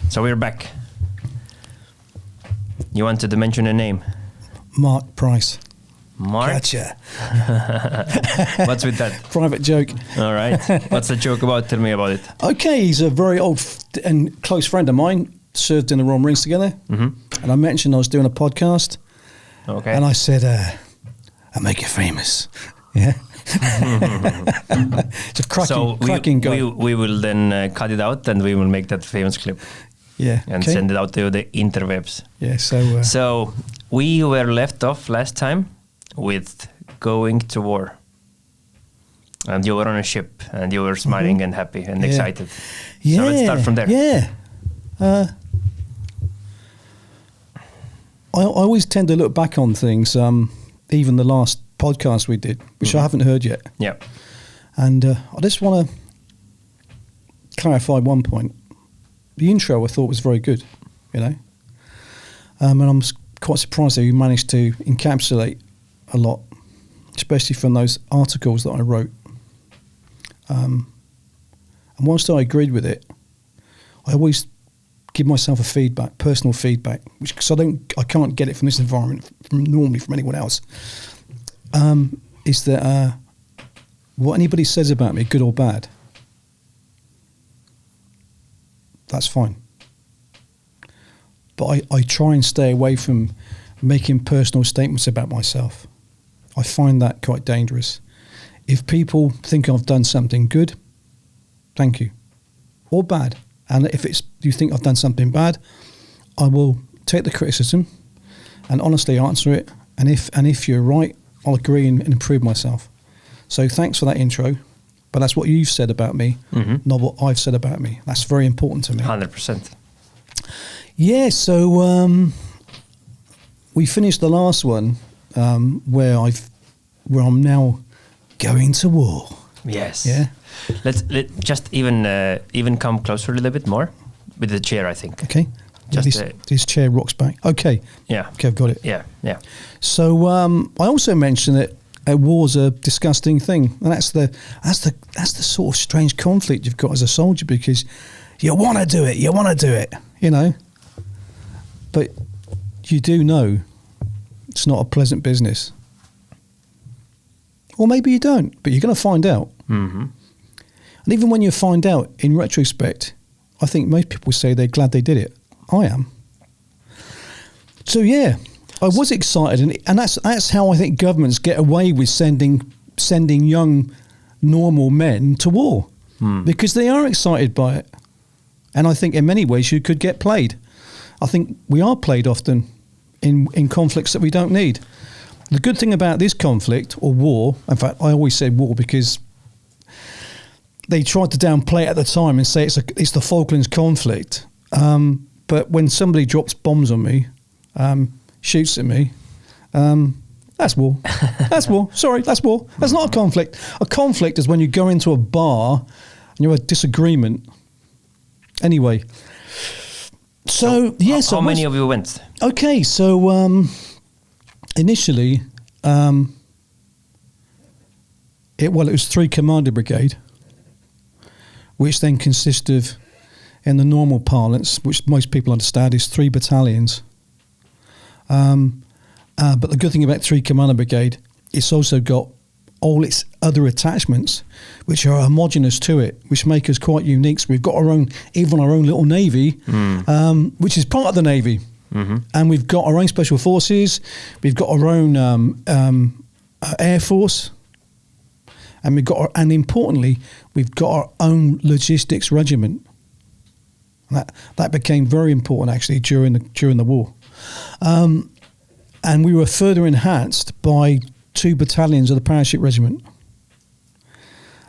So we're back. You wanted to mention a name? Mark Price. Mark? Gotcha. What's with that? Private joke. All right. What's the joke about? Tell me about it. Okay, he's a very old and close friend of mine. Served in the Royal Marines together. Mm-hmm. And I mentioned I was doing a podcast. Okay. And I said, I'll make you famous. Yeah. It's a cracking guy. We will then cut it out and we will make that famous clip. Yeah. And send it out to the interwebs. Yeah, so... So we were left off last time with going to war. And you were on a ship and you were smiling and happy and excited. Yeah. So let's start from there. Yeah. I always tend to look back on things, even the last podcast we did, which I haven't heard yet. Yeah. And I just want to clarify one point. The intro I thought was very good, you know. And I'm quite surprised that you managed to encapsulate a lot, especially from those articles that I wrote. And whilst I agreed with it, I always give myself a feedback, personal feedback, which because I can't get it from this environment, normally from anyone else. Is that what anybody says about me, good or bad, that's fine. But I try and stay away from making personal statements about myself. I find that quite dangerous. If people think I've done something good, thank you, or bad. And if you think I've done something bad, I will take the criticism and honestly answer it. And if you're right, I'll agree and improve myself. So thanks for that intro. But that's what you've said about me, not what I've said about me. That's very important to me. 100%. Yeah, so we finished the last one where I'm now going to war. Yes. Yeah. Let's just even come closer a little bit more with the chair, I think. Okay. Just this chair rocks back. Okay. Yeah. Okay, I've got it. Yeah. Yeah. So I also mentioned that war's a disgusting thing, and that's the sort of strange conflict you've got as a soldier, because you want to do it, you know, but you do know it's not a pleasant business, or maybe you don't, but you're going to find out. Mm-hmm. And even when you find out, in retrospect, I think most people say they're glad they did it. I am. So yeah. I was excited, and that's how I think governments get away with sending young, normal men to war, because they are excited by it. And I think in many ways you could get played. I think we are played often in conflicts that we don't need. The good thing about this conflict, or war, in fact, I always say war because they tried to downplay it at the time and say it's the Falklands conflict. But when somebody drops bombs on me, shoots at me, that's war. That's war. Sorry, that's war. That's not a conflict. A conflict is when you go into a bar and you have a disagreement. Anyway, so yes. How many of you went? Okay, so initially, it was 3 Commander Brigade, which then consist of, in the normal parlance, which most people understand, is 3 battalions. But the good thing about 3 Commander Brigade, it's also got all its other attachments, which are homogenous to it, which make us quite unique. So we've got our own little navy, which is part of the navy, and we've got our own special forces. We've got our own air force, and and importantly, we've got our own logistics regiment. That became very important actually during the war. And we were further enhanced by 2 battalions of the Parachute Regiment.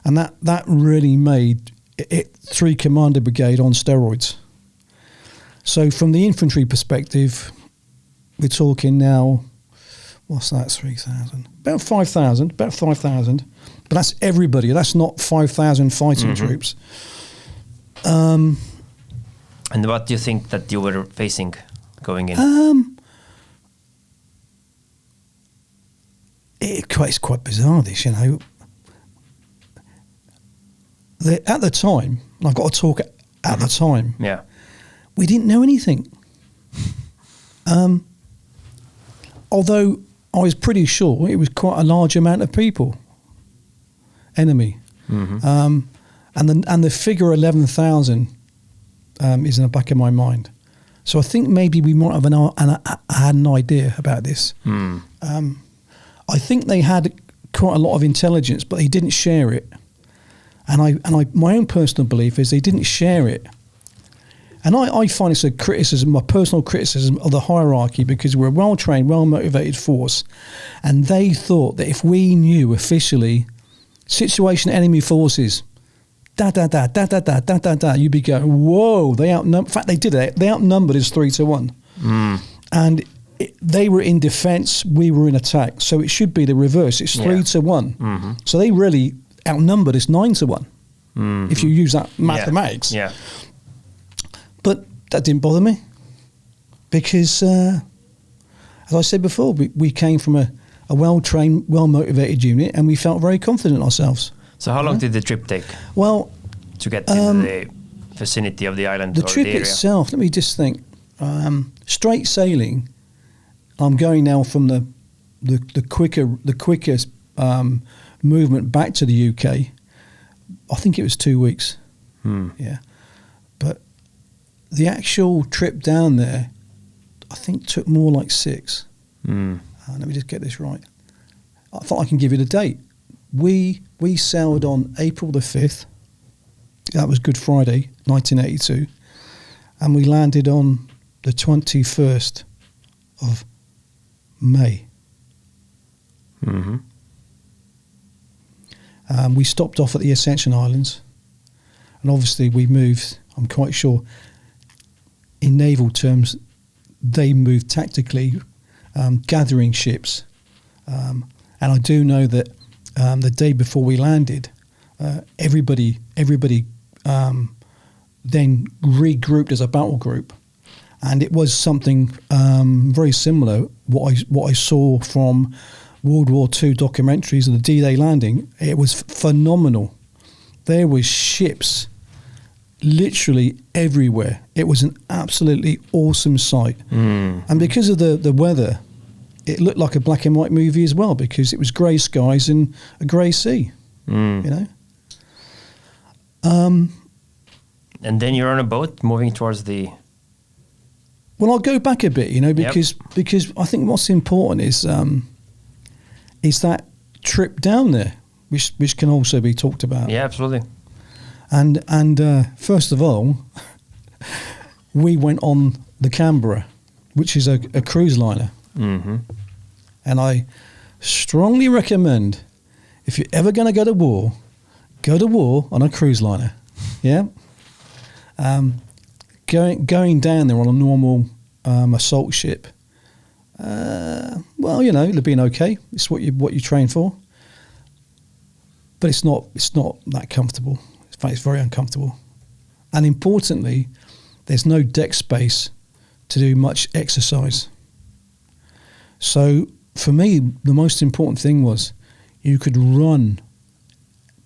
And that really made it 3 Commander Brigade on steroids. So from the infantry perspective, we're talking now, what's that, 3,000? About 5,000. But that's everybody. That's not 5,000 fighting troops. And what do you think that you were facing going in? It's quite bizarre, this, you know. At the time, and I've got to talk at the time, we didn't know anything. Although I was pretty sure it was quite a large amount of people, enemy. And the figure 11,000 is in the back of my mind. So I think maybe we might have had an idea about this. I think they had quite a lot of intelligence, but they didn't share it. And my own personal belief is they didn't share it. And I find it's a criticism, my personal criticism of the hierarchy, because we're a well-trained, well-motivated force. And they thought that if we knew officially situation enemy forces, you'd be going, whoa, they outnumbered. In fact, they did it. They outnumbered us 3-1. And they were in defence, we were in attack. So it should be the reverse. It's 3-1. So they really outnumbered us 9-1, if you use that mathematics. Yeah. But that didn't bother me, because, as I said before, we came from a well-trained, well-motivated unit, and we felt very confident in ourselves. So how long did the trip take? Well, to get to the vicinity of the island, the or trip the area itself, let me just think. Straight sailing, I'm going now from the quickest movement back to the UK. I think it was 2 weeks. Yeah. But the actual trip down there, I think took more like 6. Let me just get this right. I thought I can give you the date. We sailed on April the 5th. That was Good Friday, 1982. And we landed on the 21st of May. We stopped off at the Ascension Islands. And obviously we moved, I'm quite sure, in naval terms, they moved tactically, gathering ships. And I do know that the day before we landed, everybody then regrouped as a battle group, and it was something very similar what I saw from World War II documentaries of the D-Day landing. It was phenomenal. There was ships literally everywhere. It was an absolutely awesome sight, and because of the weather, it looked like a black and white movie as well, because it was grey skies and a grey sea, you know. And then you're on a boat moving towards the... Well, I'll go back a bit, you know, because I think what's important is that trip down there, which can also be talked about. Yeah, absolutely. And first of all, we went on the Canberra, which is a cruise liner. And I strongly recommend, if you're ever going to go to war on a cruise liner. Yeah. Going down there on a normal assault ship, well, you know, it'll be okay. It's what you train for. But it's not that comfortable. In fact, it's very uncomfortable. And importantly, there's no deck space to do much exercise. So for me, the most important thing was you could run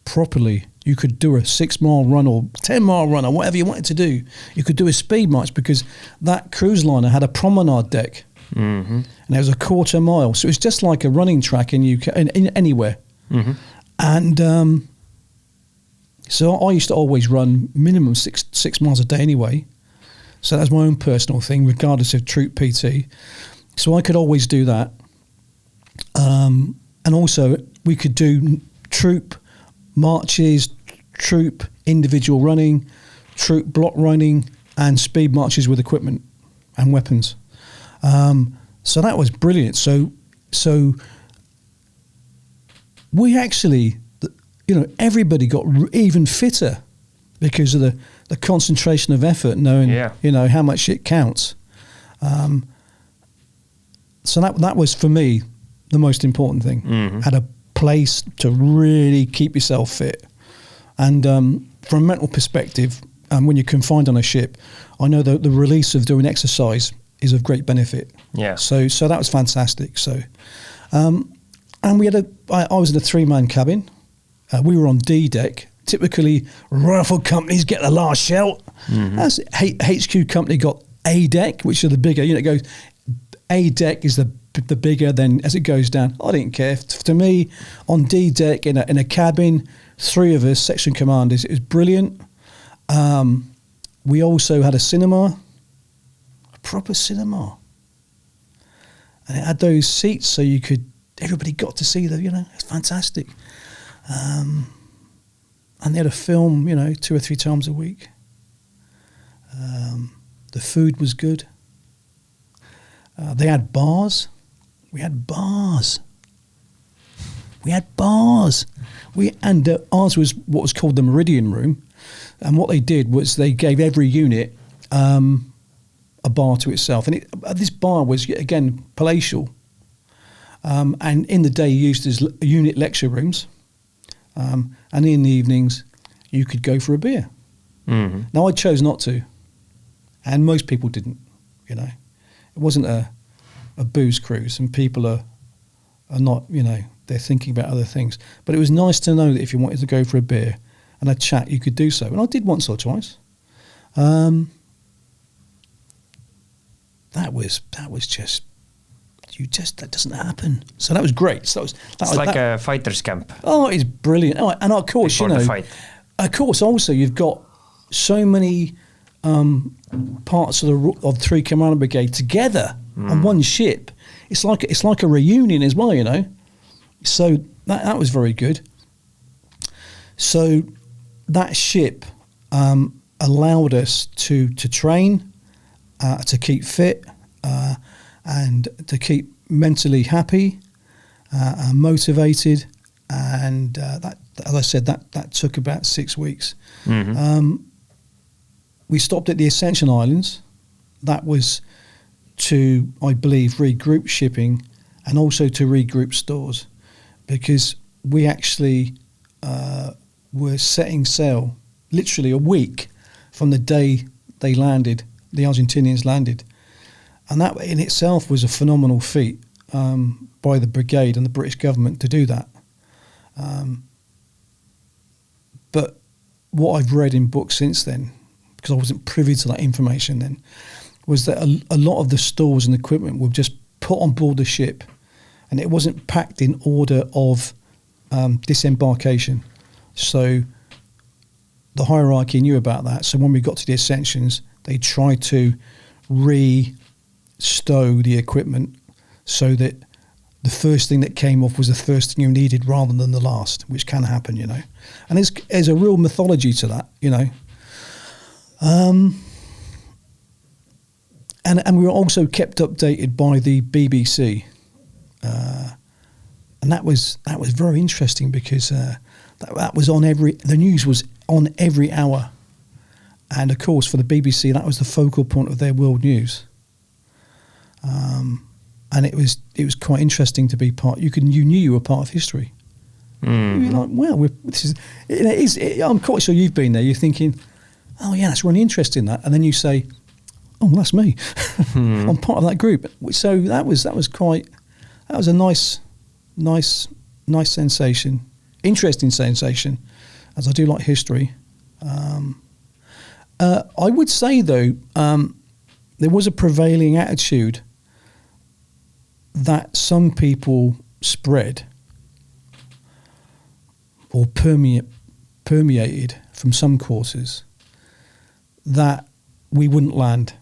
properly. You could do a 6-mile run or 10-mile run or whatever you wanted to do. You could do a speed march, because that cruise liner had a promenade deck, and it was a 1/4 mile. So it was just like a running track in UK, in anywhere. And so I used to always run minimum 6 miles a day anyway. So that's my own personal thing, regardless of troop PT. So I could always do that. And also we could do troop marches, troop individual running, troop block running, and speed marches with equipment and weapons. So that was brilliant. So we actually, you know, everybody got even fitter because of the concentration of effort, knowing, you know, how much it counts. So that was, for me, the most important thing. Had a place to really keep yourself fit. And from a mental perspective, when you're confined on a ship, I know that the release of doing exercise is of great benefit. Yeah. So that was fantastic. So, and we had I was in a 3-man cabin. We were on D deck. typically rifle companies get the last shout. That's HQ company got A deck, which are the bigger. It goes A deck is the bigger. Then as it goes down, I didn't care. To me, on D deck in a cabin, 3 of us, section commanders, it was brilliant. We also had a cinema, a proper cinema, and it had those seats so everybody got to see it's fantastic. And they had a film, 2 or 3 times a week. The food was good. They had bars. We had bars. And ours was what was called the Meridian Room. And what they did was they gave every unit a bar to itself. And this bar was, again, palatial. And in the day used as unit lecture rooms. And in the evenings, you could go for a beer. Mm-hmm. Now, I chose not to. And most people didn't, It wasn't a booze cruise. And people are not, they're thinking about other things. But it was nice to know that if you wanted to go for a beer and a chat, you could do so. And I did once or twice. That was just... that doesn't happen. So that was great. So it's like a fighter's camp. Oh, it's brilliant. Oh, and of course, before the fight. Of course, also you've got so many parts of 3 Commander Brigade together on one ship. It's like a reunion as well, So that was very good. So that ship allowed us to train, to keep fit. And to keep mentally happy, motivated, and that, as I said, that took about 6 weeks. Mm-hmm. We stopped at the Ascension Islands. That was to, I believe, regroup shipping and also to regroup stores, because we actually were setting sail literally a week from the day they landed, the Argentinians landed. And that in itself was a phenomenal feat by the brigade and the British government to do that. But what I've read in books since then, because I wasn't privy to that information then, was that a lot of the stores and equipment were just put on board the ship, and it wasn't packed in order of disembarkation. So the hierarchy knew about that. So when we got to the Ascensions, they tried to stow the equipment so that the first thing that came off was the first thing you needed rather than the last, which can happen, And there's a real mythology to that, And we were also kept updated by the BBC, and that was very interesting because that was on the news was on every hour, and of course for the BBC that was the focal point of their world news. And it was quite interesting to be part. You knew you were part of history. Mm-hmm. You're like, well, I'm quite sure you've been there. You're thinking, oh yeah, that's really interesting that, and then you say, oh, that's me. Mm-hmm. I'm part of that group. So that was a nice sensation, interesting sensation, as I do like history. I would say though, there was a prevailing attitude that some people spread or permeated from some quarters that we wouldn't land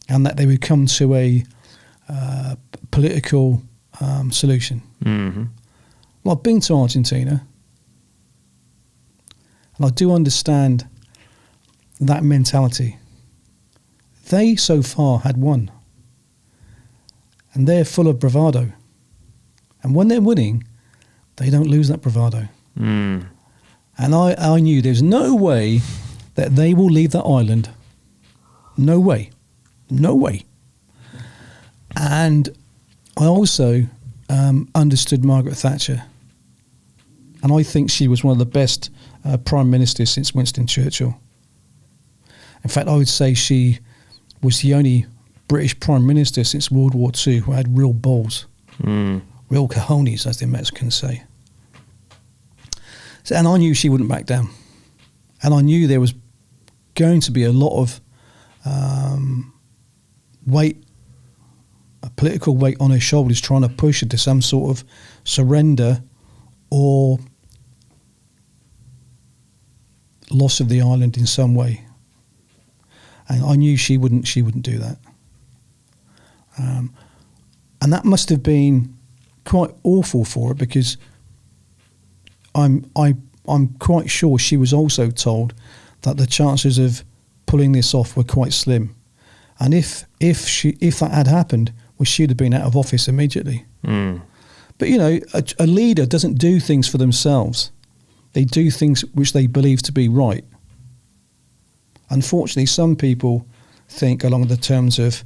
and that they would come to a political solution. Mm-hmm. Well, I've been to Argentina and I do understand that mentality. They so far had won. And they're full of bravado. And when they're winning, they don't lose that bravado. Mm. And I knew there's no way that they will leave that island. No way. No way. And I also understood Margaret Thatcher. And I think she was one of the best prime ministers since Winston Churchill. In fact, I would say she was the only British Prime Minister since World War II who had real balls, real cojones, as the Mexicans say. And I knew she wouldn't back down. And I knew there was going to be a lot of weight, a political weight on her shoulders, trying to push her to some sort of surrender or loss of the island in some way. And I knew she wouldn't do that. And that must have been quite awful for her, because I'm quite sure she was also told that the chances of pulling this off were quite slim. And if that had happened, well, she'd have been out of office immediately. Mm. But a leader doesn't do things for themselves. They do things which they believe to be right. Unfortunately, some people think along the terms of,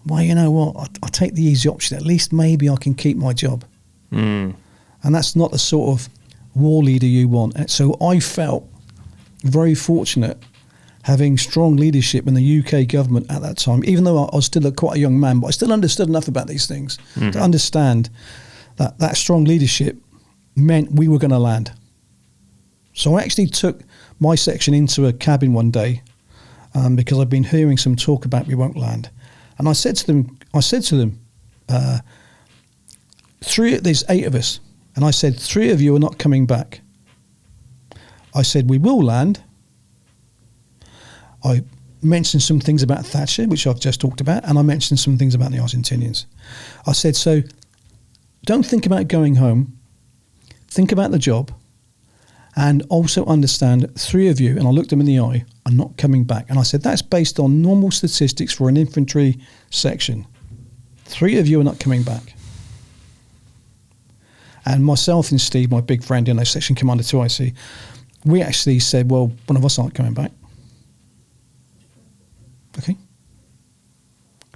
well, you know what, I'll take the easy option. At least maybe I can keep my job. Mm. And that's not the sort of war leader you want. So I felt very fortunate having strong leadership in the UK government at that time, even though I was still quite a young man, but I still understood enough about these things to understand that strong leadership meant we were going to land. So I actually took my section into a cabin one day because I'd been hearing some talk about we won't land. And I said to them, there's 8 of us. And I said, 3 of you are not coming back. I said, we will land. I mentioned some things about Thatcher, which I've just talked about, and I mentioned some things about the Argentinians. I said, so don't think about going home. Think about the job. And also understand 3 of you, and I looked them in the eye, are not coming back. And I said, that's based on normal statistics for an infantry section. 3 of you are not coming back. And myself and Steve, my big friend, section commander 2IC, we actually said, well, one of us aren't coming back. Okay.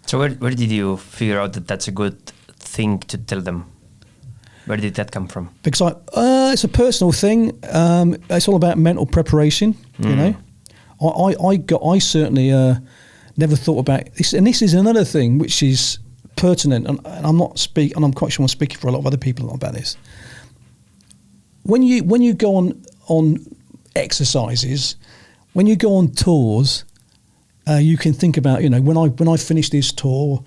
So where did you figure out that that's a good thing to tell them? Where did that come from? Because it's a personal thing. It's all about mental preparation. I certainly never thought about this, and this is another thing which is pertinent. And I'm quite sure I'm speaking for a lot of other people about this. When you go on exercises, when you go on tours, you can think about when I finish this tour,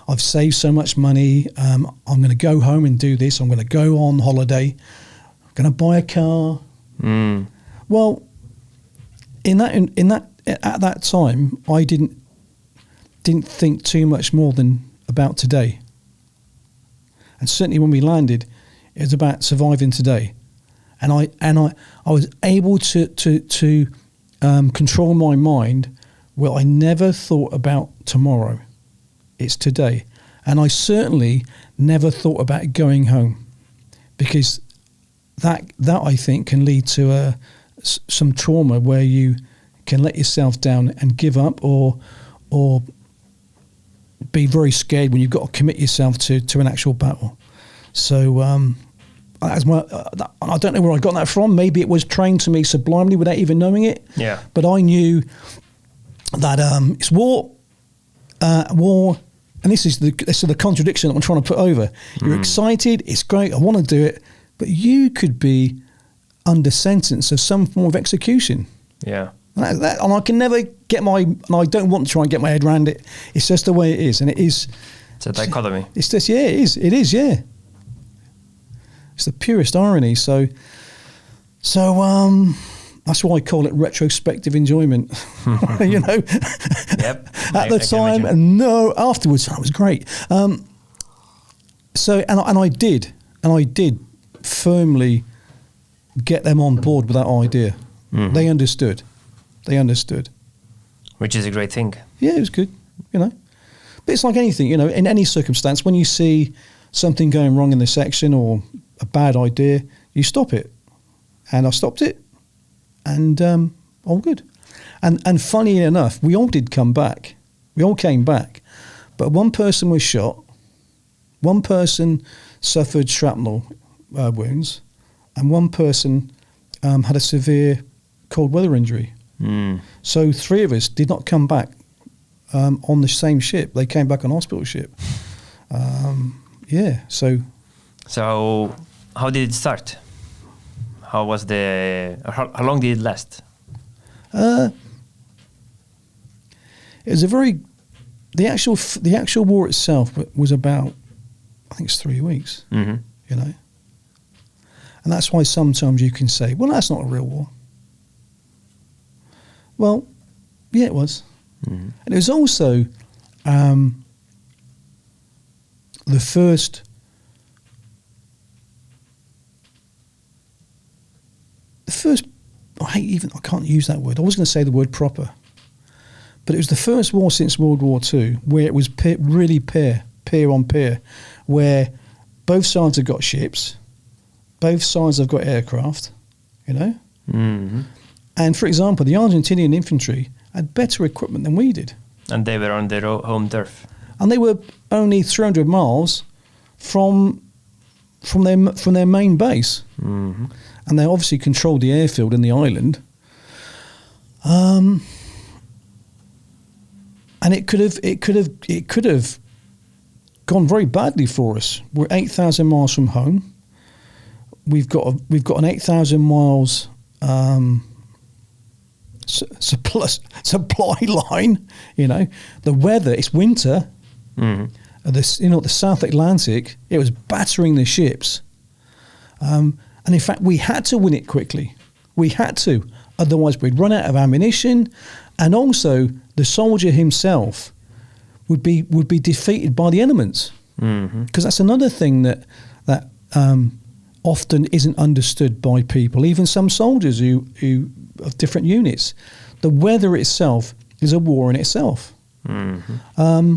I've saved so much money. I'm going to go home and do this. I'm going to go on holiday. I'm going to buy a car. Mm. Well, at that time, I didn't think too much more than about today. And certainly when we landed, it was about surviving today. And I was able to control my mind. Well, I never thought about tomorrow. It's today. And I certainly never thought about going home, because that I think can lead to some trauma where you can let yourself down and give up or be very scared when you've got to commit yourself to an actual battle. So I don't know where I got that from. Maybe it was trained to me sublimely without even knowing it. Yeah. But I knew that it's war, and this is the contradiction that I'm trying to put over. You're excited, it's great, I want to do it, but you could be under sentence of some form of execution. Yeah. And I can never and I don't want to try and get my head around it. It's just the way it is, and it is. It's a dichotomy. It's just, yeah, it is, yeah. It's the purest irony. So that's why I call it retrospective enjoyment. Yep. At the time, and no, afterwards, that was great. So I did firmly get them on board with that idea. Mm-hmm. They understood. Which is a great thing. Yeah, it was good, But it's like anything, in any circumstance, when you see something going wrong in the section or a bad idea, you stop it. And I stopped it, and all good. And funny enough, we all did come back. We all came back. But one person was shot, one person suffered shrapnel wounds, and one person had a severe cold weather injury. Mm. So 3 of us did not come back on the same ship. They came back on a hospital ship. So how did it start? how was how long did it last? It was the actual war itself was about, I think it's 3 weeks, Mm-hmm. you know. And that's why sometimes you can say, well, that's not a real war. Well, yeah, it was. Mm-hmm. And it was also the first I can't use that word. I was going to say the word proper. But it was the first war since World War II where it was really peer on peer, where both sides have got ships, both sides have got aircraft, you know? Mm-hmm. And, for example, the Argentinian infantry had better equipment than we did. And they were on their home turf. And they were only 300 miles from their main base. Mm-hmm. And they obviously controlled the airfield and the island. And it could have gone very badly for us. We're 8,000 miles from home. We've got an 8,000 miles supply line. You know, the weather. It's winter. Mm-hmm. The South Atlantic. It was battering the ships. And in fact, we had to win it quickly. We had to, otherwise we'd run out of ammunition, and also the soldier himself would be defeated by the elements. Because that's another thing that often isn't understood by people, even some soldiers who of different units. The weather itself is a war in itself. Mm-hmm.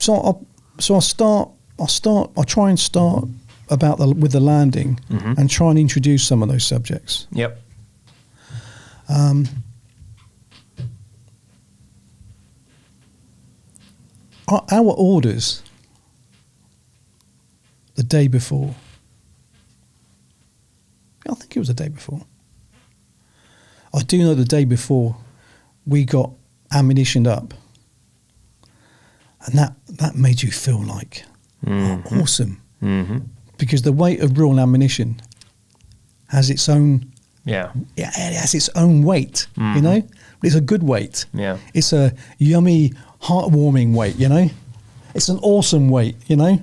I'll try and start with the landing, mm-hmm. and try and introduce some of those subjects. Yep. Our orders the day before, I think it was the day before. I do know the day before we got ammunitioned up, and that made you feel like, mm-hmm. awesome. Mm-hmm. Because the weight of raw ammunition has its own, yeah, it has its own weight, mm-hmm. you know. But it's a good weight. Yeah, it's a yummy, heartwarming weight, you know. It's an awesome weight, you know.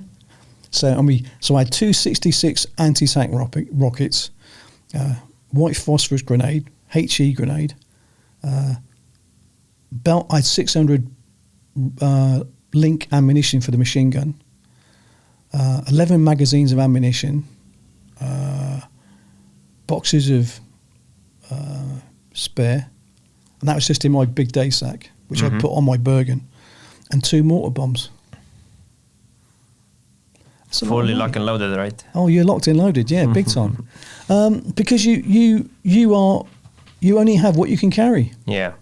So I had 2 66 anti-tank rockets, white phosphorus grenade, HE grenade, belt. I had 600 link ammunition for the machine gun. 11 magazines of ammunition, boxes of spare, and that was just in my big day sack, which mm-hmm. I put on my Bergen, and 2 mortar bombs. Fully locked and loaded, right? Oh, you're locked and loaded, yeah, big time. Because you only have what you can carry. Yeah.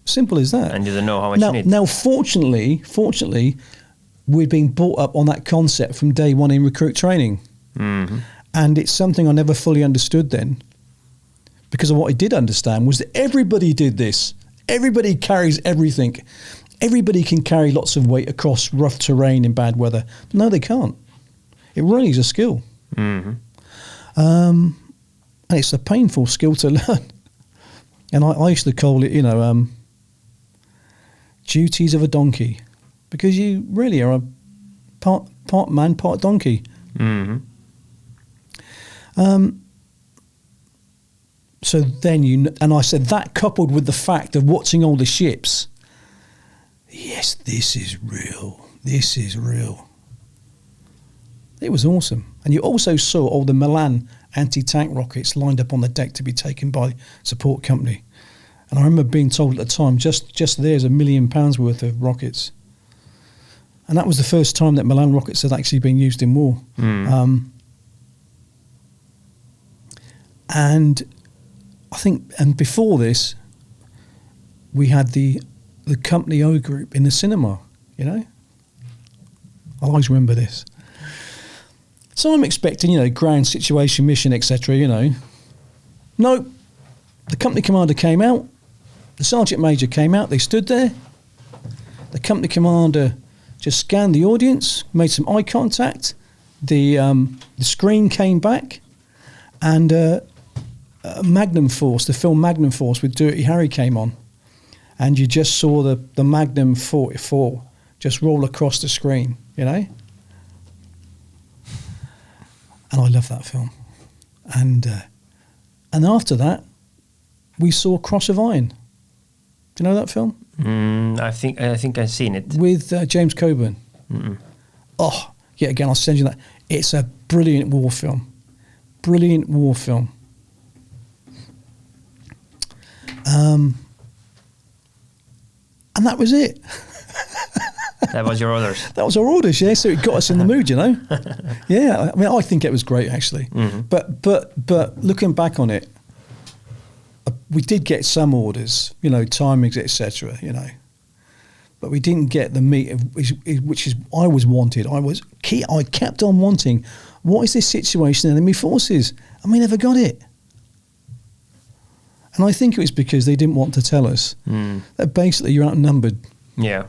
Simple as that. And you don't know how much you need. Now, fortunately, we'd been brought up on that concept from day one in recruit training. Mm-hmm. And it's something I never fully understood then. Because of what I did understand was that everybody did this. Everybody carries everything. Everybody can carry lots of weight across rough terrain in bad weather. No, they can't. It really is a skill. Mm-hmm. And it's a painful skill to learn. And I used to call it, duties of a donkey. Because you really are a part man, part donkey. Mm-hmm. So then and I said that coupled with the fact of watching all the ships. Yes, this is real. This is real. It was awesome. And you also saw all the Milan anti-tank rockets lined up on the deck to be taken by support company. And I remember being told at the time, just there's £1 million worth of rockets. And that was the first time that Milan rockets had actually been used in war. Mm. And I think, and before this, we had the company O group in the cinema, I always remember this. So I'm expecting, ground situation mission, etc., No, the company commander came out, the sergeant major came out, they stood there. The company commander just scanned the audience, made some eye contact, the screen came back, and Magnum Force, the film Magnum Force with Dirty Harry came on, and you just saw the Magnum 44 just roll across the screen, you know. And I love that film. And after that, we saw Cross of Iron. Do you know that film? I think I've seen it. With James Coburn. Mm-mm. Oh, yeah, again, I'll send you that. It's a brilliant war film. Brilliant war film. And that was it. That was your orders. That was our orders, yeah. So it got us in the mood, you know. Yeah, I mean, I think it was great actually. Mm-hmm. But looking back on it, we did get some orders, you know, timings, etc. You know, but we didn't get the meat of which is I was wanted. I kept on wanting. What is this situation in enemy forces? And we never got it. And I think it was because they didn't want to tell us that basically you're outnumbered. Yeah.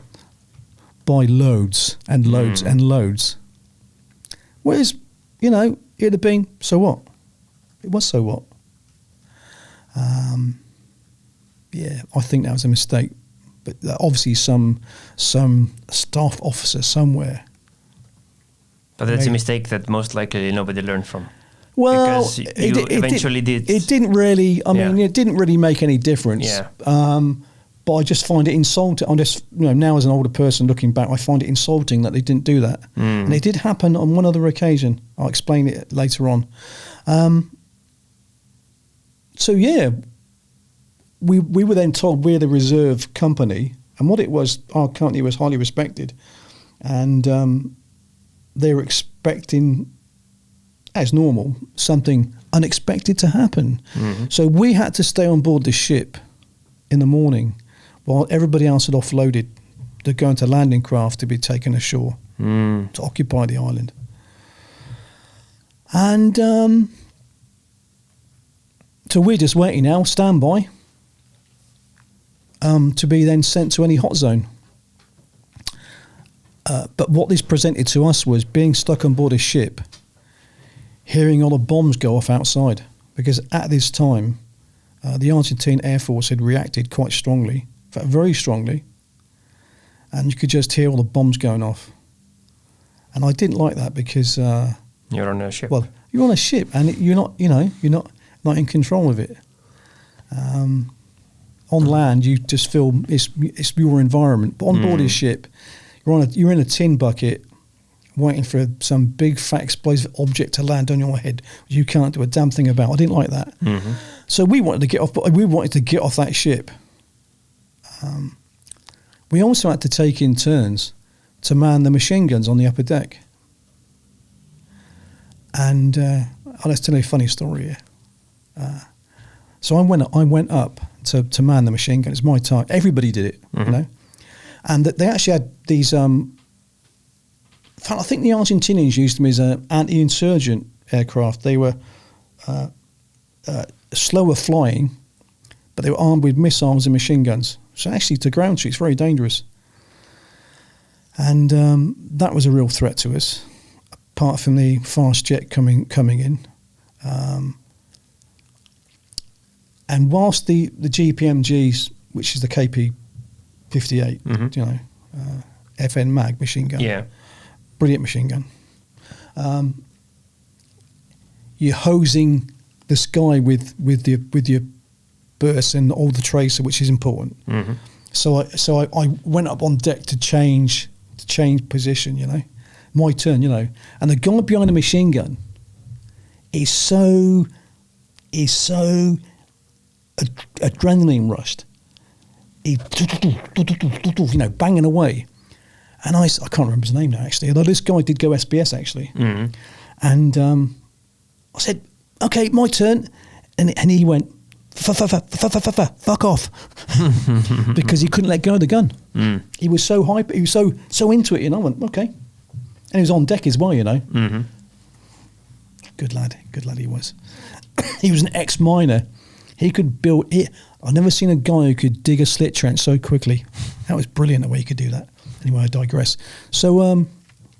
By loads and loads and loads. Whereas, you know, it'd have been, so what? It was so what? Yeah, I think that was a mistake. But obviously some staff officer somewhere. But that's a mistake that most likely nobody learned from. Well, because eventually did. It didn't really, I mean, it didn't really make any difference. Yeah. But I just find it insulting. I'm just, you know, now as an older person looking back, I find it insulting that they didn't do that. And it did happen on one other occasion. I'll explain it later on. So yeah, we were then told we're the reserve company, and what it was, our company was highly respected, and they were expecting, as normal, something unexpected to happen. So we had to stay on board the ship in the morning while everybody else had offloaded. They're going to landing craft to be taken ashore to occupy the island. And so we're just waiting now, standby, to be then sent to any hot zone. But what this presented to us was being stuck on board a ship, hearing all the bombs go off outside, because at this time, the Argentine Air Force had reacted quite strongly, in fact, very strongly, and you could just hear all the bombs going off. And I didn't like that because you're on a ship. Well, you're on a ship, and you're not in control of it. On land, you just feel it's your environment, but on board a ship, you're in a tin bucket, waiting for some big fat explosive object to land on your head. You can't do a damn thing about. I didn't like that. So we wanted to get off. But we wanted to get off that ship. We also had to take in turns to man the machine guns on the upper deck. And let's tell you a funny story here. So I went up to man the machine gun. It's my time. Everybody did it, you know. And they actually had these. In fact, I think the Argentinians used them as an anti-insurgent aircraft. They were slower flying, but they were armed with missiles and machine guns. So actually, to ground troops, very dangerous. And that was a real threat to us, apart from the fast jet coming in. And whilst the GPMGs, which is the KP-58, you know, FN Mag machine gun, brilliant machine gun. You're hosing the sky with your bursts and all the tracer, which is important. So I went up on deck to change position. You know, my turn. You know, and the guy behind the machine gun is so adrenaline rushed. He, you know, banging away. And I can't remember his name now, actually, although this guy did go SBS, actually. And I said, okay, my turn. And he went, fuck off. Because he couldn't let go of the gun. He was so hyper, he was so into it, you know. I went, okay. And he was on deck as well, you know. Good lad he was. He was an ex-miner. He could build it. I've never seen a guy who could dig a slit trench so quickly. That was brilliant the way he could do that. Anyway, I digress. So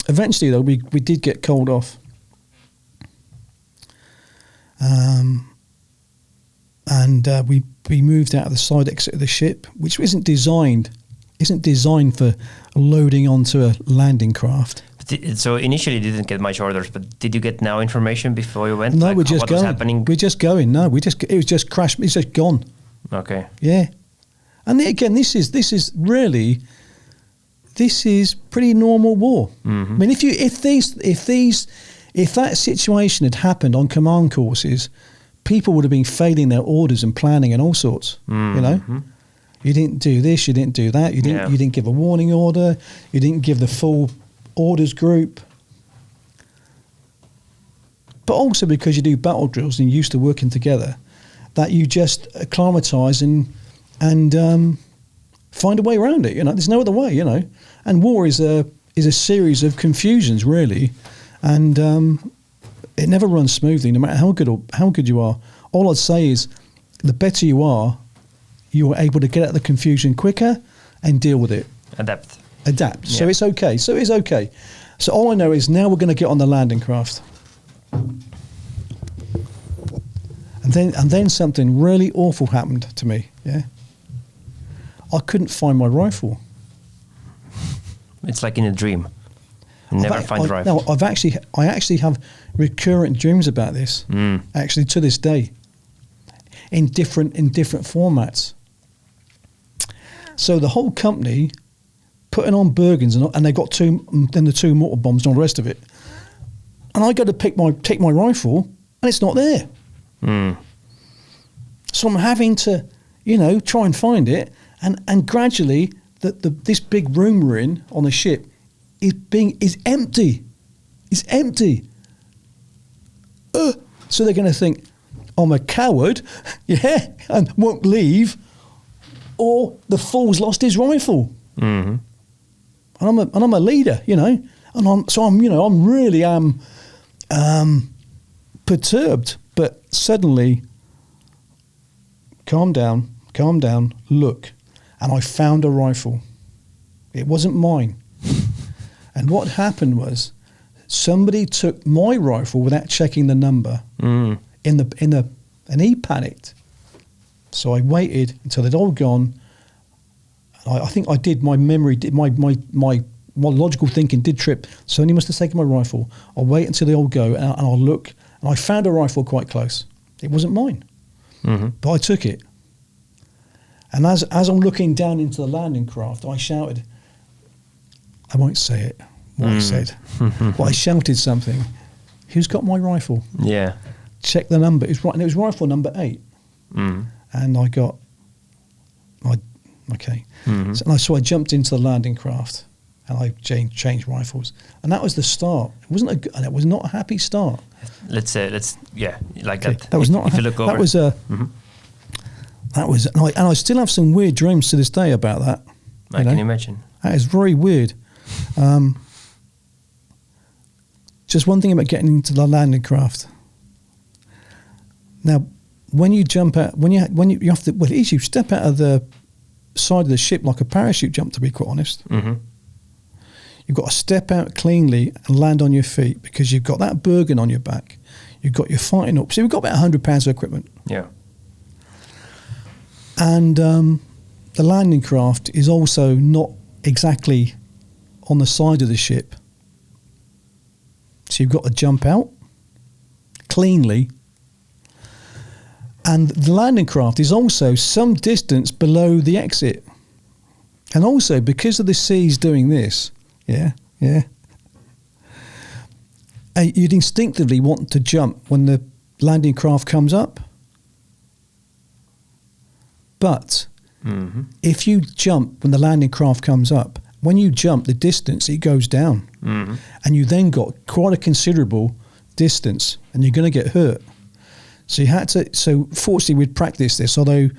Eventually, though, we did get called off. And we moved out of the side exit of the ship, which isn't designed for loading onto a landing craft. So initially you didn't get much orders, but did you get now information before you went? No, like we're just what going. Was happening? We're just going. No, it was just crashed. It's just gone. Okay. Yeah, and again, this is pretty normal war. Mm-hmm. I mean, if that situation had happened on command courses, people would have been failing their orders and planning and all sorts. Mm-hmm. You know, you didn't do this, you didn't do that, you didn't give a warning order, you didn't give the full orders group. But also because you do battle drills and you're used to working together, that you just acclimatise and find a way around it. You know, there's no other way. You know, and war is a series of confusions, really, and it never runs smoothly, no matter how good you are. All I'd say is, the better you are able to get at the confusion quicker and deal with it. Adapt. Yeah. So it's okay. So all I know is now we're going to get on the landing craft. And then something really awful happened to me. Yeah, I couldn't find my rifle. It's like in a dream. You never find the rifle. No, I actually have recurrent dreams about this. Actually, to this day, in different formats. So the whole company putting on Bergens and they got the two mortar bombs and all the rest of it. And I go to take my rifle and it's not there. So I'm having to, try and find it, and gradually this big room we're in on the ship is empty. It's empty. So they're going to think I'm a coward, yeah, and won't leave, or the fool's lost his rifle. Mm-hmm. And I'm a leader, and I'm really perturbed. But suddenly, calm down, look, and I found a rifle. It wasn't mine. And what happened was, somebody took my rifle without checking the number. And he panicked. So I waited until they'd all gone. I think I did. My memory, my logical thinking did trip. Somebody must have taken my rifle. I'll wait until they all go, and I'll look. And I found a rifle quite close. It wasn't mine, but I took it. And as I'm looking down into the landing craft, I shouted. I won't say it. What I said. But I shouted something. Who's got my rifle? Yeah. Check the number. It was right, and it was rifle number 8. And I got. Okay. So I jumped into the landing craft, and I changed rifles, and that was the start. It wasn't and it was not a happy start. Like okay. that. That was not. If you look over. That was a. That was, and I still have some weird dreams to this day about that. I can imagine. That is very weird. Just one thing about getting into the landing craft. Now, when you jump out, you have to. Well, it is, you step out of the side of the ship like a parachute jump. To be quite honest, you've got to step out cleanly and land on your feet, because you've got that Bergen on your back. You've got your fighting up. So you've got about 100 pounds of equipment. Yeah. And the landing craft is also not exactly on the side of the ship. So you've got to jump out cleanly. And the landing craft is also some distance below the exit. And also, because of the seas doing this, you'd instinctively want to jump when the landing craft comes up. But if you jump when the landing craft comes up, when you jump the distance, it goes down. And you then got quite a considerable distance, and you're going to get hurt. So you had to. So fortunately, we'd practiced this, although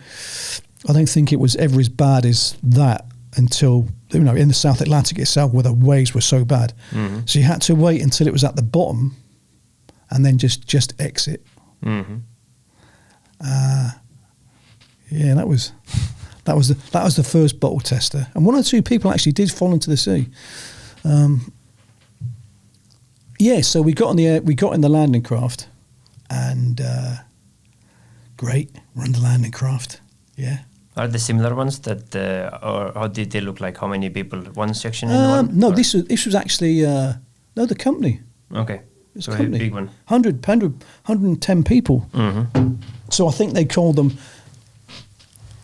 I don't think it was ever as bad as that until, in the South Atlantic itself, where the waves were so bad. So you had to wait until it was at the bottom, and then just exit. Yeah, that was the first bottle tester, and one or two people actually did fall into the sea. Yeah, so we got in the landing craft, and great, run the landing craft. Yeah. Are there similar ones that, or how did they look like? How many people? One section in one? No, or? this was actually the company. Okay, It's so a a company. big one. 110 people. Mm-hmm. So I think they called them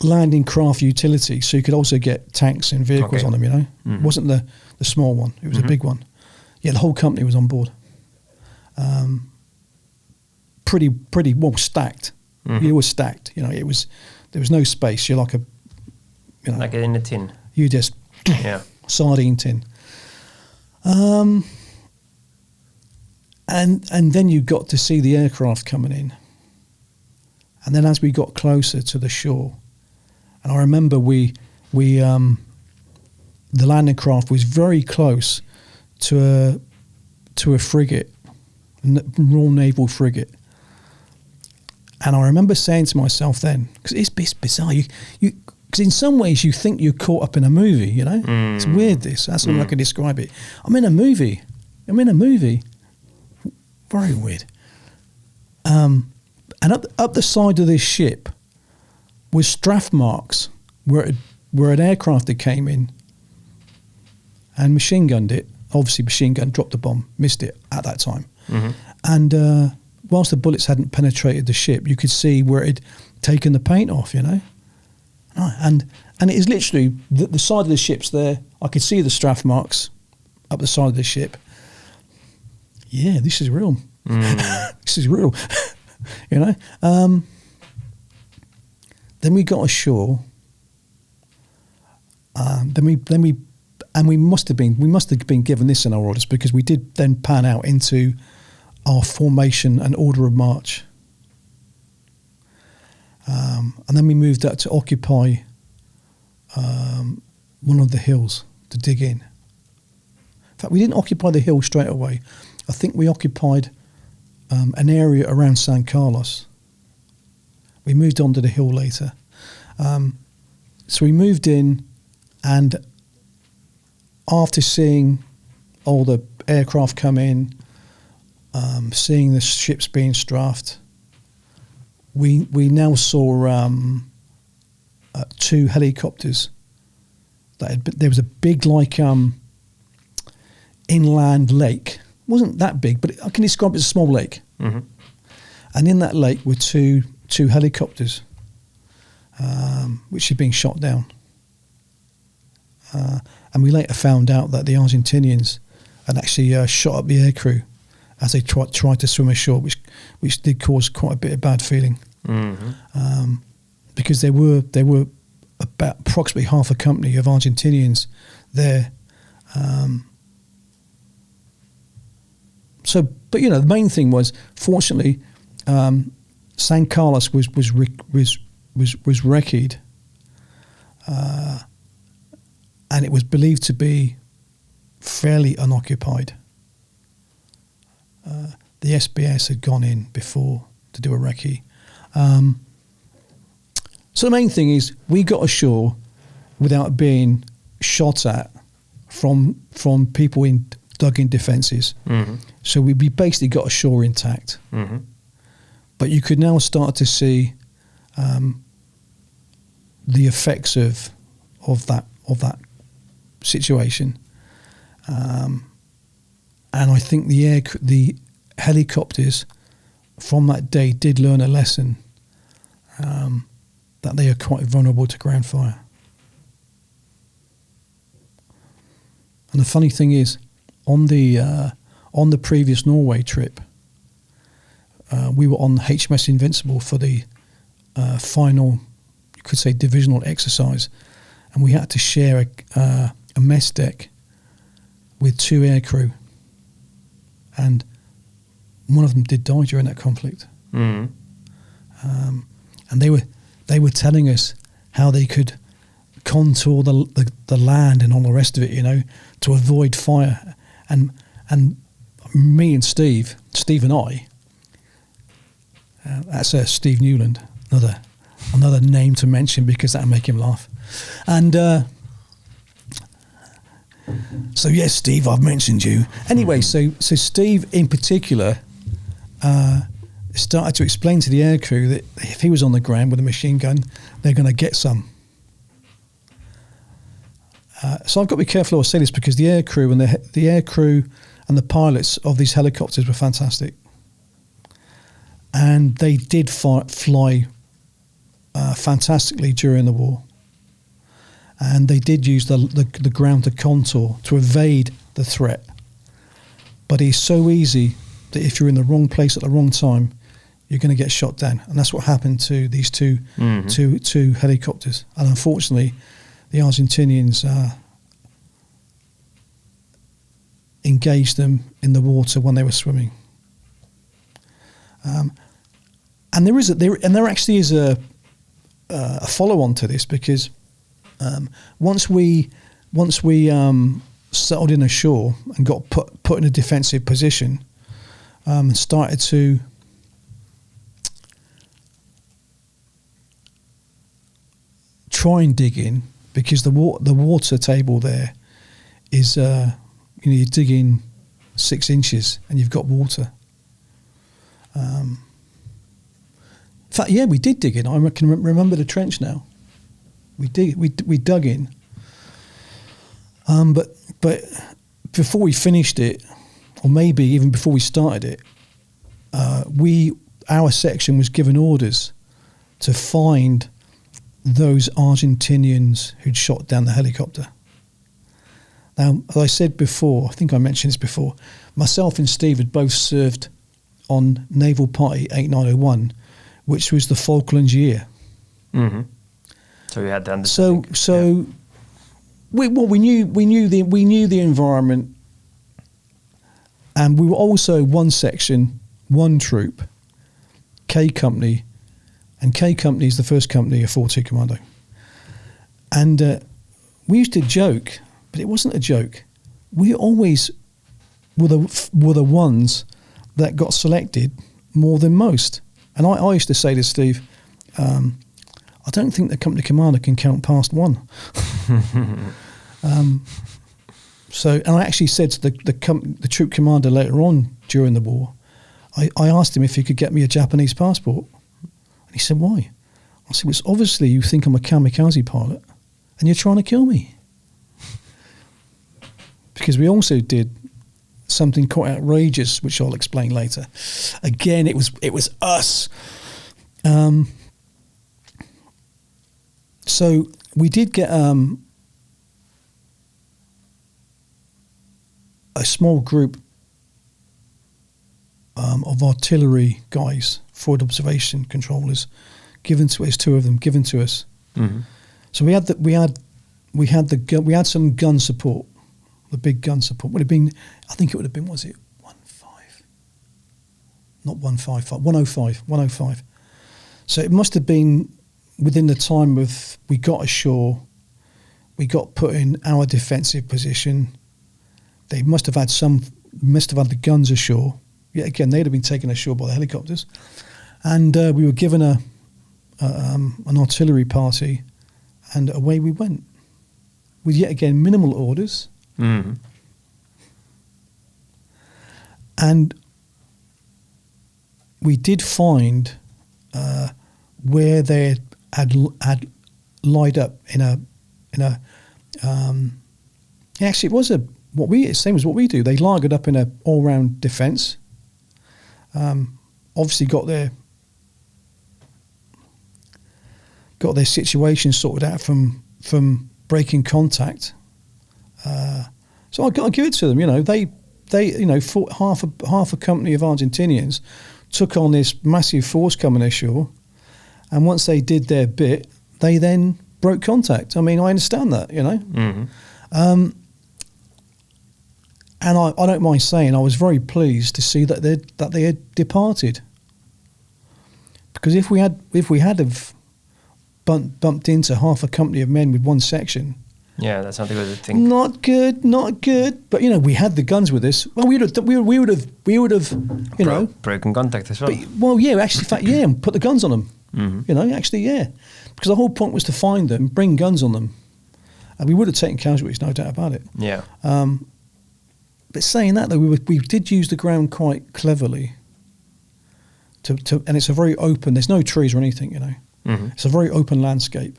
landing craft utility. So you could also get tanks and vehicles Okay. on them. You know, Mhm. it wasn't the small one; it was Mhm. a big one. Yeah, the whole company was on board. Pretty well stacked. Mhm. You were stacked. You know, there was no space. You're like Like in a tin. you just Yeah. sardine tin. And then you got to see the aircraft coming in. And then as we got closer to the shore, and I remember the landing craft was very close to a frigate, Royal Naval frigate. And I remember saying to myself then, because it's bizarre, because in some ways you think you're caught up in a movie, you know? It's weird, this. That's how I can describe it. I'm in a movie. Very weird. And up the side of this ship was strafe marks where an aircraft had came in and machine gunned it. Obviously, machine gun, dropped the bomb, missed it at that time. Mm-hmm. And whilst the bullets hadn't penetrated the ship, you could see where it had taken the paint off, you know. And it is literally the side of the ship's there. I could see the strafe marks up the side of the ship. Yeah, this is real. This is real. You know. Then we got ashore. We must have been given this in our orders, because we did then pan out into our formation and order of march. And then we moved out to occupy one of the hills to dig in. In fact, we didn't occupy the hill straight away. I think we occupied an area around San Carlos. We moved on to the hill later. So we moved in, and after seeing all the aircraft come in, seeing the ships being strafed, we now saw 2 helicopters. There was a big, like, inland lake. It wasn't that big, but I can describe it as a small lake. Mm-hmm. And in that lake were two helicopters, which had been shot down. And we later found out that the Argentinians had actually shot up the aircrew as they tried to swim ashore, which did cause quite a bit of bad feeling. Mm-hmm. Because there were about approximately half a company of Argentinians there. But you know, the main thing was, fortunately, San Carlos was wrecked, and it was believed to be fairly unoccupied. The SBS had gone in before to do a recce. So the main thing is, we got ashore without being shot at from people dug in defences. Mm-hmm. So we basically got ashore intact. Mm-hmm. But you could now start to see the effects of that situation, and I think the helicopters from that day did learn a lesson, that they are quite vulnerable to ground fire. And the funny thing is, on the previous Norway trip, we were on HMS Invincible for the final, you could say, divisional exercise, and we had to share a mess deck with 2 aircrew, and one of them did die during that conflict. Mm-hmm. And they were telling us how they could contour the land and all the rest of it, you know, to avoid fire. And me and Steve and I, that's Steve Newland, another name to mention because that'll make him laugh. And So yes, Steve, I've mentioned you. Anyway, so Steve in particular started to explain to the aircrew that if he was on the ground with a machine gun, they're going to get some. So I've got to be careful how I say this, because the aircrew and the aircrew and the pilots of these helicopters were fantastic, and they did fly fantastically during the war, and they did use the ground to contour to evade the threat. But it's so easy that if you're in the wrong place at the wrong time, you're going to get shot down, and that's what happened to these two helicopters. And unfortunately, the Argentinians engaged them in the water when they were swimming. And there actually is a follow-on to this, because once we settled in ashore and got put in a defensive position, and started to try and dig in, because the water table there is you dig in 6 inches and you've got water. In fact, yeah, we did dig in. I can remember the trench now. We dug in. But before we finished it, or maybe even before we started it, our section was given orders to find those Argentinians who'd shot down the helicopter. Now, as I said before, I think I mentioned this before, myself and Steve had both served on Naval Party 8901, which was the Falklands year. Mm-hmm. So you had to understand. So we knew the environment, and we were also one section, one troop, K Company, and K Company is the first company of 42 Commando. And we used to joke, but it wasn't a joke. We always were the ones that got selected more than most. And I used to say to Steve, I don't think the company commander can count past one. And I actually said to the troop commander later on during the war, I asked him if he could get me a Japanese passport. And he said, why? I said, well, it's obviously you think I'm a kamikaze pilot and you're trying to kill me. Because we also did something quite outrageous, which I'll explain later. Again, it was us. So we did get a small group of artillery guys, forward observation controllers, given to us. 2 of them given to us. Mm-hmm. So we had some gun support. The big gun support would have been, I think it would have been, was it 105. So it must have been within the time of we got ashore, we got put in our defensive position. They must have had the guns ashore. Yet again, they'd have been taken ashore by the helicopters, and we were given an artillery party, and away we went with yet again minimal orders. Mm-hmm. And we did find where they had lined up in a actually it was same as what we do. They lined up in a all-round defence. Obviously got their situation sorted out from breaking contact. So I got to give it to them. They fought half a company of Argentinians, took on this massive force coming ashore, and once they did their bit, they then broke contact. I mean, I understand that, Mm-hmm. And I don't mind saying I was very pleased to see that they had departed. Because if we had have bumped into half a company of men with one section. Yeah, that's not a good thing. Not good. But we had the guns with us. Well, we would have broken contact as well. And put the guns on them. Mm-hmm. Because the whole point was to find them, bring guns on them, And we would have taken casualties, no doubt about it. Yeah. But saying that, though, we did use the ground quite cleverly. And it's a very open. There's no trees or anything, you know. Mm-hmm. It's a very open landscape.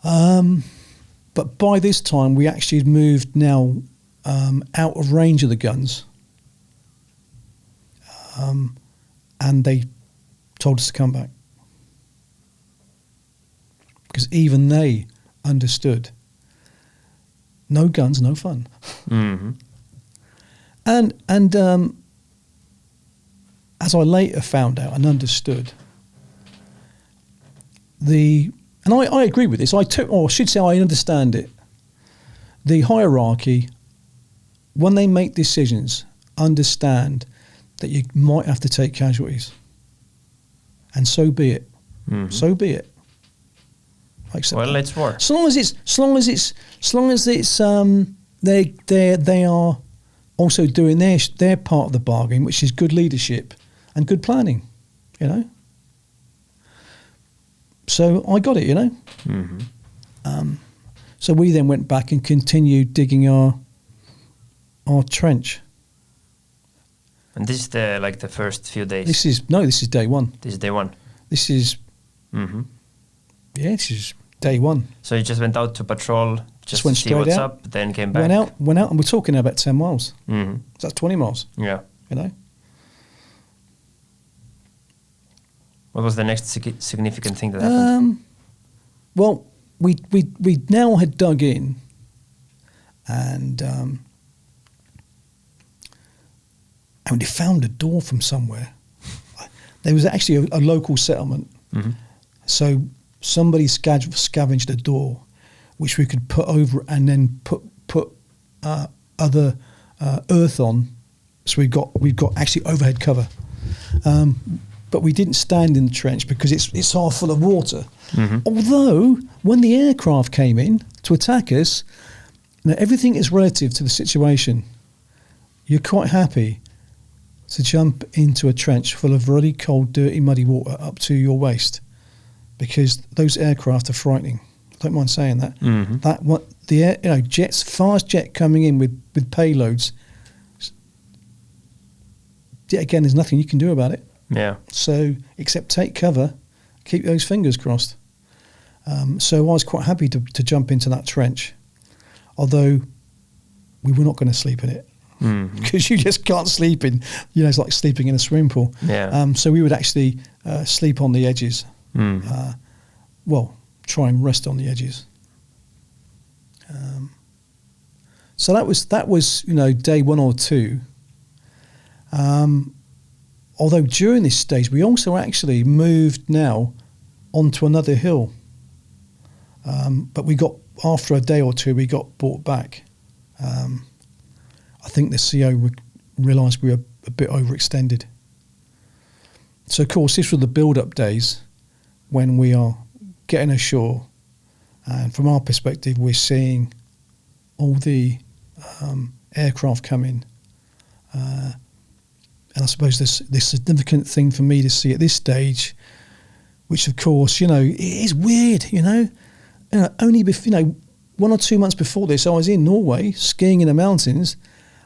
But by this time, we actually had moved now out of range of the guns, and they told us to come back because even they understood no guns, no fun. Mm-hmm. And as I later found out and understood, and I agree with this. I should say I understand it. The hierarchy, when they make decisions, understand that you might have to take casualties, and so be it. Mm-hmm. So be it. Well, it's war. As long as it's they are also doing their part of the bargain, which is good leadership and good planning, you know. So I got it, you know. Mm-hmm. So we then went back and continued digging our trench. And this is the first few days. This is day one. This is day one. This is Mm-hmm. this is day one. So you just went out to patrol, just went to see straight what's out. up, then came back. Went out, and we're talking about 10 miles. Mm-hmm. So that's 20 miles. Yeah. You know. What was the next significant thing that happened? Well, we now had dug in, and we found a door from somewhere. There was actually a local settlement, Mm-hmm. so somebody scavenged a door, which we could put over and then put other earth on. So we've got actually overhead cover. But we didn't stand in the trench because it's half full of water. Mm-hmm. Although, when the aircraft came in to attack us, now everything is relative to the situation. You're quite happy to jump into a trench full of really cold, dirty, muddy water up to your waist because those aircraft are frightening. I don't mind saying that. Mm-hmm. Jets, fast jet coming in with payloads. Again, there's nothing you can do about it. Yeah. So, except take cover, keep those fingers crossed. So I was quite happy to jump into that trench, although we were not going to sleep in it because you just can't sleep in. You know, it's like sleeping in a swimming pool. Yeah. So we would actually sleep on the edges. Mm. Try and rest on the edges. So that was day 1 or 2. Although during this stage, we also actually moved now onto another hill. But after a day or 2, we got brought back. I think the CO realised we were a bit overextended. So, of course, this were the build-up days when we are getting ashore. And from our perspective, we're seeing all the aircraft come in. And I suppose this significant thing for me to see at this stage, which of course, it is weird, only 1 or 2 months before this, I was in Norway skiing in the mountains,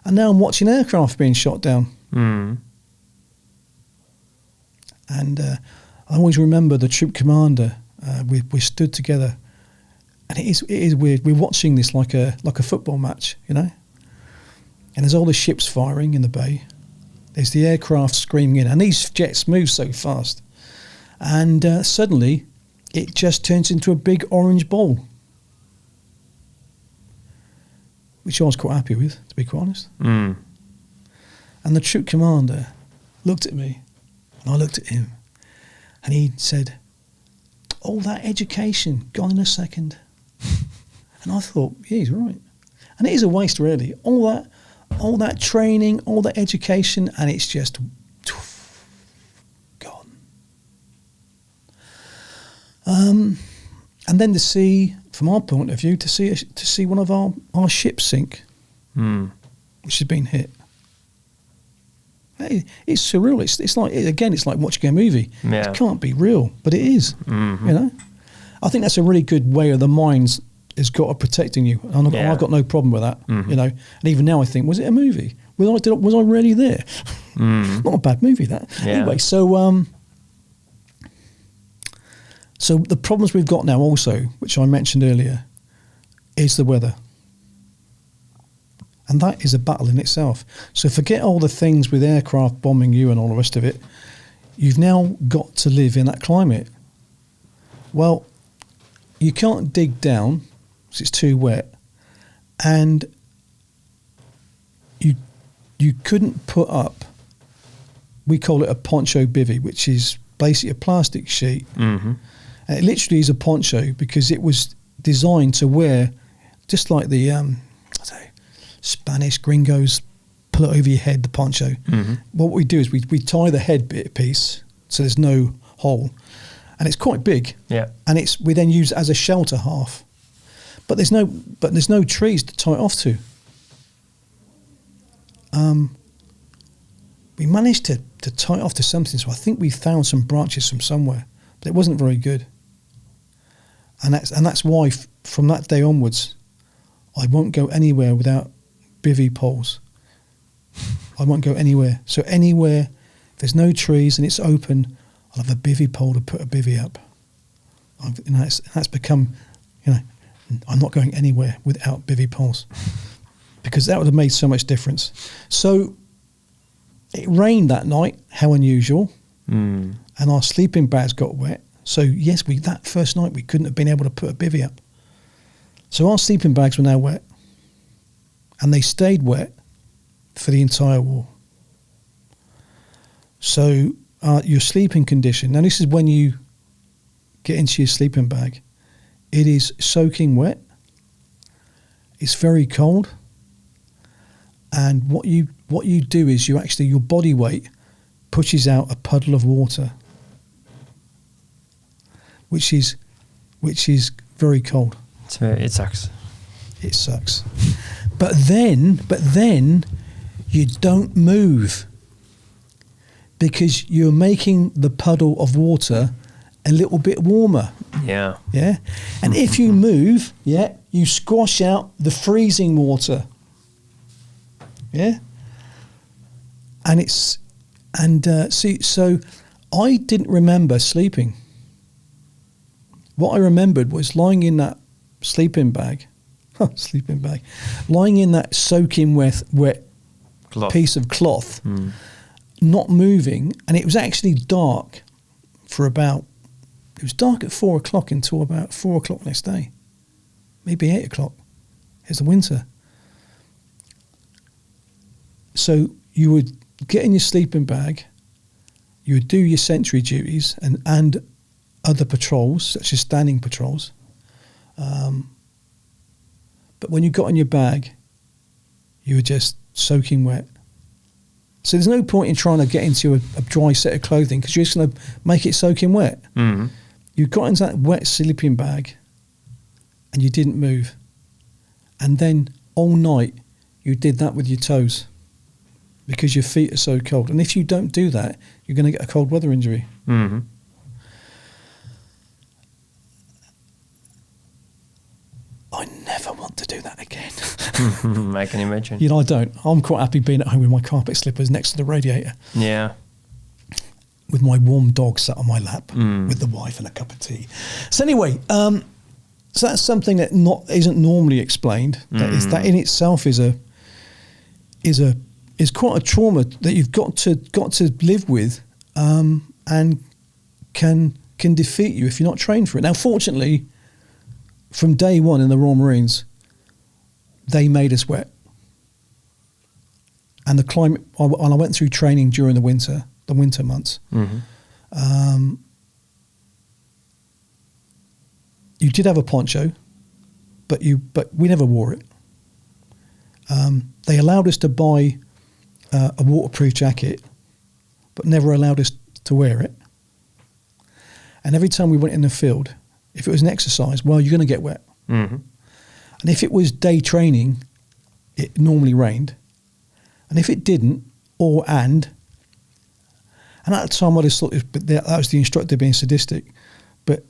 and now I'm watching aircraft being shot down. Mm. And I always remember the troop commander. We stood together, and it is weird. We're watching this like a football match, and there's all the ships firing in the bay. There's the aircraft screaming in, and these jets move so fast. And suddenly, it just turns into a big orange ball, which I was quite happy with, to be quite honest. Mm. And the troop commander looked at me, and I looked at him, and he said, "All that education gone in a second." And I thought, yeah, he's right. And it is a waste, really. All that training, all that education, and it's just gone. And then to see, from our point of view, to see one of our ships sink, which has been hit. It's surreal. It's like watching a movie. Yeah. It can't be real, but it is. Mm-hmm. I think that's a really good way of the minds has got a protecting you. And I've got no problem with that, you know. And even now I think, was it a movie? Was I really there? Not a bad movie, that. Yeah. Anyway, so the problems we've got now also, which I mentioned earlier, is the weather. And that is a battle in itself. So forget all the things with aircraft bombing you and all the rest of it. You've now got to live in that climate. Well, you can't dig down because it's too wet. And you couldn't put up, we call it a poncho bivvy, which is basically a plastic sheet. And it literally is a poncho because it was designed to wear, just like the Spanish gringos pull it over your head, the poncho. What we do is we tie the head bit piece so there's no hole, and it's quite big. Yeah, and we then use it as a shelter half, but there's no trees to tie it off to. We managed to tie it off to something, so I think we found some branches from somewhere, but it wasn't very good. And that's why from that day onwards, I won't go anywhere without bivvy poles. I won't go anywhere. So anywhere, if there's no trees and it's open, I'll have a bivvy pole to put a bivvy up. That's become, I'm not going anywhere without bivvy poles because that would have made so much difference. So it rained that night, how unusual, and our sleeping bags got wet. So yes, that first night we couldn't have been able to put a bivvy up. So our sleeping bags were now wet, and they stayed wet for the entire war. So your sleeping condition, now this is when you get into your sleeping bag, it is soaking wet, it's very cold, and what you do is your body weight pushes out a puddle of water, which is very cold. It sucks. It sucks. But then you don't move because you're making the puddle of water a little bit warmer. Yeah. Yeah. And if you move, you squash out the freezing water. Yeah. And so I didn't remember sleeping. What I remembered was lying in that sleeping bag, lying in that soaking wet piece of cloth, not moving, and it was actually dark it was dark at 4 o'clock until about 4 o'clock next day, maybe 8 o'clock. It's the winter. So you would get in your sleeping bag, you would do your sentry duties and other patrols, such as standing patrols. But when you got in your bag, you were just soaking wet. So there's no point in trying to get into a dry set of clothing because you're just going to make it soaking wet. You got into that wet sleeping bag and you didn't move. And then all night you did that with your toes because your feet are so cold. And if you don't do that, you're going to get a cold weather injury. I never want to do that again. I can imagine. I don't. I'm quite happy being at home with my carpet slippers next to the radiator. Yeah. With my warm dog sat on my lap with the wife and a cup of tea. So anyway, so that's something that isn't normally explained. That in itself is quite a trauma that you've got to live with, and can defeat you if you're not trained for it. Now, fortunately, from day one in the Royal Marines, they made us wet. And the climate, and I went through training during the winter months. You did have a poncho, but we never wore it. They allowed us to buy a waterproof jacket, but never allowed us to wear it. And every time we went in the field, if it was an exercise, well, you're going to get wet. And if it was day training, it normally rained. And if it didn't, and at the time I just thought that was the instructor being sadistic, but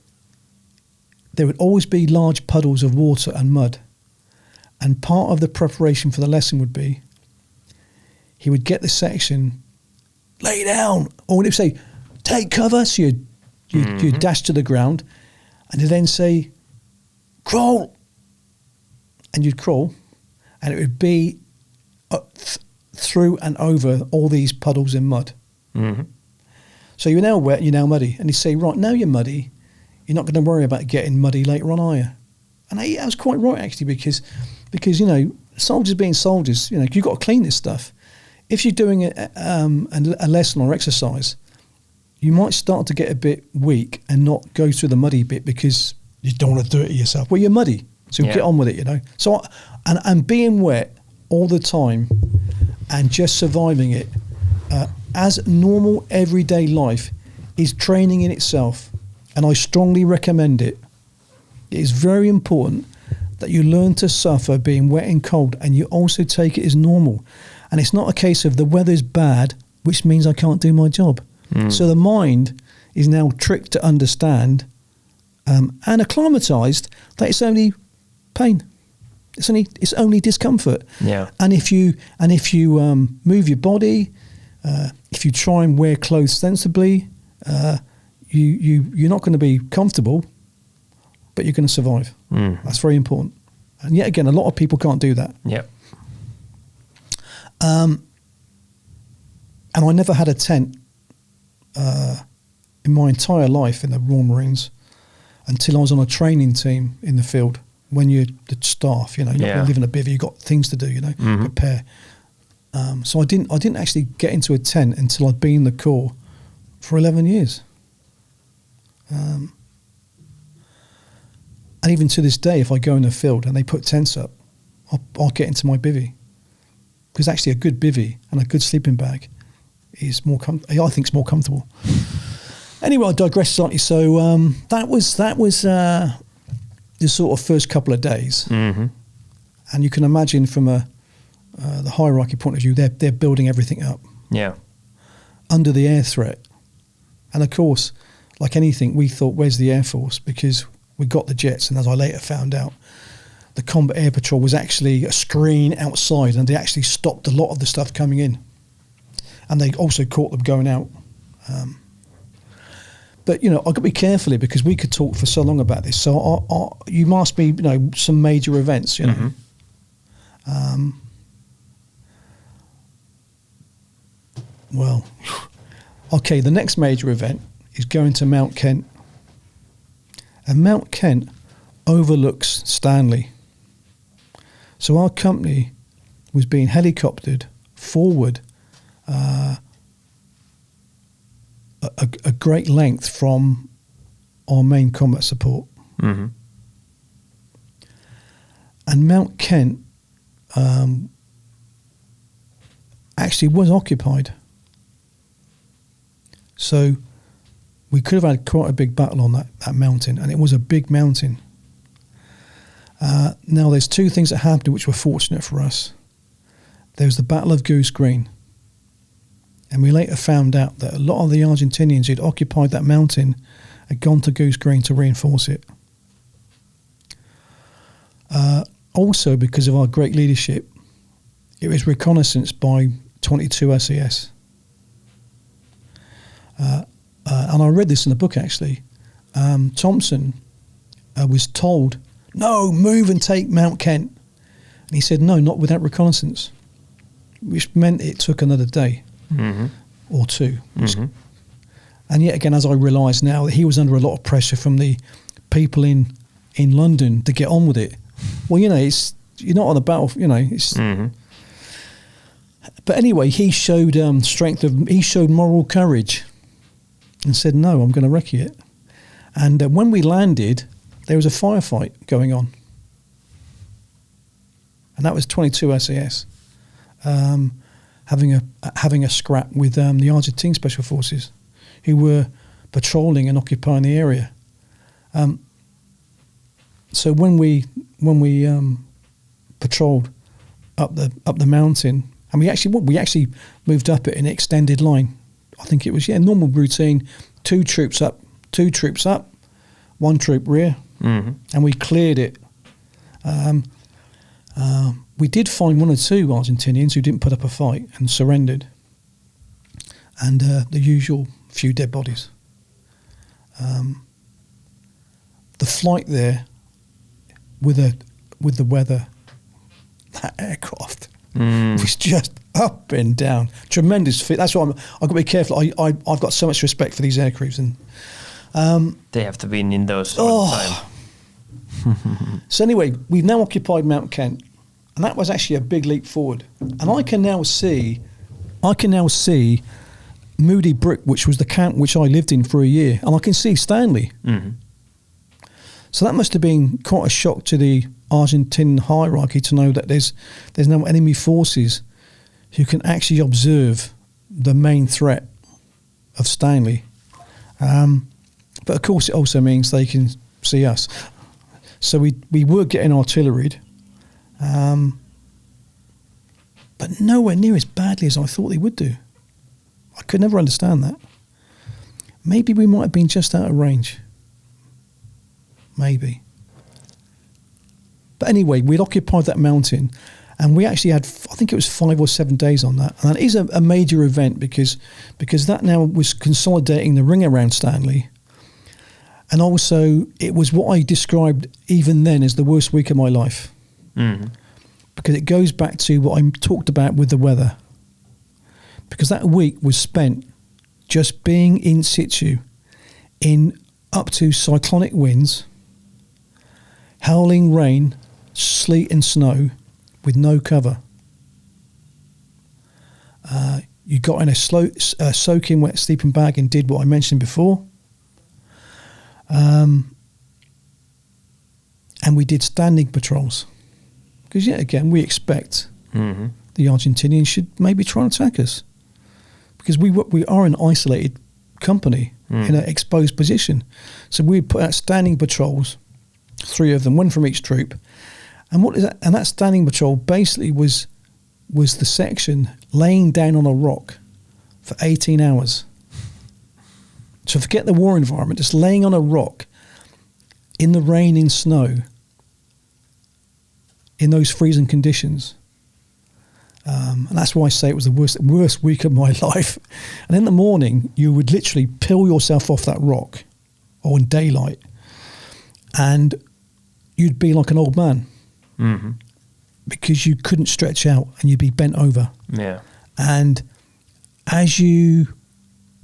there would always be large puddles of water and mud. And part of the preparation for the lesson would be he would get the section, lay down, or he'd say, take cover. So you'd dash to the ground, and he'd then say, crawl. And you'd crawl, and it would be through and over all these puddles in mud. Mm-hmm. So you're now wet, you're now muddy. And he'd say, right, now you're muddy, you're not going to worry about getting muddy later on, are you? And I was quite right, actually, because you know, soldiers being soldiers, you know, you've got to clean this stuff. If you're doing a lesson or exercise, you might start to get a bit weak and not go through the muddy bit because you don't want to do it yourself. Well, you're muddy, so get on with it, you know. So, and being wet all the time and just surviving it as normal everyday life is training in itself, and I strongly recommend it. It is very important that you learn to suffer being wet and cold, and you also take it as normal. And it's not a case of the weather's bad, which means I can't do my job. So the mind is now tricked to understand and acclimatized that it's only pain. It's only discomfort. Yeah. And if you move your body, if you try and wear clothes sensibly, you're not going to be comfortable, but you're going to survive. That's very important. And yet again, a lot of people can't do that. Yeah. And I never had a tent in my entire life in the Royal Marines until I was on a training team in the field. When you're the staff, you know, you're not going to live in a bivvy, you've got things to do, you know, prepare. So I didn't actually get into a tent until I'd been in the Corps for 11 years. And even to this day, if I go in the field and they put tents up, I'll get into my bivvy. Because actually a good bivvy and a good sleeping bag is more I think it's more comfortable. Anyway, I digress slightly. So that was the sort of first couple of days. And you can imagine from the hierarchy point of view, they're building everything up. Yeah. Under the air threat. And of course, like anything, we thought, where's the Air Force? Because we got the jets, and as I later found out, the Combat Air Patrol was actually a screen outside, and they actually stopped a lot of the stuff coming in. And they also caught them going out. But, you know, I've got to be careful because we could talk for so long about this. So you must be, you know, some major events, you know. Well, okay, the next major event is going to Mount Kent. And Mount Kent overlooks Stanley. So our company was being helicoptered forward a great length from our main combat support. And Mount Kent actually was occupied. So we could have had quite a big battle on that mountain, and it was a big mountain. Now, there's two things that happened which were fortunate for us. There was the Battle of Goose Green, and we later found out that a lot of the Argentinians who'd occupied that mountain had gone to Goose Green to reinforce it. Also, because of our great leadership, it was reconnaissance by 22 SAS. And I read this in the book, actually. Thompson was told, no, move and take Mount Kent. And he said, no, not without reconnaissance, which meant it took another day or two. And yet again, as I realise now, that he was under a lot of pressure from the people in London to get on with it. Well, you know, you're not on the battle, you know. But anyway, he showed he showed moral courage and said, no, I'm going to wreck it. And when we landed, there was a firefight going on. And that was 22 SAS having a scrap with the Argentine Special Forces, who were patrolling and occupying the area. So when we patrolled up the mountain, and we actually moved up it in an extended line. I think it was normal routine: 2 troops up, 1 troop rear, and we cleared it. We did find 1 or 2 Argentinians who didn't put up a fight and surrendered, and the usual few dead bodies. The flight there with the weather, that aircraft was just up and down, tremendous fit. That's why I've got to be careful. I've got so much respect for these aircrews, and they have to be in those all the time. So anyway, we've now occupied Mount Kent, and that was actually a big leap forward. And I can now see Moody Brick, which was the camp which I lived in for a year, and I can see Stanley. So that must have been quite a shock to the Argentine hierarchy to know that there's no enemy forces who can actually observe the main threat of Stanley. But of course, it also means they can see us. So we were getting artilleried, but nowhere near as badly as I thought they would do. I could never understand that. Maybe we might have been just out of range. Maybe. But anyway, we'd occupied that mountain, and we actually had, I think it was 5 or 7 days on that. And that is a major event because that now was consolidating the ring around Stanley. And also, it was what I described even then as the worst week of my life. Because it goes back to what I talked about with the weather. Because that week was spent just being in situ in up to cyclonic winds, howling rain, sleet and snow with no cover. You got in a soaking wet sleeping bag and did what I mentioned before. And we did standing patrols. Because yet again, we expect the Argentinians should maybe try and attack us. Because we are an isolated company in an exposed position. So we put out standing patrols, 3 of them, 1 from each troop. And what is that? And that standing patrol basically was the section laying down on a rock for 18 hours. So forget the war environment, just laying on a rock in the rain and snow in those freezing conditions. And that's why I say it was the worst week of my life. And in the morning, you would literally peel yourself off that rock, or in daylight, and you'd be like an old man because you couldn't stretch out and you'd be bent over. Yeah. And as you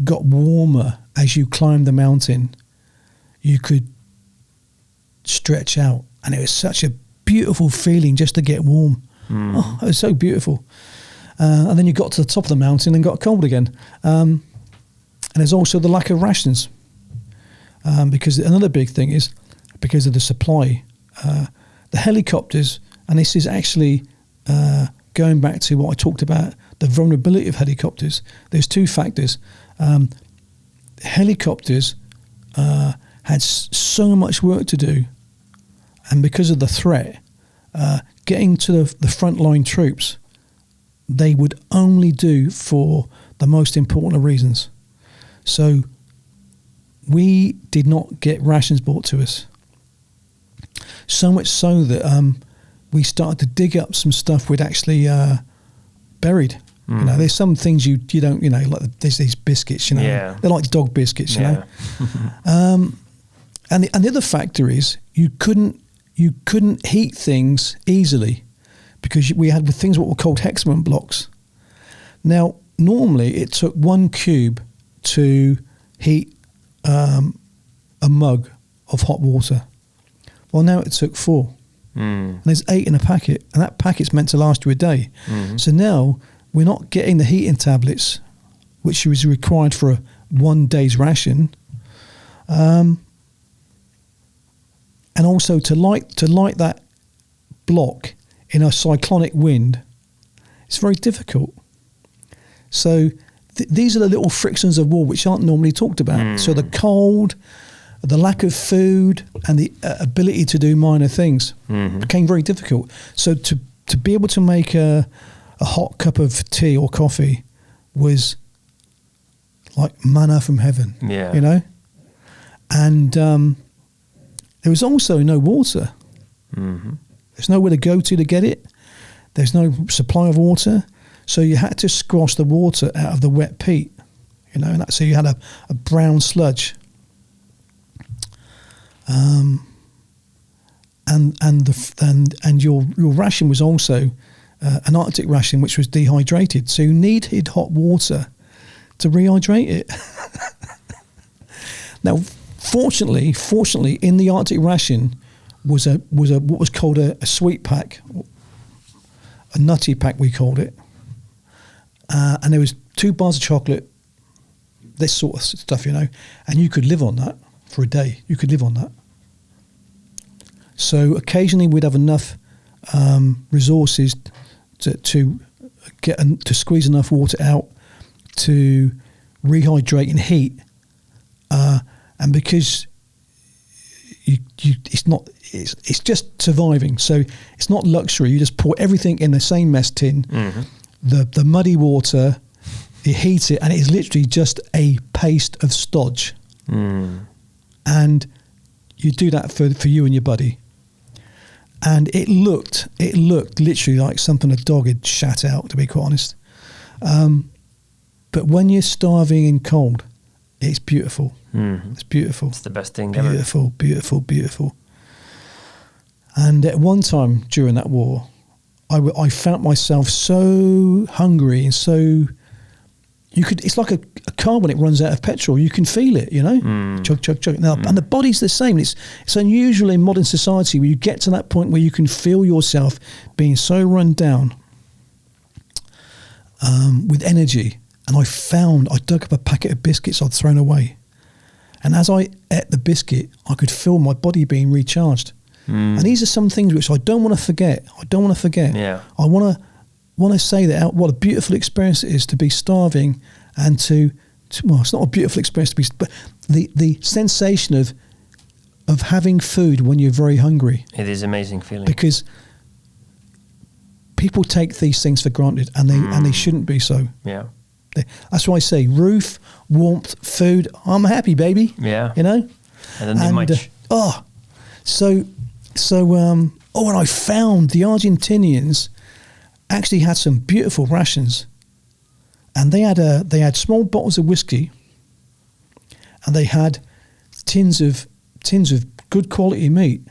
got warmer, as you climbed the mountain, you could stretch out, and it was such a beautiful feeling just to get warm. Oh, it was so beautiful. And then you got to the top of the mountain and got cold again. And there's also the lack of rations. Because another big thing is, because of the supply, the helicopters, and this is actually going back to what I talked about, the vulnerability of helicopters. There's 2 factors. Helicopters had so much work to do, and because of the threat, getting to the frontline troops, they would only do for the most important reasons. So we did not get rations brought to us. So much so that we started to dig up some stuff we'd actually buried. You know, there's some things you don't, like there's these biscuits, they're like dog biscuits, you know. And the other factor is you couldn't heat things easily because we had things what were called hexagon blocks. Now, normally it took 1 cube to heat a mug of hot water. Well, now it took 4. And there's 8 in a packet, and that packet's meant to last you a day. So now we're not getting the heating tablets, which was required for a 1 day's ration. And also to light that block in a cyclonic wind, it's very difficult. So these are the little frictions of war which aren't normally talked about. So the cold, the lack of food, and the ability to do minor things became very difficult. So to be able to make a hot cup of tea or coffee was like manna from heaven, And there there was also no water. There's nowhere to go to get it. There's no supply of water. So you had to squash the water out of the wet peat, you know, so you had a brown sludge. And your ration was also an Arctic ration, which was dehydrated. So you needed hot water to rehydrate it. Now, fortunately, in the Arctic ration was what was called a sweet pack, a nutty pack we called it, and there was 2 bars of chocolate, this sort of stuff, you know, and you could live on that for a day. You could live on that. So occasionally we'd have enough resources to squeeze enough water out to rehydrate and heat, and because it's just surviving. So it's not luxury. You just pour everything in the same mess tin, the muddy water, you heat it, and it's literally just a paste of stodge. And you do that for you and your buddy. And it looked literally like something a dog had shat out, to be quite honest. But when you're starving and cold, it's beautiful. It's beautiful. It's the best thing beautiful, ever. Beautiful, beautiful. And at one time during that war, I found myself so hungry and so... It's like a car when it runs out of petrol. You can feel it, you know? Chug, chug, chug. Now, and the body's the same. It's unusual in modern society where you get to that point where you can feel yourself being so run down with energy. And I dug up a packet of biscuits I'd thrown away. And as I ate the biscuit, I could feel my body being recharged. And these are some things which I don't want to forget. Yeah. I want to say that what a beautiful experience it is to be starving and to well, it's not a beautiful experience to be, but the sensation of having food when you're very hungry. It is an amazing feeling. Because people take these things for granted, and they shouldn't be so. Yeah. That's why I say roof, warmth, food. I'm happy, baby. Yeah. You know. And then much. And I found the Argentinians actually had some beautiful rations, and they had small bottles of whiskey, and they had tins of good quality meat,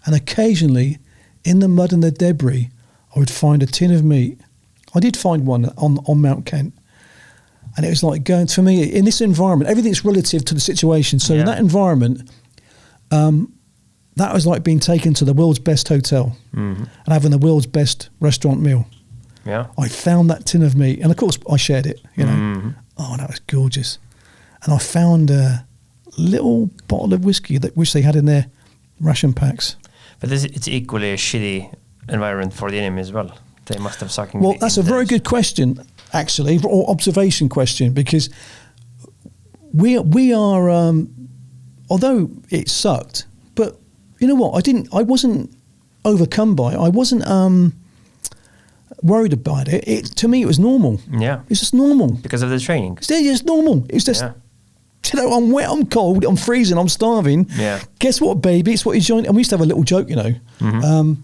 and occasionally in the mud and the debris I would find a tin of meat. I did find one on Mount Kent, and it was like going, for me, in this environment, everything's relative to the situation. So in that environment, that was like being taken to the world's best hotel and having the world's best restaurant meal. Yeah, I found that tin of meat, and of course I shared it. You know, oh, that was gorgeous. And I found a little bottle of whiskey which they had in their ration packs. But it's equally a shitty environment for the enemy as well. They must have sucking. Well, that's a very good question, actually, or observation question, because we are, although it sucked, but you know what? I wasn't overcome by it. I wasn't worried about it. To me, it was normal. Yeah. It's just normal. Because of the training. It's just normal. It's just, you know, I'm wet, I'm cold, I'm freezing, I'm starving. Yeah. Guess what, baby? It's what you joined. And we used to have a little joke, you know.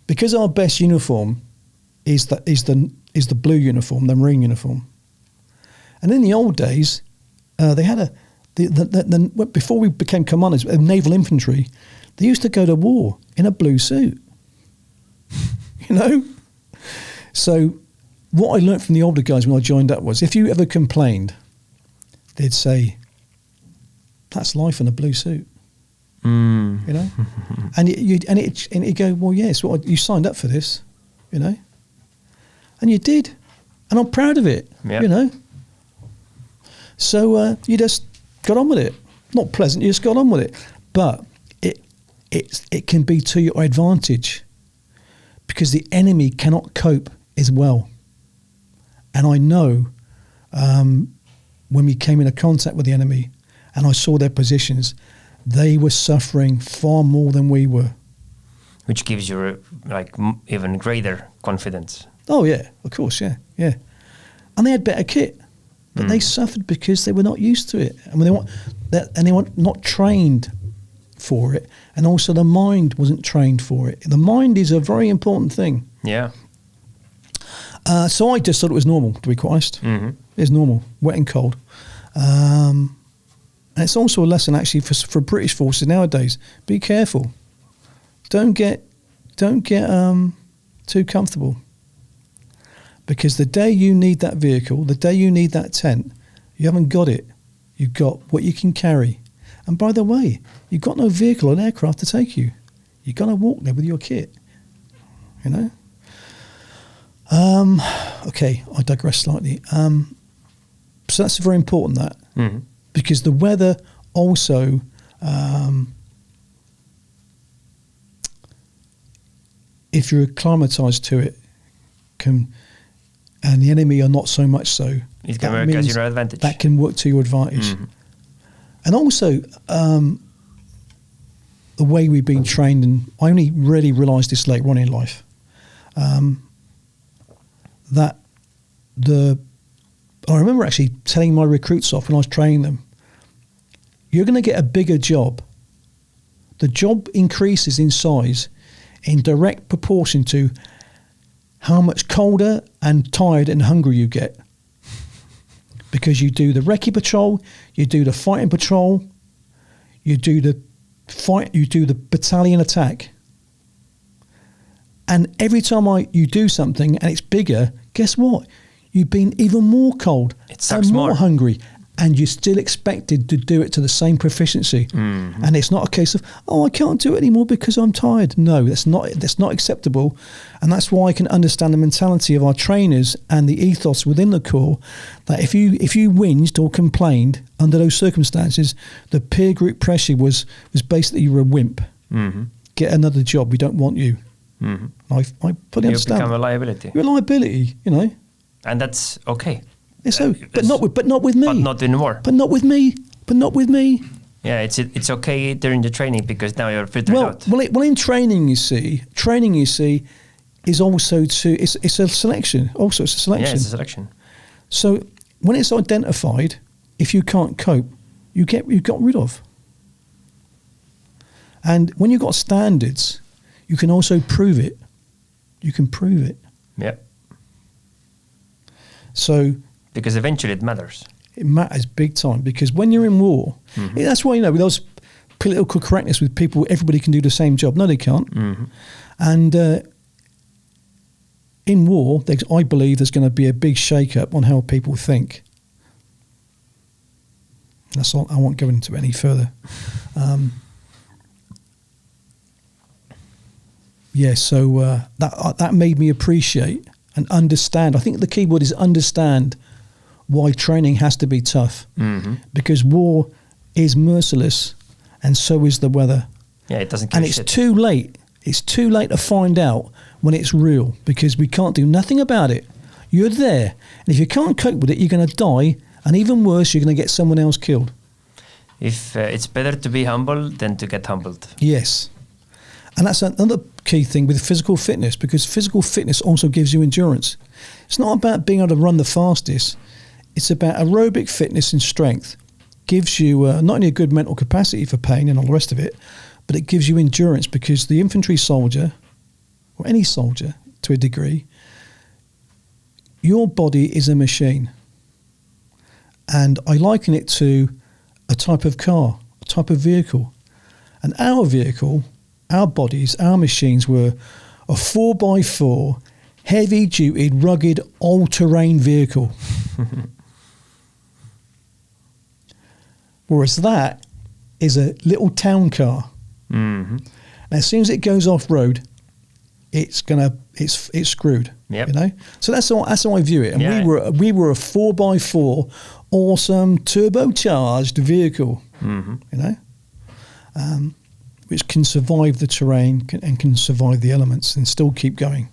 Because our best uniform is the blue uniform, the Marine uniform. And in the old days, they had before we became commanders, naval infantry, they used to go to war in a blue suit. You know? So what I learnt from the older guys when I joined up was, if you ever complained, they'd say, that's life in a blue suit. You know? and you go, well, yes, you signed up for this, you know? And you did. And I'm proud of it, you know? So you just got on with it. Not pleasant, you just got on with it. But it can be to your advantage, because the enemy cannot cope as well. And I know when we came into contact with the enemy and I saw their positions, they were suffering far more than we were. Which gives you even greater confidence. Oh yeah, of course, yeah. And they had better kit, but they suffered because they were not used to it, and they weren't not trained for it, and also the mind wasn't trained for it. The mind is a very important thing. Yeah. So I just thought it was normal, to be quite honest. Mm-hmm. It's normal, wet and cold. And it's also a lesson actually for British forces nowadays. Be careful. Don't get too comfortable. Because the day you need that vehicle, the day you need that tent, you haven't got it. You've got what you can carry. And by the way, you've got no vehicle or aircraft to take you. You're going to walk there with your kit. You know? Okay, I digress slightly. So that's very important, that. Mm-hmm. Because the weather also... if you're acclimatised to it, and the enemy are not so much so, it can work as your advantage. That can work to your advantage. Mm-hmm. And also, the way we've been trained, and I only really realised this later on in life, that I remember actually telling my recruits off when I was training them, you're going to get a bigger job. The job increases in size in direct proportion to how much colder and tired and hungry you get. Because you do the recce patrol, you do the fighting patrol, you do the battalion attack. And every time you do something and it's bigger, guess what? You've been even more cold and more hungry, and you're still expected to do it to the same proficiency. Mm-hmm. And it's not a case of, I can't do it anymore because I'm tired. No, that's not acceptable. And that's why I can understand the mentality of our trainers and the ethos within the Corps, that if you whinged or complained under those circumstances, the peer group pressure was basically you're a wimp. Mm-hmm. Get another job. We don't want you. Mm-hmm. I fully understand. You become a liability. You're a liability, you know. And that's okay. It's okay, but not with me. But not in war. But not with me. Yeah, it's okay during the training because now you're filtered out. Well, in training, you see, is also it's a selection. Also, it's a selection. Yeah, it's a selection. So when it's identified, if you can't cope, you got rid of. And when you've got standards, you can also prove it. You can prove it. Yeah. So. Because eventually it matters. It matters big time, because when you're in war, mm-hmm. That's why, with those political correctness with people, everybody can do the same job. No, they can't. Mm-hmm. And in war, I believe there's going to be a big shake-up on how people think. That's all. I won't go into it any further. So that made me appreciate and understand. I think the key word is understand why training has to be tough. Mm-hmm. Because war is merciless, and so is the weather. Yeah, it doesn't. And it's too late. It's too late to find out when it's real, because we can't do nothing about it. You're there, and if you can't cope with it, you're going to die, and even worse, you're going to get someone else killed. If it's better to be humble than to get humbled. Yes. And that's another key thing with physical fitness, because physical fitness also gives you endurance. It's not about being able to run the fastest. It's about aerobic fitness and strength. Gives you not only a good mental capacity for pain and all the rest of it, but it gives you endurance, because the infantry soldier, or any soldier to a degree, your body is a machine. And I liken it to a type of car, a type of vehicle. And our vehicle, our bodies, our machines were a 4x4, heavy-duty, rugged, all-terrain vehicle. Whereas that is a little town car. Mm-hmm. And as soon as it goes off-road, it's screwed. Yep. You know? So that's how I view it. And we were a 4x4, awesome, turbocharged vehicle. Mm-hmm. You know? Which can survive the terrain and can survive the elements and still keep going.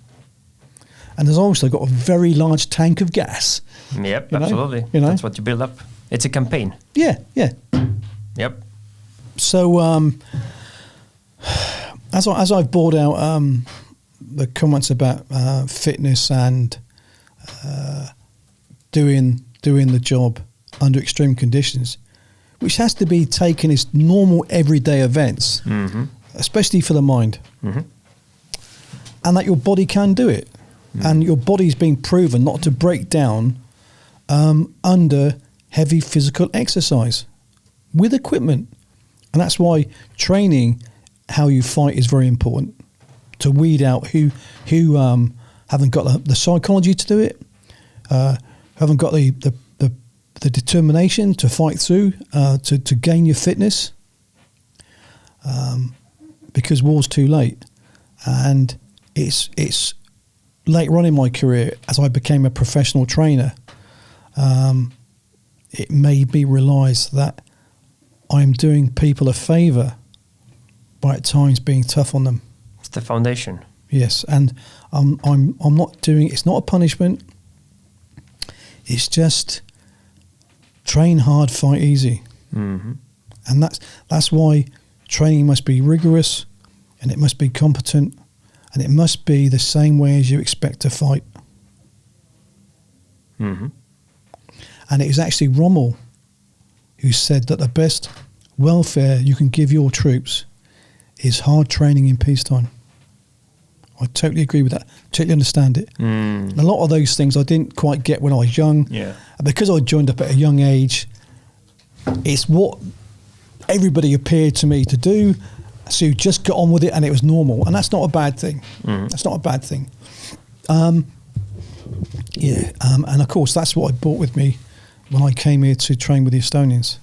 And there's also got a very large tank of gas. Yep, absolutely. You know? That's what you build up. It's a campaign. Yeah. Yep. So as I've brought out the comments about fitness and doing the job under extreme conditions, which has to be taken as normal everyday events, especially for the mind, and that your body can do it, and your body's been proven not to break down under heavy physical exercise with equipment. And that's why training how you fight is very important, to weed out who haven't got the psychology to do it, haven't got the determination to fight through, to gain your fitness, because war's too late. And it's later on in my career, as I became a professional trainer, it made me realise that I'm doing people a favour by at times being tough on them. It's the foundation. Yes, and I'm not doing. It's not a punishment. It's just train hard, fight easy, and that's why training must be rigorous, and it must be competent, and it must be the same way as you expect to fight. And it was actually Rommel who said that the best welfare you can give your troops is hard training in peacetime. I totally agree with that. Totally understand it. And a lot of those things I didn't quite get when I was young. Yeah. And because I joined up at a young age, it's what everybody appeared to me to do. So you just got on with it and it was normal. And that's not a bad thing. That's not a bad thing. And of course, that's what I brought with me when I came here to train with the Estonians.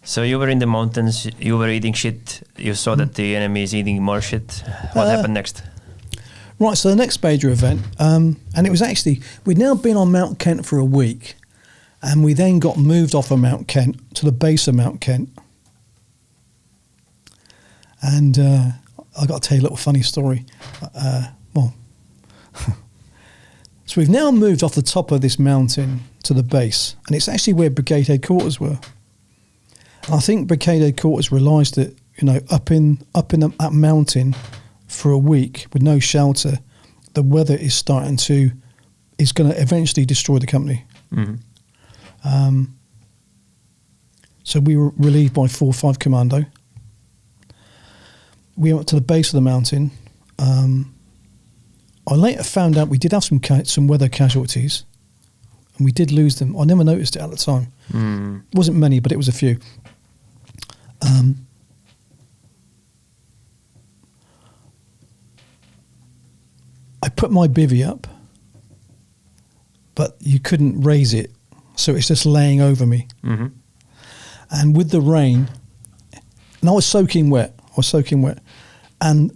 So you were in the mountains, you were eating shit, you saw that the enemy is eating more shit. What happened next? Right, so the next major event, and it was actually, we'd now been on Mount Kent for a week, and we then got moved off of Mount Kent to the base of Mount Kent. And I got to tell you a little funny story. So we've now moved off the top of this mountain to the base, and it's actually where brigade headquarters were. And I think brigade headquarters realised that, up in that mountain for a week with no shelter, the weather is going to eventually destroy the company. So we were relieved by 4-5 Commando. We went to the base of the mountain. I later found out we did have some weather casualties, and we did lose them. I never noticed it at the time. It wasn't many, but it was a few. I put my bivvy up, but you couldn't raise it, so it's just laying over me. And with the rain, and I was soaking wet, and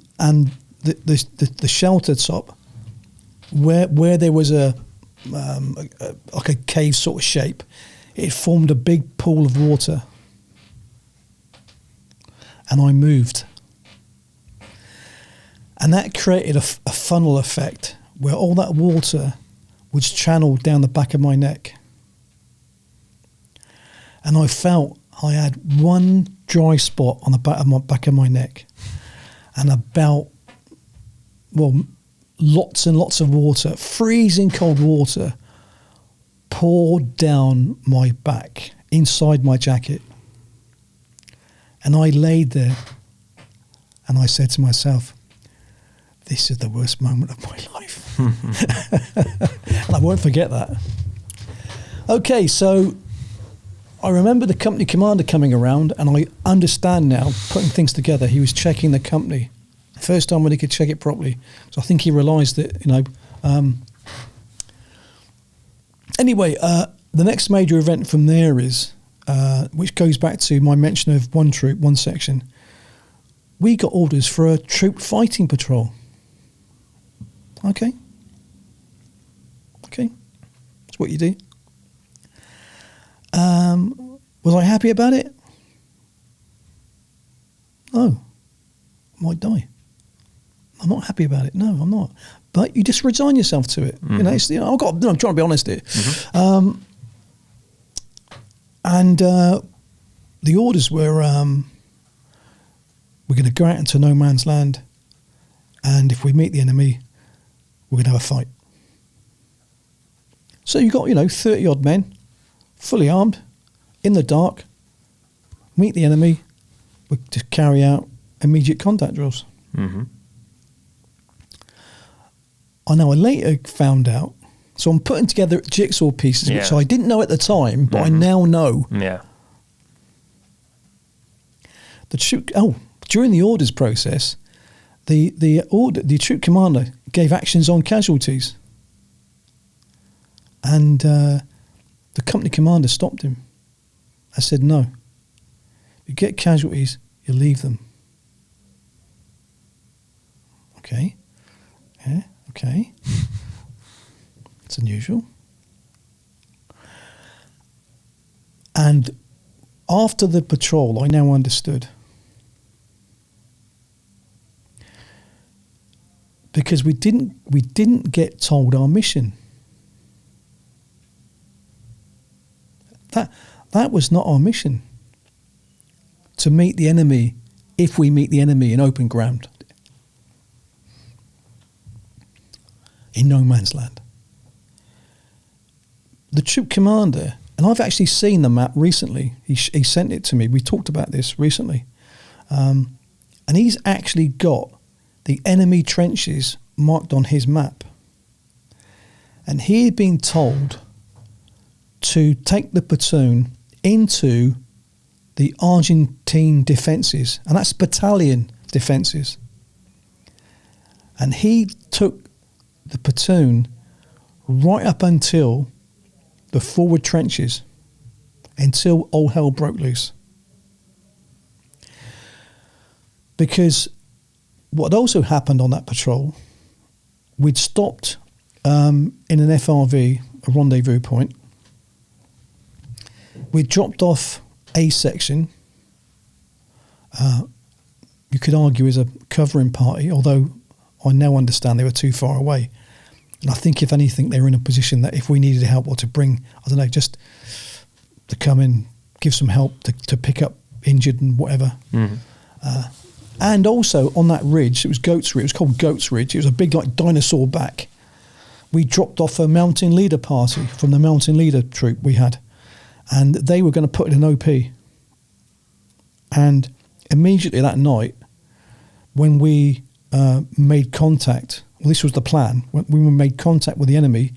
the shelter top, where there was like a cave sort of shape, it formed a big pool of water. And I moved. And that created a funnel effect where all that water was channeled down the back of my neck. And I felt I had one dry spot on the back of my neck, and lots and lots of water, freezing cold water, poured down my back, inside my jacket. And I laid there and I said to myself, this is the worst moment of my life. And I won't forget that. Okay, so I remember the company commander coming around, and I understand now, putting things together, he was checking the company. First time when he could check it properly. So I think he realised that, Anyway, the next major event from there is, which goes back to my mention of one troop, one section. We got orders for a troop fighting patrol. Okay. That's what you do. Was I happy about it? No. I might die. I'm not happy about it. No, I'm not. But you just resign yourself to it. I'm trying to be honest here. And the orders were, we're going to go out into no man's land, and if we meet the enemy, we're going to have a fight. So you got, 30 odd men, fully armed, in the dark, meet the enemy, we just carry out immediate contact drills. Mm-hmm. I know I later found out, so I'm putting together jigsaw pieces, which I didn't know at the time, but I now know. Yeah. During the orders process, the troop commander gave actions on casualties, and the company commander stopped him. I said, "No, you get casualties, you leave them." Okay, yeah, okay. It's unusual. And after the patrol, I now understood. Because we didn't get told our mission. That was not our mission. To meet the enemy, if we meet the enemy in open ground. In no man's land. The troop commander, and I've actually seen the map recently. He sent it to me. We talked about this recently. And he's actually got the enemy trenches marked on his map. And he had been told to take the platoon into the Argentine defences, and that's battalion defences. And he took the platoon right up until the forward trenches, until all hell broke loose. Because what also happened on that patrol, we'd stopped in an FRV, a rendezvous point. We dropped off a section. You could argue as a covering party, although I now understand they were too far away. And I think, if anything, they were in a position that if we needed help or to bring, I don't know, just to come in, give some help to pick up injured and whatever. Mm-hmm. And also on that ridge, it was Goat's Ridge. It was called Goat's Ridge. It was a big, like, dinosaur back. We dropped off a mountain leader party from the mountain leader troop we had, and they were going to put in an OP. And immediately that night, when we made contact, well, this was the plan. When we made contact with the enemy,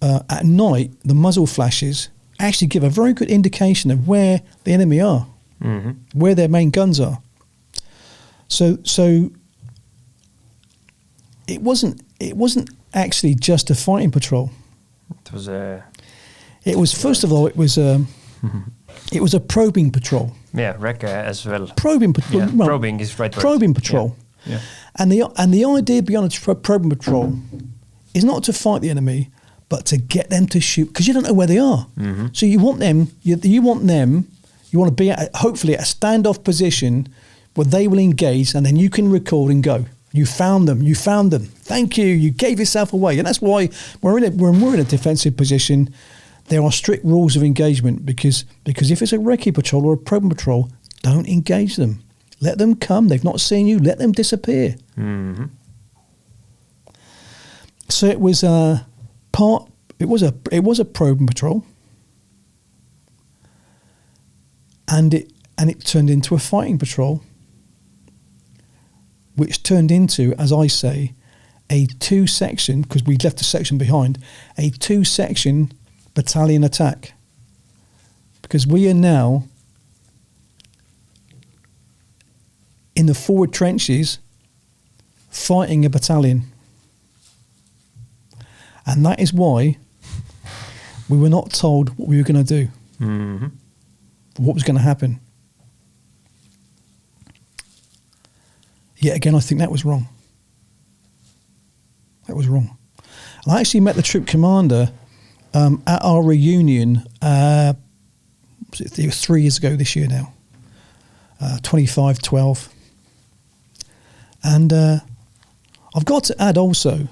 at night, the muzzle flashes actually give a very good indication of where the enemy are, mm-hmm. where their main guns are. So it wasn't actually just a fighting patrol. It was first of all it was a probing patrol. Yeah, Rekka as well. Probing patrol. Yeah, well, probing is right. Probing patrol. Yeah. And the idea behind a probing patrol is not to fight the enemy, but to get them to shoot, because you don't know where they are. Mm-hmm. So you want them. You want to be hopefully at a standoff position where they will engage, and then you can record and go. You found them. Thank you. You gave yourself away, and that's why when we're in a defensive position, there are strict rules of engagement, because if it's a recce patrol or a probing patrol, don't engage them. Let them come. They've not seen you. Let them disappear. Mm-hmm. So it was a probing patrol, and it turned into a fighting patrol, which turned into, as I say, a 2-section, because we left a section behind, a 2-section battalion attack. Because we are now in the forward trenches fighting a battalion. And that is why we were not told what we were going to do, mm-hmm. what was going to happen. Yet again, I think that was wrong. And I actually met the troop commander at our reunion, it was 3 years ago this year now, 25/12. And I've got to add also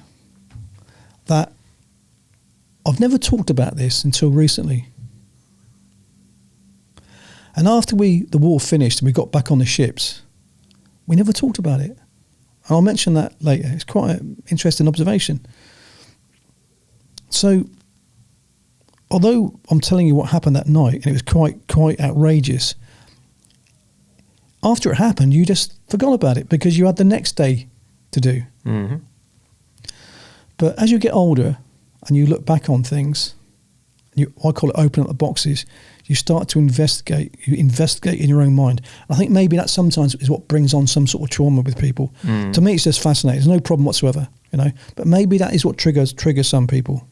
that I've never talked about this until recently. And after the war finished and we got back on the ships, we never talked about it. And I'll mention that later. It's quite an interesting observation. So, although I'm telling you what happened that night, and it was quite outrageous, after it happened, you just forgot about it because you had the next day to do. Mm-hmm. But as you get older and you look back on things, I call it open up the boxes, you start to investigate. You investigate in your own mind. I think maybe that sometimes is what brings on some sort of trauma with people. To me, it's just fascinating. There's no problem whatsoever, you know. But maybe that is what triggers some people.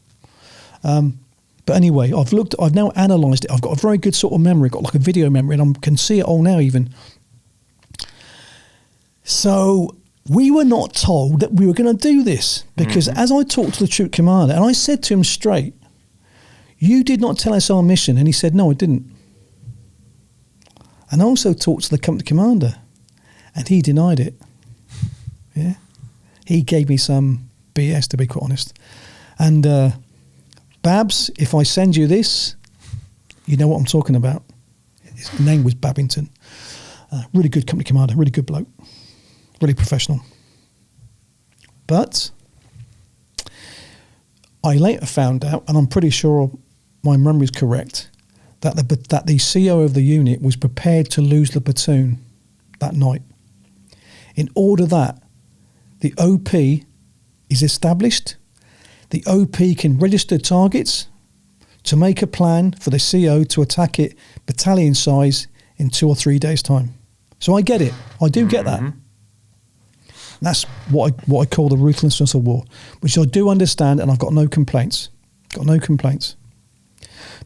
But anyway, I've now analysed it. I've got a very good sort of memory, got like a video memory, and I can see it all now even. So we were not told that we were going to do this because as I talked to the troop commander, and I said to him straight, "You did not tell us our mission." And he said, "No, I didn't." And I also talked to the company commander, and he denied it. Yeah. He gave me some BS, to be quite honest. And Babs, if I send you this, you know what I'm talking about. His name was Babington. Really good company commander, really good bloke, really professional. But I later found out, and I'm pretty sure my memory is correct, that the CO of the unit was prepared to lose the platoon that night. In order that the OP is established, the OP can register targets to make a plan for the CO to attack it battalion size in 2 or 3 days' time. So I get it. I do get that. That's what I call the ruthlessness of war, which I do understand, and I've got no complaints. Got no complaints.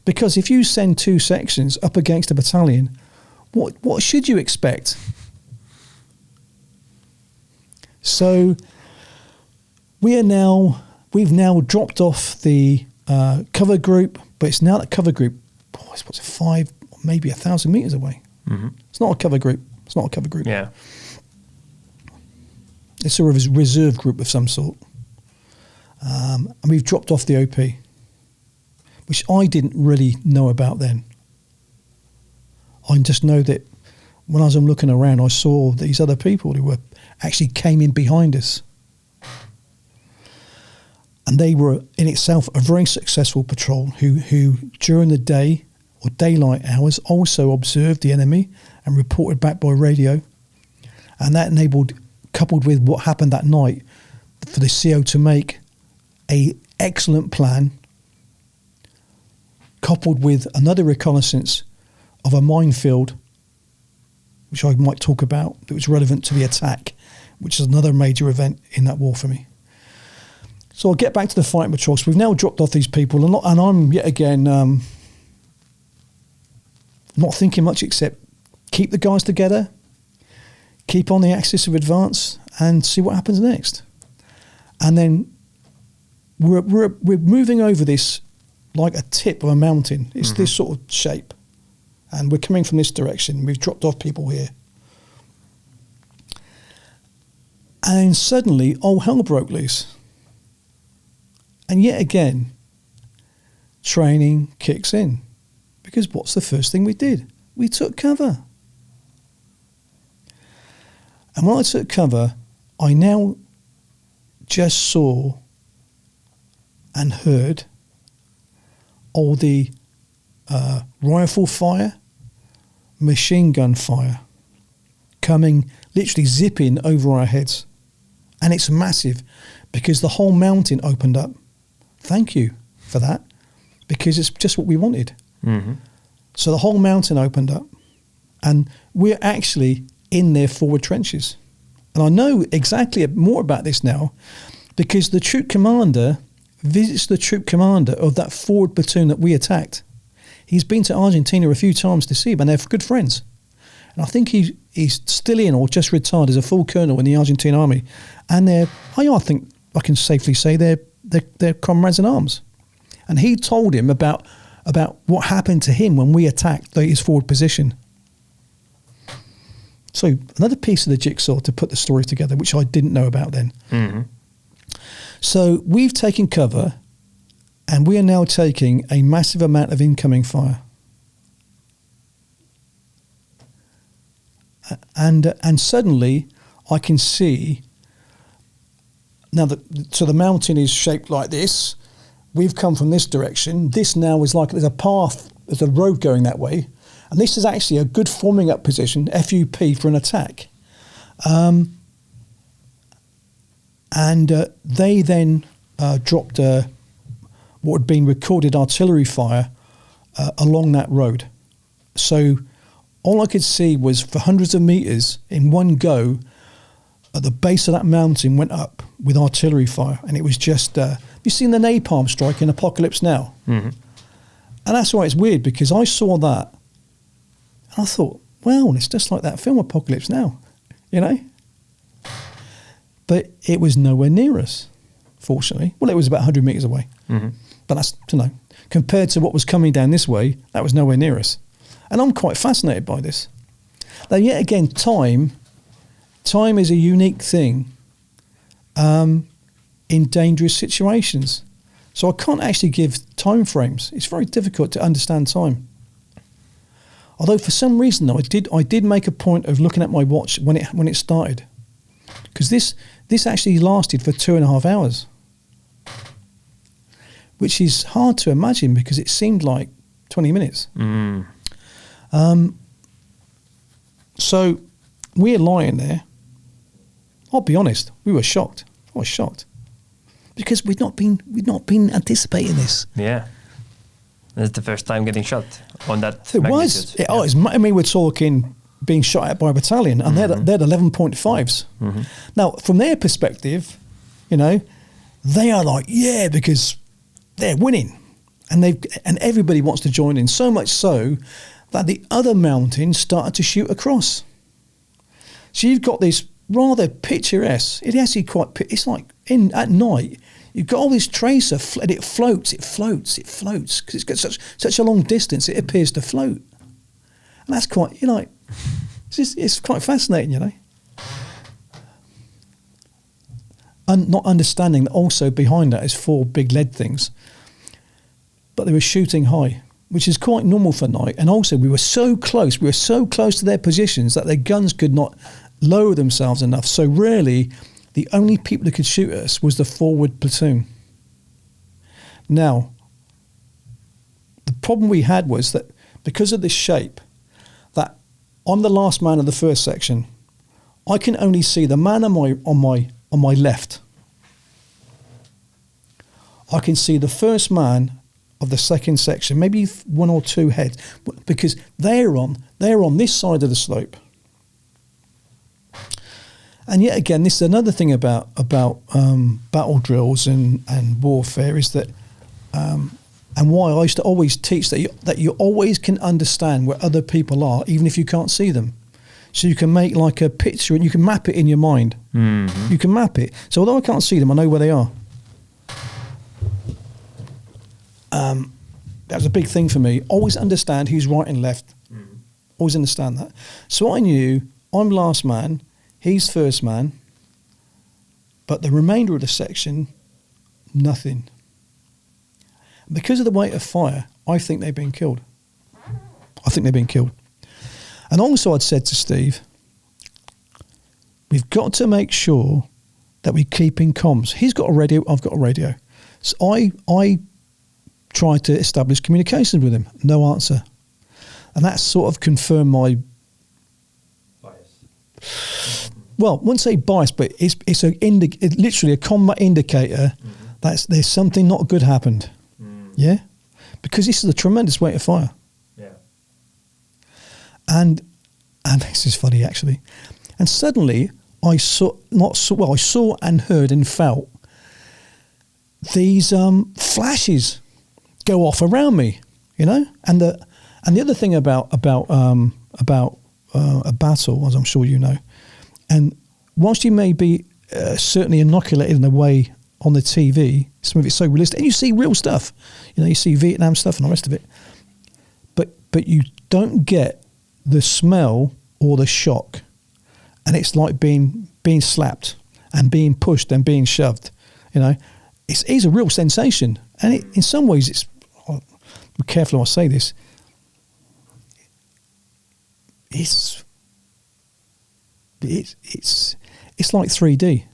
Because if you send 2 sections up against a battalion, what should you expect? So we've now dropped off the cover group, but it's now that cover group, what's it, 5, maybe 1,000 meters away. It's not a cover group. It's not a cover group. Yeah. It's a reserve group of some sort. And we've dropped off the OP, which I didn't really know about then. I just know that when I was looking around, I saw these other people who actually came in behind us. And they were in itself a very successful patrol who during the day or daylight hours also observed the enemy and reported back by radio. And that enabled, coupled with what happened that night, for the CO to make an excellent plan, coupled with another reconnaissance of a minefield, which I might talk about, that was relevant to the attack, which is another major event in that war for me. So I'll get back to the fighting patrol. So we've now dropped off these people, and I'm yet again not thinking much except keep the guys together, keep on the axis of advance, and see what happens next. And then we're moving over this like a tip of a mountain. It's this sort of shape, and we're coming from this direction. We've dropped off people here, and suddenly all hell broke loose. And yet again, training kicks in. Because what's the first thing we did? We took cover. And when I took cover, I now just saw and heard all the rifle fire, machine gun fire coming, literally zipping over our heads. And it's massive because the whole mountain opened up. Thank you for that, because it's just what we wanted. So the whole mountain opened up, and we're actually in their forward trenches. And I know exactly more about this now, because the troop commander visits the troop commander of that forward platoon that we attacked. He's been to Argentina a few times to see him, and they're good friends. And I think he's still in or just retired as a full colonel in the Argentine army. And I think I can safely say they're comrades in arms. And he told him about what happened to him when we attacked his forward position. So another piece of the jigsaw to put the story together, which I didn't know about then. So we've taken cover, and we are now taking a massive amount of incoming fire. And suddenly I can see now so the mountain is shaped like this. We've come from this direction. This now is like there's a path, there's a road going that way, And this is actually a good forming up position, FUP, for an attack. They then dropped what had been recorded artillery fire along that road. So all I could see was for hundreds of metres in one go, at the base of that mountain went up with artillery fire. And it was just, you've seen the napalm strike in Apocalypse Now? Mm-hmm. And that's why it's weird, because I saw that and I thought, well, it's just like that film Apocalypse Now, you know? But it was nowhere near us, fortunately. Well, it was about 100 metres away. Mm-hmm. But that's, you know, compared to what was coming down this way, that was nowhere near us. And I'm quite fascinated by this. Now, yet again, time is a unique thing in dangerous situations. So I can't actually give time frames. It's very difficult to understand time. Although for some reason, though, I did make a point of looking at my watch when it started, because this actually lasted for 2.5 hours, which is hard to imagine because it seemed like 20 minutes. Mm. So we're lying there. I'll be honest, we were shocked. I was shocked because we'd not been anticipating this. Yeah. That's the first time getting shot on that It magnitude. was. I mean, we're talking being shot at by a battalion, and mm-hmm. they're 11.5s. Mm-hmm. Now, from their perspective, you know, they are like, yeah, because they're winning, and everybody wants to join in. So much so that the other mountains started to shoot across. So you've got this rather picturesque. It actually it's like at night. You've got all this tracer, and it floats, because it's got such a long distance, it appears to float. And that's quite, you know, it's quite fascinating, you know. And not understanding that also behind that is 4 big lead things. But they were shooting high, which is quite normal for night. And also we were so close to their positions that their guns could not lower themselves enough. So really, the only people that could shoot at us was the forward platoon. Now, the problem we had was that because of this shape, that I'm the last man of the first section. I can only see the man on my left. I can see the first man of the second section, maybe 1 or 2 heads, because they're on this side of the slope. And yet again, this is another thing about battle drills and warfare is that, and why I used to always teach that you always can understand where other people are, even if you can't see them. So you can make like a picture and you can map it in your mind. Mm-hmm. You can map it. So although I can't see them, I know where they are. That was a big thing for me. Always understand who's right and left. Mm-hmm. Always understand that. So I knew I'm last man. He's first man, but the remainder of the section, nothing. Because of the weight of fire, I think they've been killed. And also I'd said to Steve, we've got to make sure that we keep in comms. He's got a radio, I've got a radio. So I tried to establish communications with him. No answer. And that sort of confirmed my... Well, I wouldn't say bias, but it's literally a combat indicator that there's something not good happened. Mm. Yeah? Because this is a tremendous weight of fire. Yeah. And this is funny actually. And suddenly I saw and heard and felt these flashes go off around me, you know? And the other thing about a battle, as I'm sure you know, and whilst you may be certainly inoculated in a way on the TV, some of it's so realistic, and you see real stuff, you know, you see Vietnam stuff and the rest of it, but you don't get the smell or the shock, and it's like being slapped and being pushed and being shoved, you know. It's a real sensation, and in some ways it's, be careful how I say this, it's like 3D.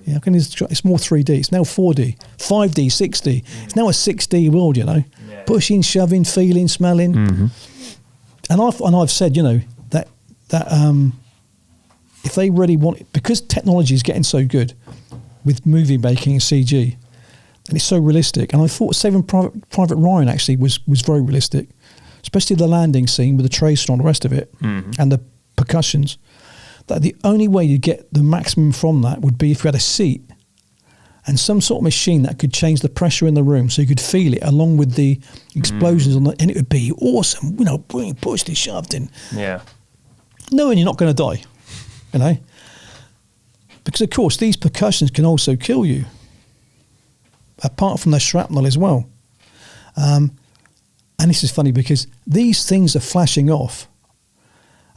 Yeah, it's more 3D. It's now 4D, 5D, 6D. It's now a 6D world, you know. Yeah. Pushing, shoving, feeling, smelling. Mm-hmm. I've said, that if they really want, because technology is getting so good with movie making and CG, and it's so realistic. And I thought Saving Private Ryan actually was very realistic, especially the landing scene with the tracer and all the rest of it, and the percussions. That the only way you get the maximum from that would be if you had a seat and some sort of machine that could change the pressure in the room so you could feel it along with the explosions and it would be awesome, being pushed and shoved in. Yeah. Knowing you're not going to die, Because, of course, these percussions can also kill you, apart from the shrapnel as well. And this is funny because these things are flashing off.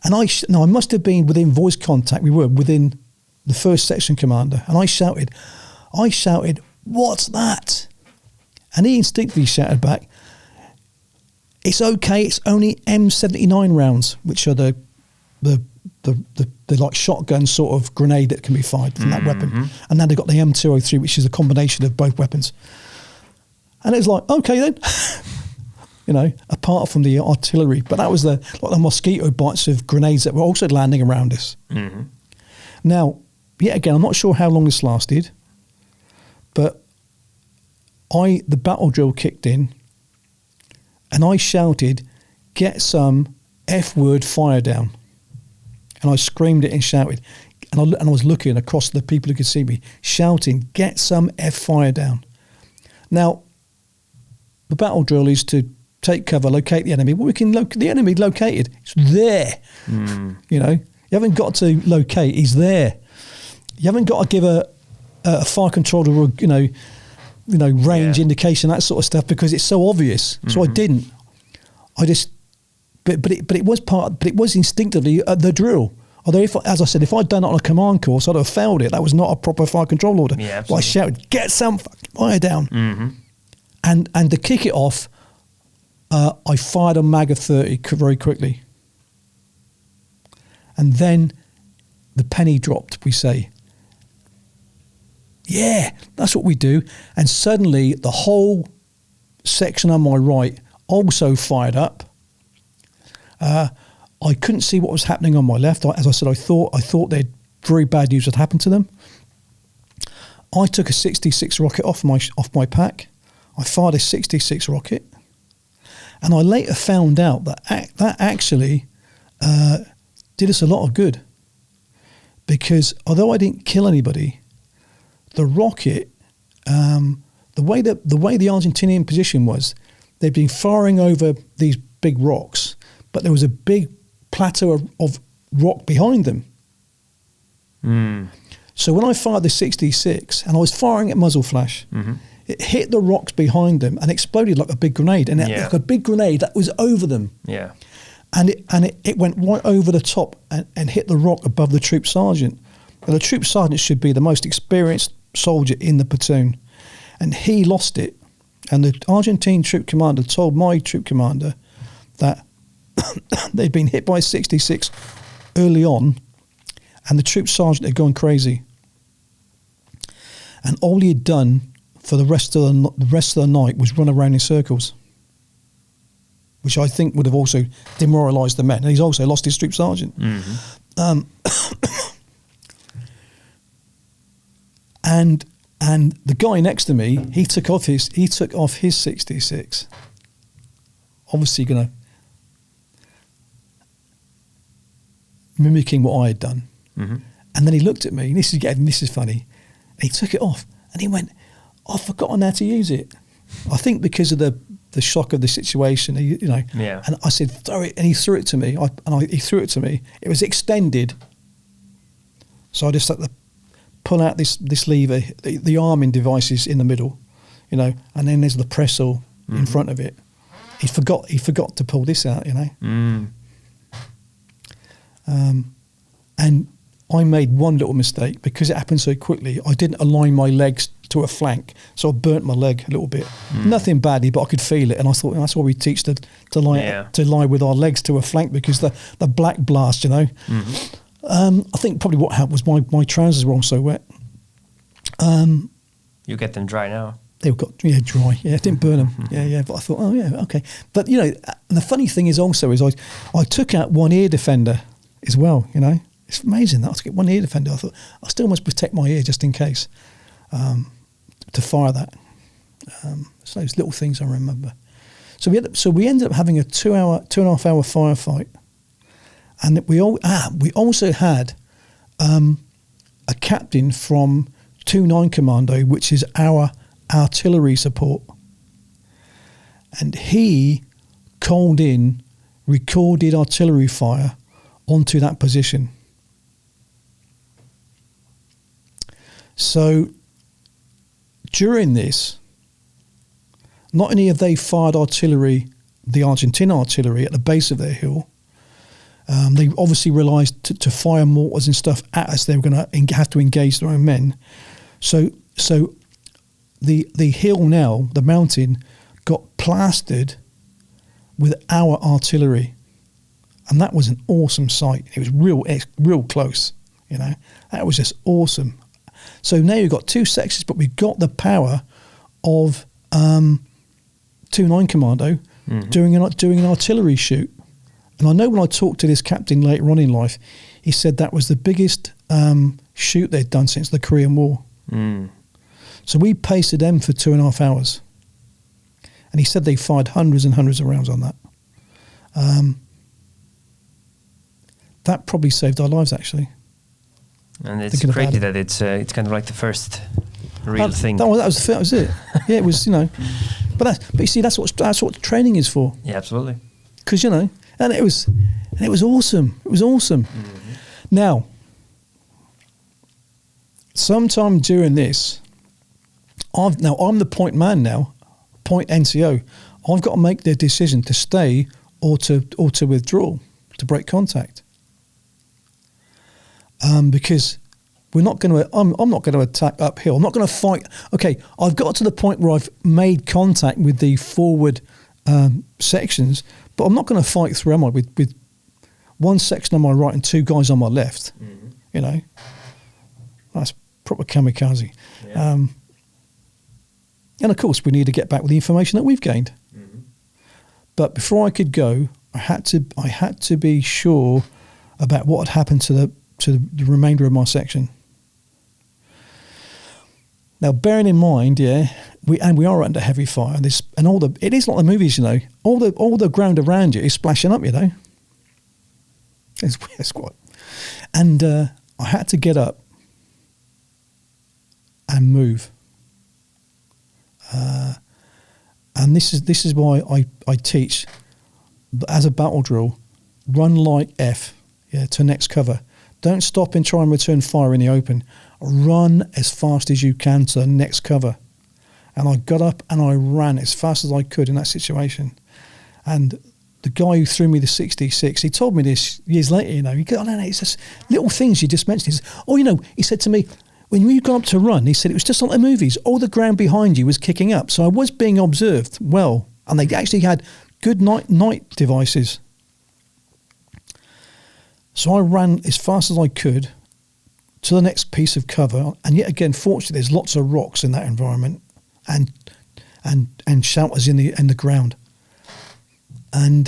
And I must have been within voice contact. We were within the first section commander. And I shouted, "What's that?" And he instinctively shouted back, "It's okay, it's only M79 rounds," which are the like shotgun sort of grenade that can be fired from that weapon. And now they've got the M203, which is a combination of both weapons. And it's like, okay then, apart from the artillery, but that was the mosquito bites of grenades that were also landing around us. Now, yet again, I'm not sure how long this lasted, but the battle drill kicked in and I shouted, "Get some F-word fire down." And I screamed it and shouted. And I was looking across the people who could see me, shouting, "Get some F fire down." Now, the battle drill is to take cover, locate the enemy. Well, we can locate the enemy located. It's there. You haven't got to locate. He's there. You haven't got to give a fire controller, range indication, that sort of stuff, because it's so obvious. So I didn't. I just. But it was instinctively the drill. Although, as I said, if I'd done it on a command course, I'd have failed it. That was not a proper fire control order. Yeah, but I shouted, "Get some fire down!" And to kick it off, I fired a mag of 30 very quickly, and then the penny dropped. We say, "Yeah, that's what we do." And suddenly, the whole section on my right also fired up. I couldn't see what was happening on my left. As I said, I thought they'd very bad news had happened to them. I took a 66 rocket off my pack. I fired a 66 rocket, and I later found out that actually did us a lot of good, because although I didn't kill anybody, the rocket, the way the Argentinian position was, they'd been firing over these big rocks, but there was a big plateau of rock behind them. So when I fired the 66, and I was firing at muzzle flash, it hit the rocks behind them and exploded like a big grenade, and like a big grenade that was over them. Yeah. And it went right over the top and hit the rock above the troop sergeant. And the troop sergeant should be the most experienced soldier in the platoon, and he lost it. And the Argentine troop commander told my troop commander that they'd been hit by a 66 early on, and the troop sergeant had gone crazy. And all he had done for the rest of the night was run around in circles, which I think would have also demoralised the men. And he's also lost his troop sergeant. And the guy next to me, he took off his 66. Obviously going to mimicking what I had done. And then he looked at me, and this is funny. And he took it off, and he went, "I've forgotten how to use it." I think because of the shock of the situation, Yeah. And I said, "Throw it," and he threw it to me. He threw it to me. It was extended, so I just had to pull out this lever. The arming device is in the middle, and then there's the pressor in front of it. He forgot to pull this out, And I made one little mistake because it happened so quickly. I didn't align my legs to a flank, so I burnt my leg a little bit. Nothing badly, but I could feel it, and I thought that's why we teach to lie with our legs to a flank, because the black blast, I think probably what happened was my trousers were also wet. You get them dry now. they got dry. Yeah, it didn't burn them. Yeah. But I thought, oh yeah, okay. But the funny thing is also I took out one ear defender as well. It's amazing that I took one ear defender. I thought I still must protect my ear just in case to fire that. So those little things I remember. So we ended up having a 2.5 hour firefight, and we also had a captain from 2-9 Commando, which is our artillery support, and he called in recorded artillery fire onto that position. So during this, not only have they fired artillery, the Argentine artillery, at the base of their hill, they obviously realised to fire mortars and stuff at us, they were going to have to engage their own men. So the hill now, the mountain, got plastered with our artillery. And that was an awesome sight. It was real close, That was just awesome. So now you've got two sections, but we've got the power of 2-9 Commando doing an artillery shoot. And I know when I talked to this captain later on in life, he said that was the biggest shoot they'd done since the Korean War. So we pasted them for 2.5 hours. And he said they fired hundreds and hundreds of rounds on that. That probably saved our lives, actually. And it's crazy that it's kind of like the first real thing. That was it. Yeah, it was, But you see, that's what training is for. Yeah, absolutely. Because and it was awesome. It was awesome. Now, sometime during this, I'm the point man now, point NCO. I've got to make the decision to stay or to withdraw, to break contact. Because we're not going to. I'm not going to attack uphill. I'm not going to fight. Okay, I've got to the point where I've made contact with the forward sections, but I'm not going to fight through, am I? With one section on my right and two guys on my left. That's proper kamikaze. Yeah. And of course, we need to get back with the information that we've gained. But before I could go, I had to be sure about what had happened to the remainder of my section. Now, bearing in mind, we are under heavy fire. It is like the movies, all the ground around you is splashing up, It's quite. And I had to get up and move. And this is why I teach as a battle drill: run like F, to next cover. Don't stop and try and return fire in the open. Run as fast as you can to the next cover. And I got up and I ran as fast as I could in that situation. And the guy who threw me the 66, he told me this years later, he goes, no, it's just little things you just mentioned. He says, he said to me, when you got up to run, he said, it was just like the movies. All the ground behind you was kicking up. So I was being observed well. And they actually had good night devices. So I ran as fast as I could to the next piece of cover. And yet again, fortunately, there's lots of rocks in that environment and shelters in the ground. And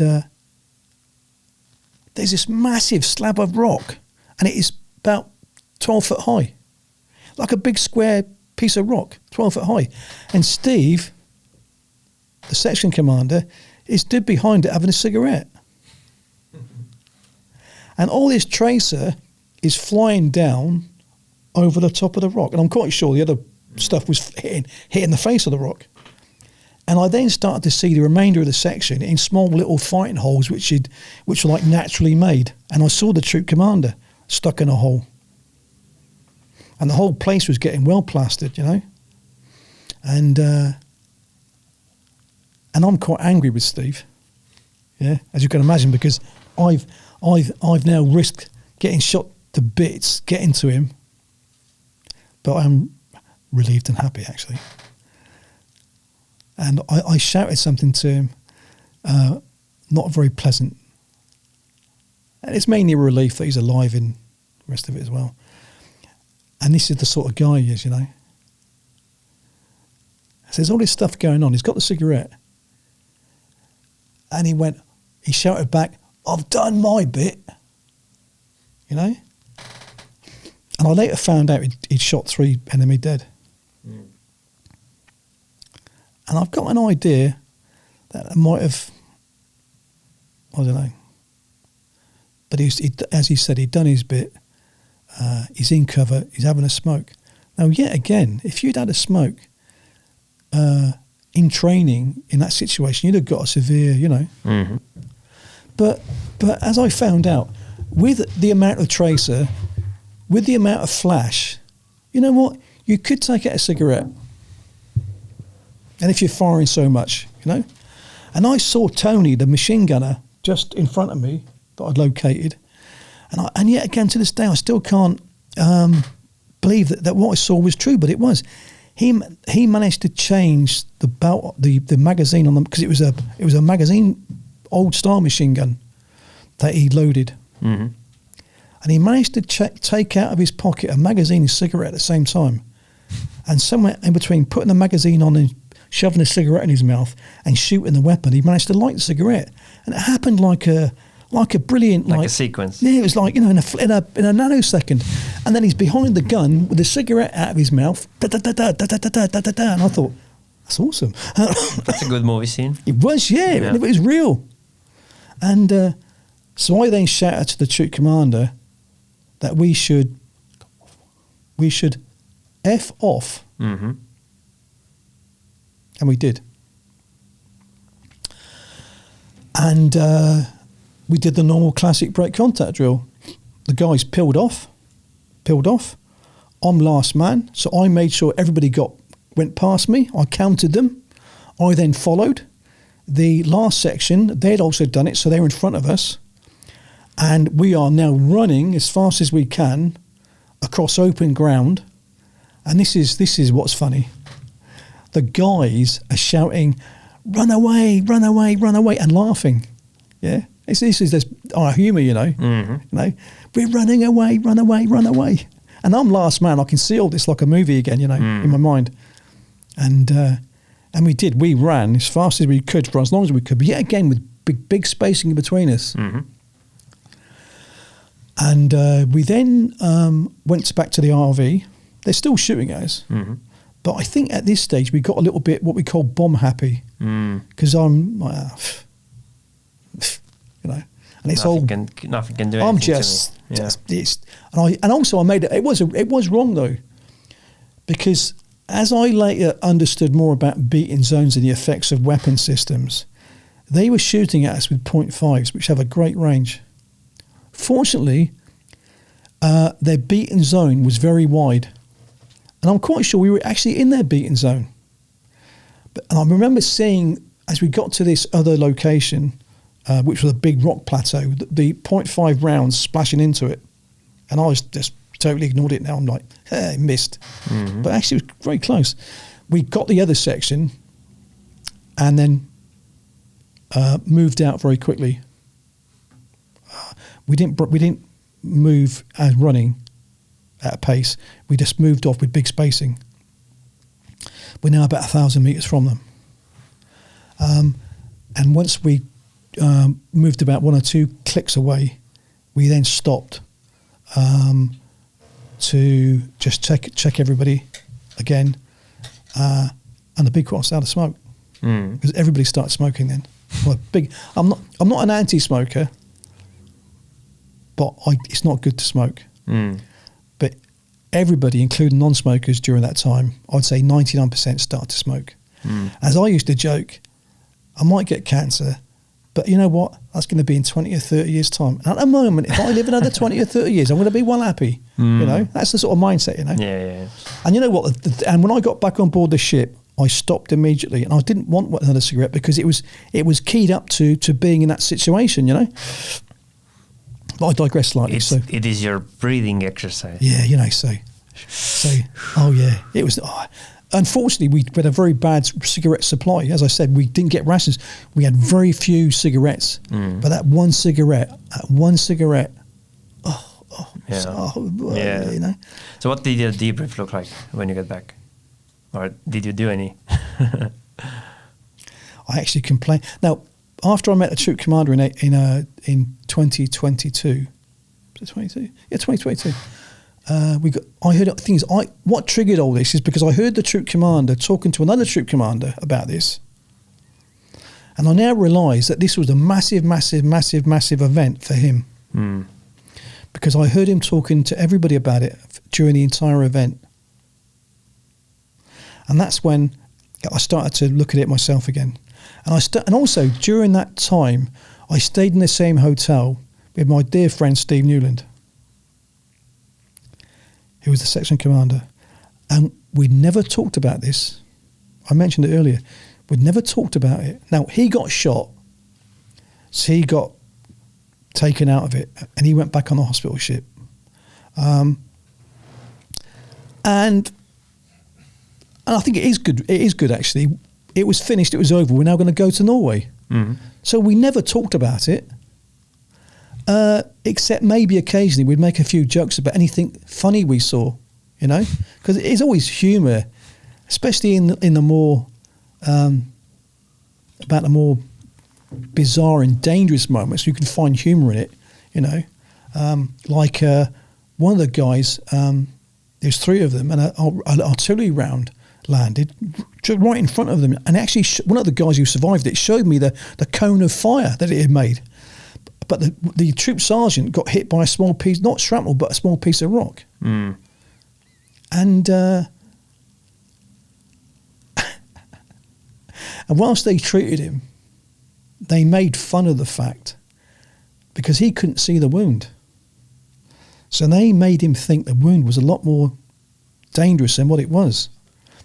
there's this massive slab of rock, and it is about 12 foot high, like a big square piece of rock, 12 foot high. And Steve, the section commander, is stood behind it having a cigarette. And all this tracer is flying down over the top of the rock. And I'm quite sure the other stuff was hitting the face of the rock. And I then started to see the remainder of the section in small little fighting holes which were like naturally made. And I saw the troop commander stuck in a hole. And the whole place was getting well plastered, And I'm quite angry with Steve. Yeah, as you can imagine, because I've now risked getting shot to bits, getting to him. But I'm relieved and happy, actually. And I shouted something to him, not very pleasant. And it's mainly a relief that he's alive in the rest of it as well. And this is the sort of guy he is, So there's all this stuff going on. He's got the cigarette. And he shouted back, "I've done my bit." You know? And I later found out he'd shot 3 enemy dead. Mm. And I've got an idea that might have, I don't know. But as he said, he'd done his bit. He's in cover. He's having a smoke. Now, yet again, if you'd had a smoke in training in that situation, you'd have got a severe, you know. Mm-hmm. But as I found out, with the amount of tracer, with the amount of flash, you know what? You could take out a cigarette. And if you're firing so much, you know. And I saw Tony, the machine gunner, just in front of me that I'd located. And yet again, to this day, I still can't believe that what I saw was true, but it was. He managed to change the belt, the magazine on them, because it was a magazine, old style machine gun that he loaded. Mm-hmm. And he managed to take out of his pocket a magazine and cigarette at the same time. And somewhere in between putting the magazine on and shoving a cigarette in his mouth and shooting the weapon, he managed to light the cigarette. And it happened like a brilliant... Like a sequence. Yeah, it was like, you know, in a nanosecond. And then he's behind the gun with the cigarette out of his mouth. Da-da-da-da-da-da-da-da-da-da. And I thought, that's awesome. That's a good movie scene. It was, yeah. It was real. And so I then shouted to the troop commander that we should F off. Mm-hmm. And we did. And we did the normal classic break contact drill. The guys peeled off. I'm last man, so I made sure everybody went past me. I counted them. I then followed. The last section, they'd also done it, so they were in front of us. And we are now running as fast as we can across open ground. And this is what's funny. The guys are shouting, "Run away, run away, run away," and laughing. Yeah, this is our humour, you know. Mm-hmm. You know, we're running away, run away, run away. And I'm last man. I can see all this like a movie again, you know, in my mind. And we did. We ran as fast as we could for as long as we could. But yet again, with big spacing in between us. Mm-hmm. And we then went back to the RV. They're still shooting at us. Mm-hmm. But I think at this stage we got a little bit what we call bomb happy. Because I'm, you know, and it's nothing can do anything. I'm just and also I made it. It was wrong though, because as I later understood more about beating zones and the effects of weapon systems, they were shooting at us with .5s, which have a great range. Fortunately, their beaten zone was very wide. And I'm quite sure we were actually in their beaten zone. And I remember seeing, as we got to this other location, which was a big rock plateau, the .5 rounds splashing into it. And I was just totally ignored it now. I'm like, hey, missed. Mm-hmm. But actually it was very close. We got the other section and then moved out very quickly. We didn't move as running at a pace. We just moved off with big spacing. We're now about 1,000 metres from them. And once we moved about 1 or 2 clicks away, we then stopped to just check everybody again. And the big one started to smoke because everybody started smoking then. Well, I'm not an anti-smoker, but it's not good to smoke. But everybody, including non-smokers during that time, I'd say 99% start to smoke. As I used to joke, I might get cancer, but you know what? That's going to be in 20 or 30 years' time. And at the moment, if I live another 20 or 30 years, I'm going to be well happy. You know, that's the sort of mindset, you know? Yeah. And you know what? And when I got back on board the ship, I stopped immediately, and I didn't want another cigarette because it was keyed up to being in that situation, you know? But I digress slightly. It is your breathing exercise. Yeah, you know, so oh yeah, it was. Unfortunately, we had a very bad cigarette supply. As I said, we didn't get rations. We had very few cigarettes. But that one cigarette, yeah. You know. So what did your debrief look like when you got back? Or did you do any? I actually complained. Now, after I met the troop commander in 2022, was it 22? Yeah, 2022. What triggered all this is because I heard the troop commander talking to another troop commander about this. And I now realise that this was a massive, massive, massive, massive event for him. Because I heard him talking to everybody about it during the entire event. And that's when I started to look at it myself again. And also, during that time, I stayed in the same hotel with my dear friend Steve Newland, who was the section commander. And we'd never talked about this. I mentioned it earlier. We'd never talked about it. Now, he got shot, so he got taken out of it, and he went back on the hospital ship. And I think it is good. It is good, actually. It was finished. It was over. We're now going to go to Norway. So we never talked about it, except maybe occasionally we'd make a few jokes about anything funny we saw, you know, because it is always humour, especially in the more about the more bizarre and dangerous moments. You can find humour in it, you know. Like one of the guys, there's three of them, and an artillery round landed right in front of them, and actually one of the guys who survived it showed me the cone of fire that it had made. But the troop sergeant got hit by a small piece, not shrapnel, but a small piece of rock. And and whilst they treated him, they made fun of the fact because he couldn't see the wound. So they made him think the wound was a lot more dangerous than what it was,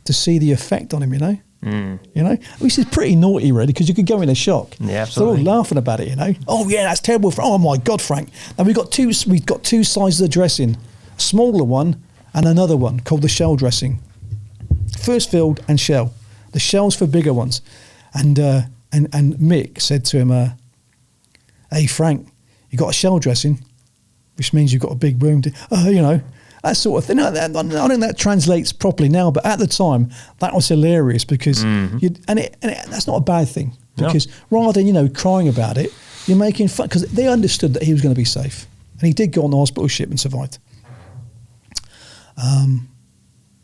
to see the effect on him, you know. You know, which is pretty naughty, really, because you could go in a shock. Yeah, absolutely. So they're all laughing about it, you know. Oh yeah, that's terrible. Oh my God, Frank. And we've got two sizes of dressing, a smaller one and another one called the shell dressing. First filled and shell. The shell's for bigger ones. And Mick said to him, "Hey Frank, you got a shell dressing, which means you've got a big wound." You know, that sort of thing. I don't think that translates properly now, but at the time that was hilarious because that's not a bad thing, because rather than, you know, crying about it, you're making fun, because they understood that he was going to be safe, and he did go on the hospital ship and survived.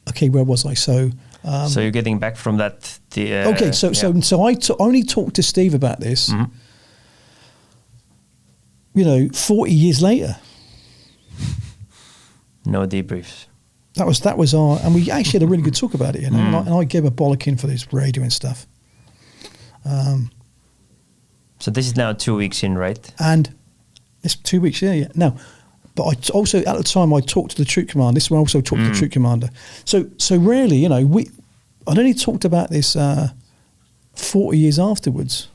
Okay, where was I? So you're getting back from that. So I only talked to Steve about this, you know, 40 years later. No debriefs. That was our, and we actually had a really good talk about it, you know. And I gave a bollocking for this radio and stuff. So this is now 2 weeks in, right? And it's 2 weeks, yeah. Now, but I also, at the time, I talked to the troop commander. This is when I also talked to the troop commander. So really, you know, I'd only talked about this 40 years afterwards,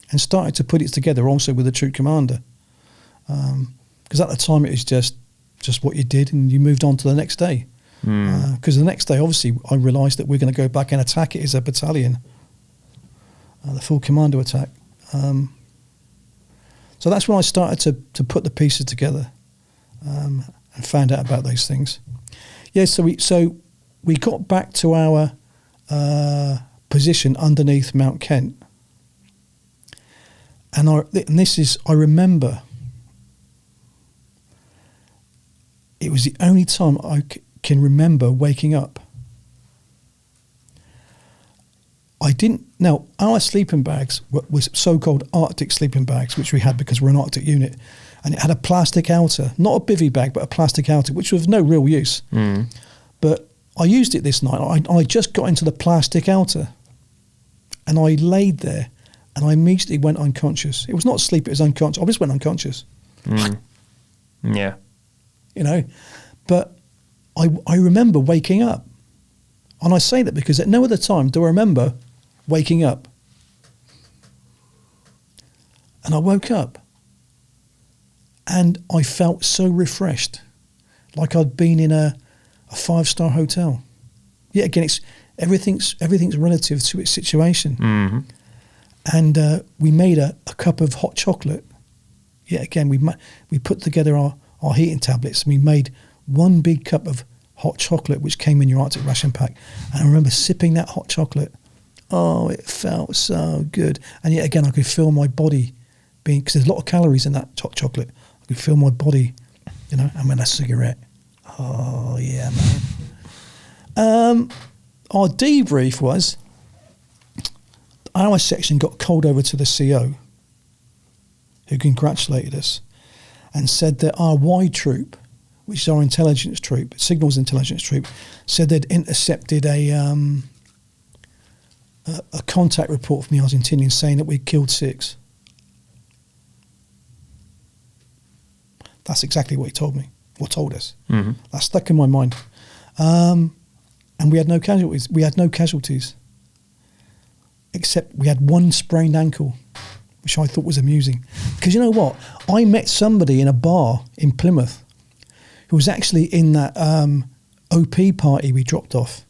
and started to put it together also with the troop commander. Because at the time it was just what you did, and you moved on to the next day. Because the next day, obviously, I realised that we're going to go back and attack it as a battalion, the full commando attack. So that's when I started to put the pieces together, and found out about those things. Yeah, so we got back to our position underneath Mount Kent, and I remember. It was the only time I can remember waking up. Now, our sleeping bags was so-called Arctic sleeping bags, which we had because we're an Arctic unit. And it had a plastic outer, not a bivvy bag, but a plastic outer, which was of no real use. But I used it this night. I just got into the plastic outer, and I laid there, and I immediately went unconscious. It was not sleep, it was unconscious. I just went unconscious. Yeah. You know, but I remember waking up. And I say that because at no other time do I remember waking up. And I woke up, and I felt so refreshed, like I'd been in a 5-star hotel. Yeah, again, everything's relative to its situation. And we made a cup of hot chocolate. Yeah, again, we put together our heating tablets, and we made one big cup of hot chocolate which came in your Arctic ration pack. And I remember sipping that hot chocolate. Oh, it felt so good. And yet again, I could feel my body being, because there's a lot of calories in that hot chocolate. I could feel my body, and then a cigarette. Oh, yeah, man. Our debrief was, our section got called over to the CO, who congratulated us and said that our Y troop, which is our intelligence troop, signals intelligence troop, said they'd intercepted a contact report from the Argentinians saying that we'd killed 6. That's exactly what he told me, or told us. Mm-hmm. That stuck in my mind. And we had no casualties. We had no casualties. Except we had one sprained ankle, which I thought was amusing. Because you know what? I met somebody in a bar in Plymouth who was actually in that OP party we dropped off.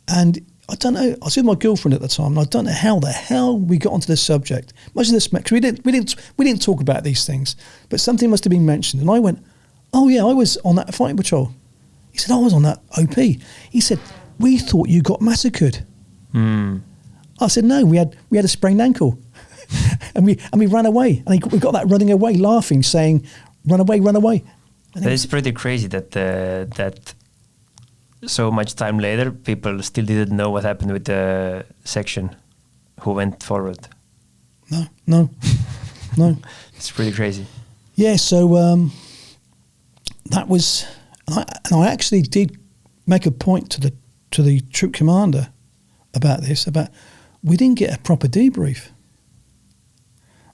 And I don't know, I was with my girlfriend at the time, and I don't know how the hell we got onto this subject. Much of this, because we didn't talk about these things, but something must have been mentioned. And I went, oh yeah, I was on that fighting patrol. He said, I was on that OP. He said, we thought you got massacred. I said, no, we had a sprained ankle. and we ran away. And we got that running away, laughing, saying, run away, run away. And it's pretty crazy that so much time later, people still didn't know what happened with the section who went forward. No. It's pretty crazy. Yeah, so that was, and I actually did make a point to the troop commander about this, about we didn't get a proper debrief.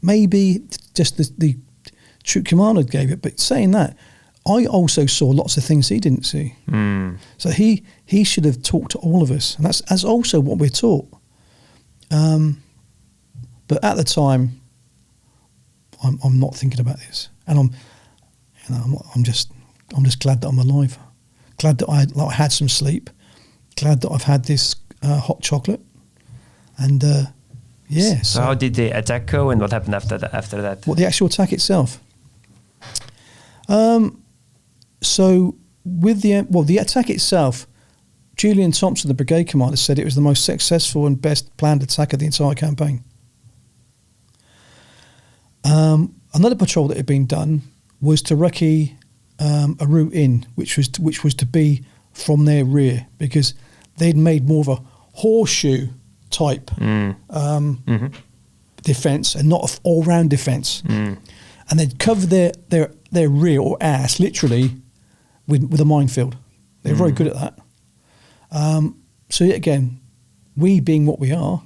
Maybe just the troop commander gave it, but saying that, I also saw lots of things he didn't see. So he should have talked to all of us, and that's also what we're taught. But at the time, I'm not thinking about this, and I'm just glad that I'm alive. Glad that I had some sleep. Glad that I've had this hot chocolate, and yeah. So how did the attack go, and what happened after that? What, the actual attack itself? So with the attack itself, Julian Thompson, the brigade commander, said it was the most successful and best planned attack of the entire campaign. Another patrol that had been done was to recce a route in, which was to be from their rear, because they'd made more of a horseshoe type defence and not an all-round defence. And they'd cover their rear or ass literally with a minefield. They're very good at that. So yet again, we being what we are,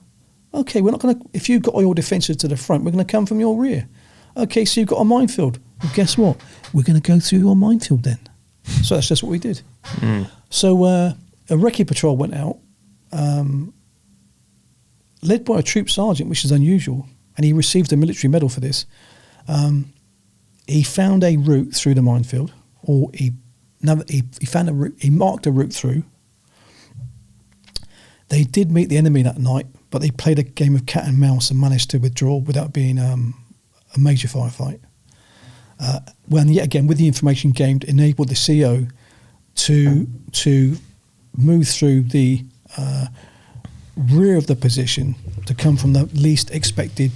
okay, we're not going to, if you've got all your defences to the front, we're going to come from your rear. Okay, so you've got a minefield. Well, guess what? We're going to go through your minefield then. So that's just what we did. So a recce patrol went out, led by a troop sergeant, which is unusual, and he received a military medal for this. He found a route through the minefield, or he found a route. He marked a route through. They did meet the enemy that night, but they played a game of cat and mouse and managed to withdraw without being a major firefight. When yet again, with the information gained, enabled the CO to move through the rear of the position to come from the least expected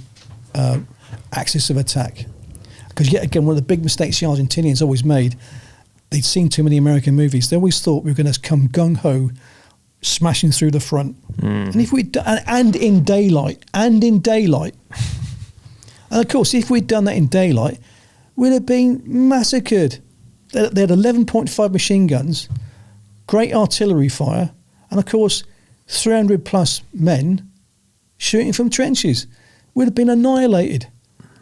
axis of attack. Because yet again, one of the big mistakes the Argentinians always made, they'd seen too many American movies. They always thought we were going to come gung-ho, smashing through the front. And if and in daylight, and of course, if we'd done that in daylight, we'd have been massacred. They had 11.5 machine guns, great artillery fire, and of course, 300 plus men shooting from trenches. We'd have been annihilated.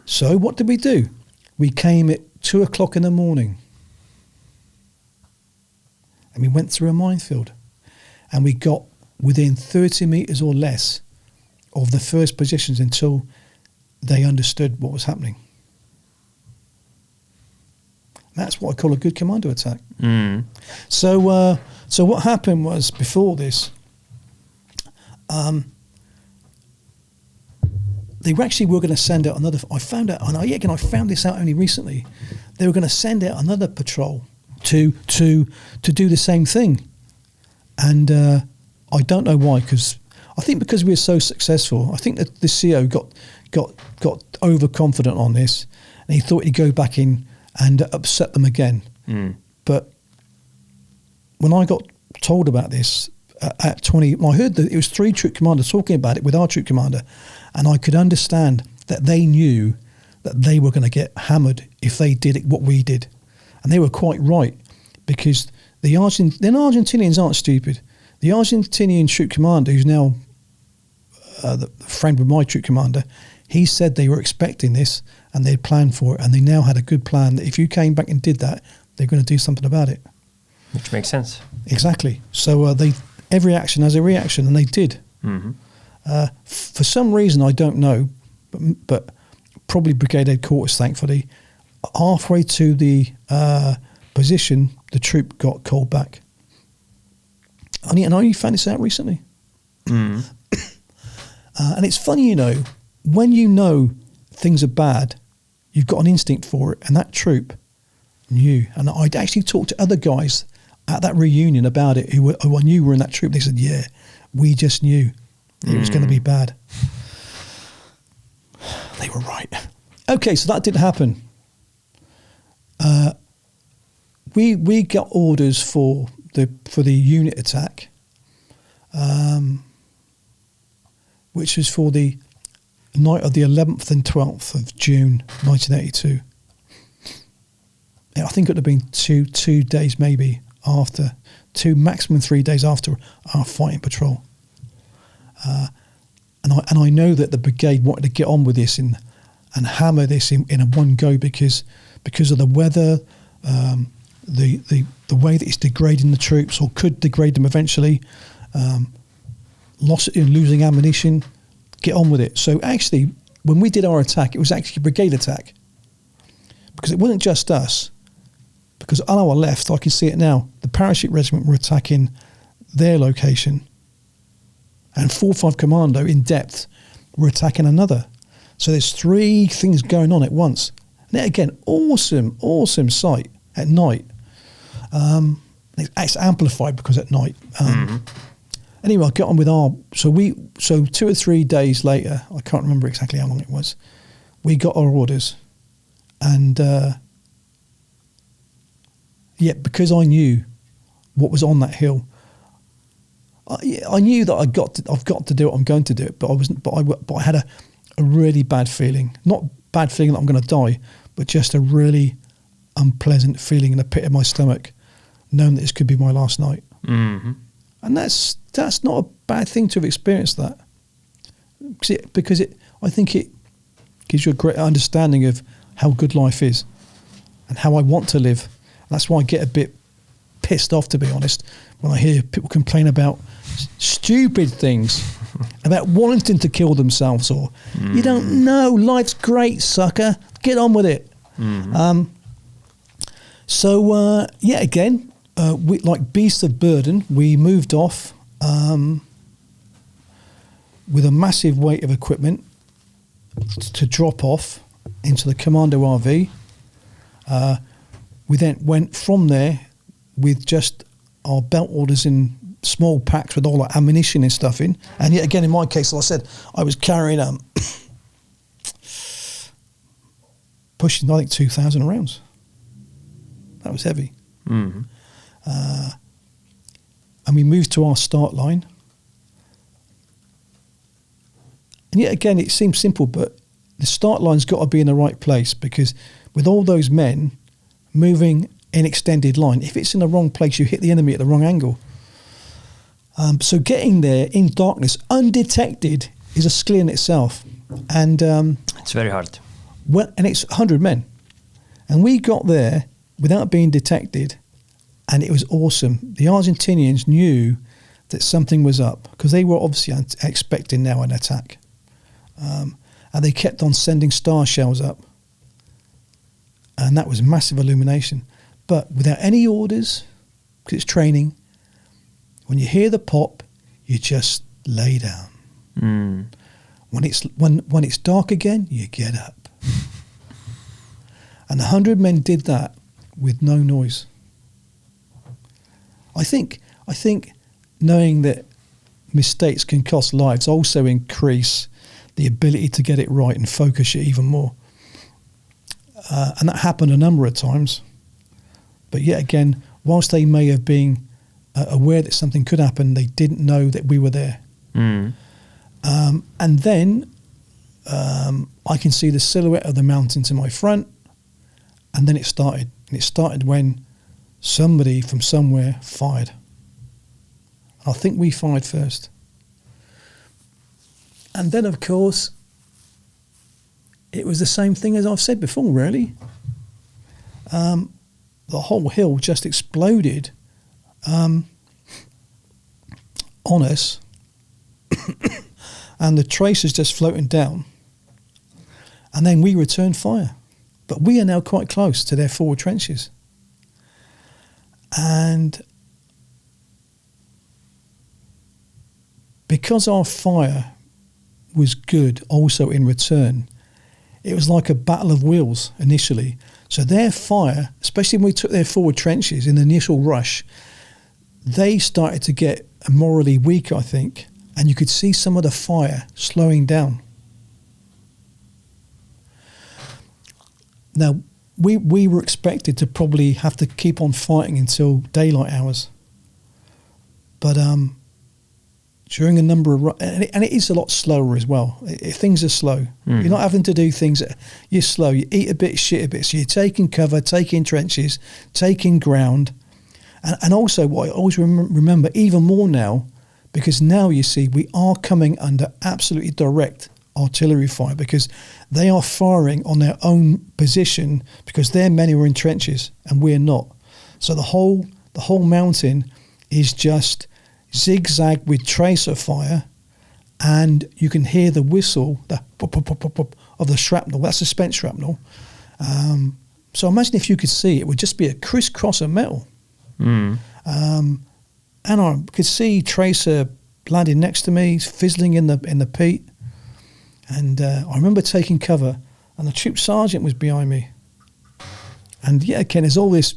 So what did we do? We came at 2 o'clock in the morning, and we went through a minefield, and we got within 30 metres or less of the first positions until they understood what was happening. That's what I call a good commando attack. So what happened was, before this, they were going to send out another. I found this out only recently. They were going to send out another patrol to do the same thing. And I don't know why, because I think because we were so successful, I think that the CEO got overconfident on this, and he thought he'd go back in and upset them again. But when I got told about this at 20, I heard that it was 3 troop commanders talking about it with our troop commander, and I could understand that they knew that they were going to get hammered if they did what we did. And they were quite right, because the Argentinians aren't stupid. The Argentinian troop commander, who's now the friend with my troop commander, he said they were expecting this and they'd planned for it, and they now had a good plan that if you came back and did that, they're going to do something about it. Which makes sense. Exactly. So every action has a reaction, and they did. For some reason, I don't know, but probably Brigade Headquarters, thankfully, halfway to the position, the troop got called back. And I know you found this out recently. And it's funny, when you know things are bad, you've got an instinct for it, and that troop knew. And I'd actually talked to other guys at that reunion about it who I knew were in that troop. They said, yeah, we just knew it was going to be bad. They were right. Okay, so that didn't happen. We got orders for the unit attack, which was for the night of the 11th and 12th of June 1982. I think it would have been two days maybe after, maximum 3 days after our fighting patrol. And I know that the brigade wanted to get on with this and hammer this in a one go because of the weather, the way that it's degrading the troops, or could degrade them eventually, losing ammunition, get on with it. So actually, when we did our attack, it was actually a brigade attack, because it wasn't just us. Because on our left, I can see it now, the parachute regiment were attacking their location, and 4-5 Commando in depth were attacking another. So there's 3 things going on at once. And again, awesome sight at night. It's amplified because at night. Anyway, I get on with so 2 or 3 days later, I can't remember exactly how long it was, we got our orders. And because I knew what was on that hill, I knew that I've got to do it. I'm going to do it, but I had a really bad feeling. Not bad feeling that I'm going to die, but just a really unpleasant feeling in the pit of my stomach, knowing that this could be my last night. And that's not a bad thing to have experienced that, because I think it gives you a great understanding of how good life is and how I want to live. That's why I get a bit pissed off, to be honest, when I hear people complain about stupid things, about wanting to kill themselves, or you don't know, life's great, sucker, get on with it. Again, we, like beasts of burden, we moved off with a massive weight of equipment to drop off into the Commando RV. We then went from there with just our belt orders in small packs with all our ammunition and stuff in. And yet again, in my case, like I said, I was carrying pushing, I think, 2,000 rounds. That was heavy. And we moved to our start line. And yet again, it seems simple, but the start line's got to be in the right place, because with all those men moving in extended line, if it's in the wrong place, you hit the enemy at the wrong angle. So getting there in darkness, undetected, is a skill in itself. And it's very hard. And it's 100 men. And we got there without being detected, and it was awesome. The Argentinians knew that something was up, because they were obviously expecting now an attack. And they kept on sending star shells up. And that was massive illumination. But without any orders, because it's training, when you hear the pop, you just lay down. When it's dark again, you get up. And 100 men did that with no noise. I think knowing that mistakes can cost lives also increase the ability to get it right and focus you even more. And that happened a number of times. But yet again, whilst they may have been aware that something could happen, they didn't know that we were there. And then I can see the silhouette of the mountain to my front, and then it started. And it started when somebody from somewhere fired. I think we fired first. And then, of course, it was the same thing as I've said before, really. The whole hill just exploded on us, and the tracers just floating down. And then we returned fire. But we are now quite close to their forward trenches. And because our fire was good also in return, it was like a battle of wills initially. So their fire, especially when we took their forward trenches in the initial rush, they started to get morally weak, I think, and you could see some of the fire slowing down. Now, we were expected to probably have to keep on fighting until daylight hours. But during a number of... And it is a lot slower as well. Things are slow. You're not having to do things... You're slow. You eat a bit, shit a bit. So you're taking cover, taking trenches, taking ground. And also what I always remember even more now, because now you see we are coming under absolutely direct artillery fire because they are firing on their own position because their men are in trenches and we're not. So the whole mountain is just zigzag with tracer fire, and you can hear the whistle, the pop, pop, pop, pop, pop of the shrapnel. That's the spent shrapnel. So imagine if you could see, it would just be a crisscross of metal. And I could see tracer landing next to me, fizzling in the peat. And I remember taking cover, and the troop sergeant was behind me. And yet again, there's all this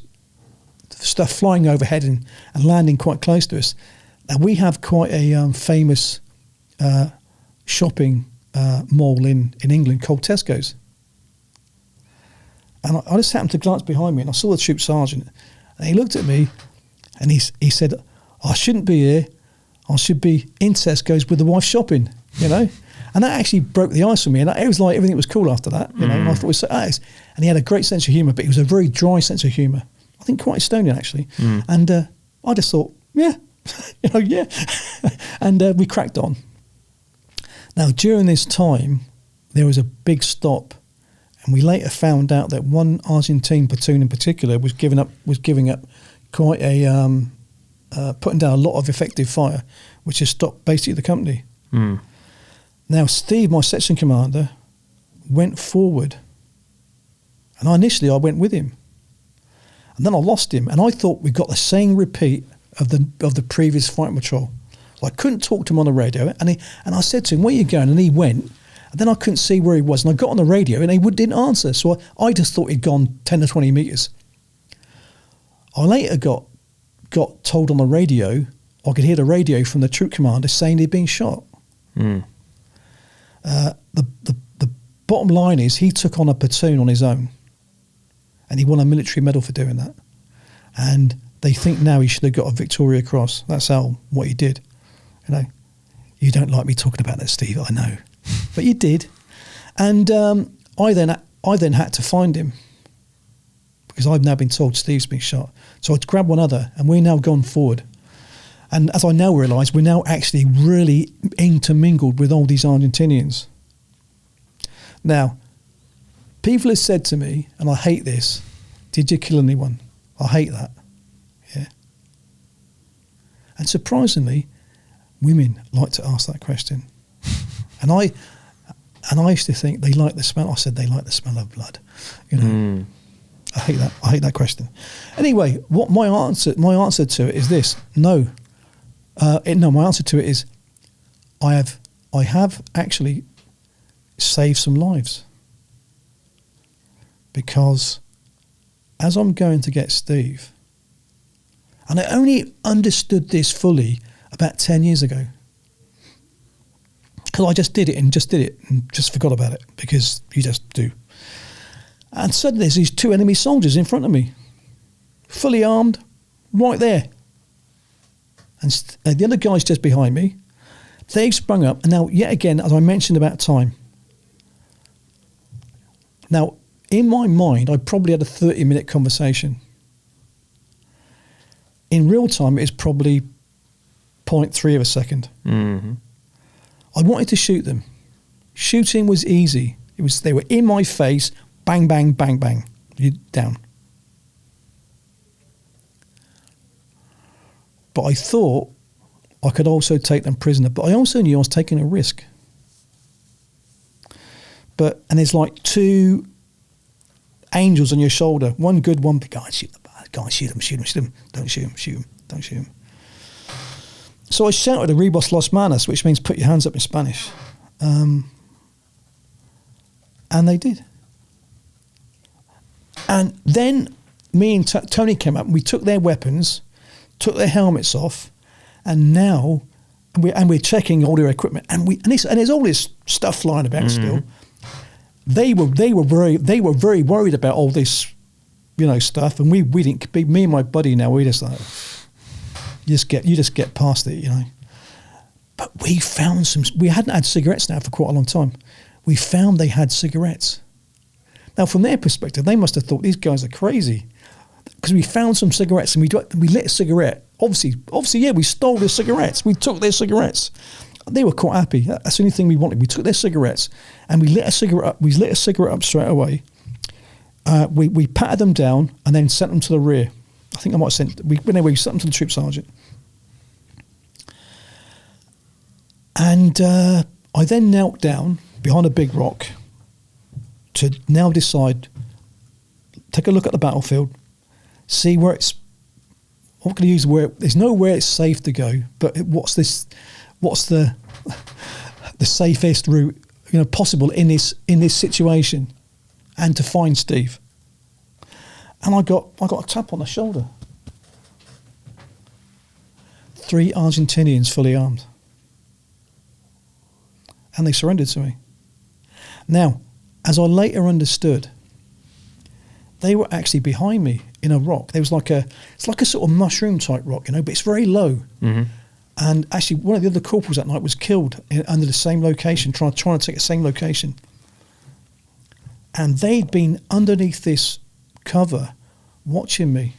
stuff flying overhead and landing quite close to us. And we have quite a famous shopping mall in England called Tesco's. And I just happened to glance behind me, and I saw the troop sergeant. And he looked at me, and he said, I shouldn't be here. I should be in Tesco's with the wife shopping, you know. And that actually broke the ice for me. And it was like everything was cool after that, you know. And I thought it was so nice. And he had a great sense of humour, but it was a very dry sense of humour. I think quite Estonian, actually. And I just thought, yeah, you know, yeah. And we cracked on. Now, during this time, there was a big stop. And we later found out that one Argentine platoon in particular was giving up quite a putting down a lot of effective fire, which has stopped basically the company. Now, Steve, my section commander, went forward, and initially I went with him, and then I lost him, and I thought we got the same repeat of the previous fight patrol. So I couldn't talk to him on the radio, and I said to him, "Where are you going?" And he went, and then I couldn't see where he was, and I got on the radio, and he didn't answer. So I just thought he'd gone 10 or 20 metres. I later got told on the radio, I could hear the radio from the troop commander saying he'd been shot. The bottom line is he took on a platoon on his own, and he won a military medal for doing that. And they think now he should have got a Victoria Cross. That's what he did. You know, you don't like me talking about that, Steve, I know, but you did. And I then had to find him because I've now been told Steve's been shot. So I'd grab one other, and we're now gone forward. And as I now realise, we're now actually really intermingled with all these Argentinians. Now, people have said to me, and I hate this, did you kill anyone? I hate that. Yeah. And surprisingly, women like to ask that question. And I used to think they like the smell. I said they like the smell of blood. You know. I hate that. I hate that question. Anyway, what my answer to it is this. No, my answer to it is I have actually saved some lives, because as I'm going to get Steve, And I only understood this fully about 10 years ago. Because I just did it and just forgot about it, because you just do. And suddenly there's these 2 enemy soldiers in front of me, fully armed, right there. And the other guy's just behind me. They've sprung up. And now, yet again, as I mentioned about time, now, in my mind, I probably had a 30-minute conversation. In real time, it's probably 0.3 of a second. Mm-hmm. I wanted to shoot them. Shooting was easy. They were in my face, bang, bang, bang, bang. You down. But I thought I could also take them prisoner. But I also knew I was taking a risk. And there's like 2 angels on your shoulder. One good, one bad. Go and shoot them. Go and shoot them, shoot them, shoot them. Don't shoot them, shoot them, don't shoot them. So I shouted "Arribos los manos," which means put your hands up in Spanish. And they did. And then me and Tony came up and we took their weapons, took their helmets off, and now we're checking all their equipment, and there's all this stuff flying about still. They were very worried about all this, stuff, and we didn't. Me and my buddy now, we just like, you just get past it, But we found we hadn't had cigarettes now for quite a long time. We found they had cigarettes. Now, from their perspective, they must have thought these guys are crazy, because we found some cigarettes and we lit a cigarette. Obviously, yeah, we stole their cigarettes. We took their cigarettes. They were quite happy. That's the only thing we wanted. We took their cigarettes and we lit a cigarette up. We lit a cigarette up straight away. We patted them down and then sent them to the rear. I think I might have we sent them to the troop sergeant. And I then knelt down behind a big rock to now decide, take a look at the battlefield, see where it's, I'm going to use where, there's nowhere it's safe to go, but what's the safest route possible in this situation, and to find Steve. And I got a tap on the shoulder. 3 Argentinians fully armed. And they surrendered to me. Now, as I later understood, they were actually behind me in a rock. There was it's like a sort of mushroom type rock, but it's very low. Mm-hmm. And actually, one of the other corporals that night was killed under the same location, trying to take the same location. And they'd been underneath this cover, watching me.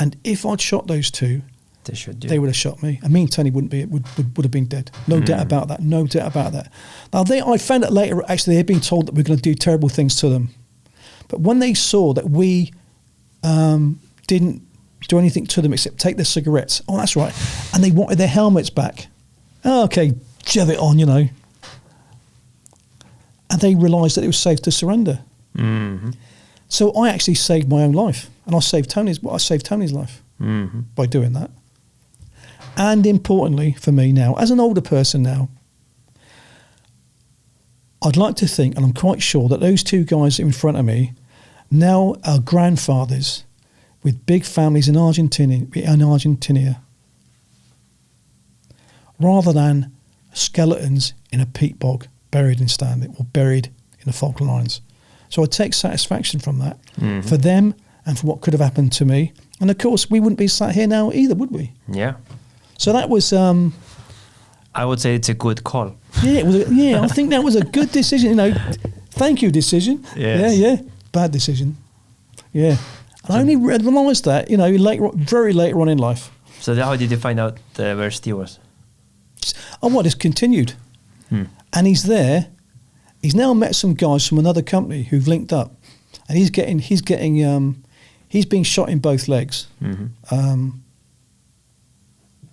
And if I'd shot those 2, they would have shot me. And me and Tony would have been dead. No doubt about that. No doubt about that. Now, I found out later, actually, they'd been told that we were going to do terrible things to them. But when they saw that we didn't do anything to them except take their cigarettes, oh, that's right, and they wanted their helmets back. Oh, okay, jab it on, And they realised that it was safe to surrender. Mm-hmm. So I actually saved my own life, and I saved Tony's life by doing that. And importantly for me now, as an older person now, I'd like to think, and I'm quite sure, that those 2 guys in front of me now are grandfathers with big families in Argentina, rather than skeletons in a peat bog buried in the Falkland Islands. So I take satisfaction from that, for them and for what could have happened to me. And of course, we wouldn't be sat here now either, would we? Yeah. So that was... I would say it's a good call. Yeah, I think that was a good decision. Thank you, decision. Yes. Yeah. Bad decision. Yeah. And I only realised that, very later on in life. So how did you find out where Steve was? Oh, it's continued. And he's there. He's now met some guys from another company who've linked up, and he's being shot in both legs. Mm-hmm.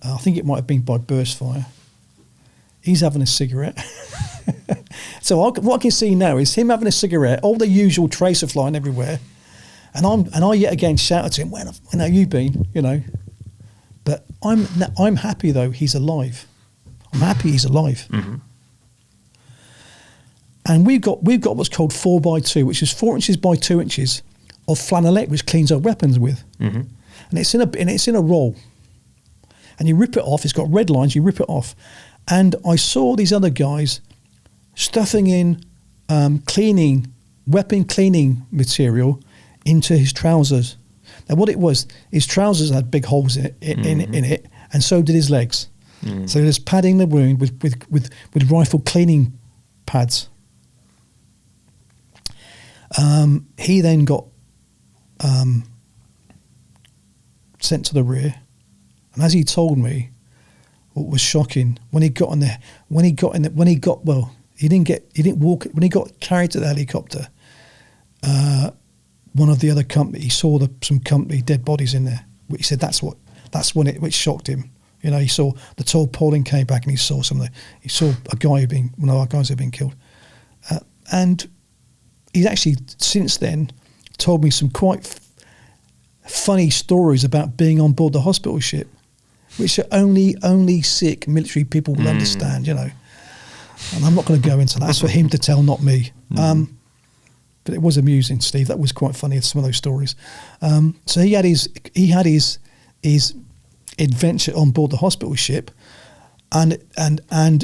I think it might have been by burst fire. He's having a cigarette. So what I can see now is him having a cigarette, all the usual tracer flying everywhere, and I yet again shouted to him, "Where have you been?" But I'm happy though he's alive. I'm happy he's alive. Mm-hmm. And we've got what's called 4x2, which is 4 inches by 2 inches of flannelette, which cleans our weapons with, and it's in a roll, and you rip it off. It's got red lines. You rip it off, and I saw these other guys stuffing in weapon cleaning material into his trousers. Now, what it was, his trousers had big holes in it, and so did his legs. So he was padding the wound with rifle cleaning pads. He then got sent to the rear, and as he told me, what was shocking, he didn't walk when he got carried to the helicopter. One of the other company, he saw some company dead bodies in there. He said that's when it shocked him. You know, he saw the tarpaulin came back, and he saw a guy one of our guys had been killed, and he's actually since then told me some quite funny stories about being on board the hospital ship, which are only sick military people will understand. You know, and I'm not going to go into that. That's for him to tell, not me. But it was amusing, Steve. That was quite funny. Some of those stories. So he had his adventure on board the hospital ship, and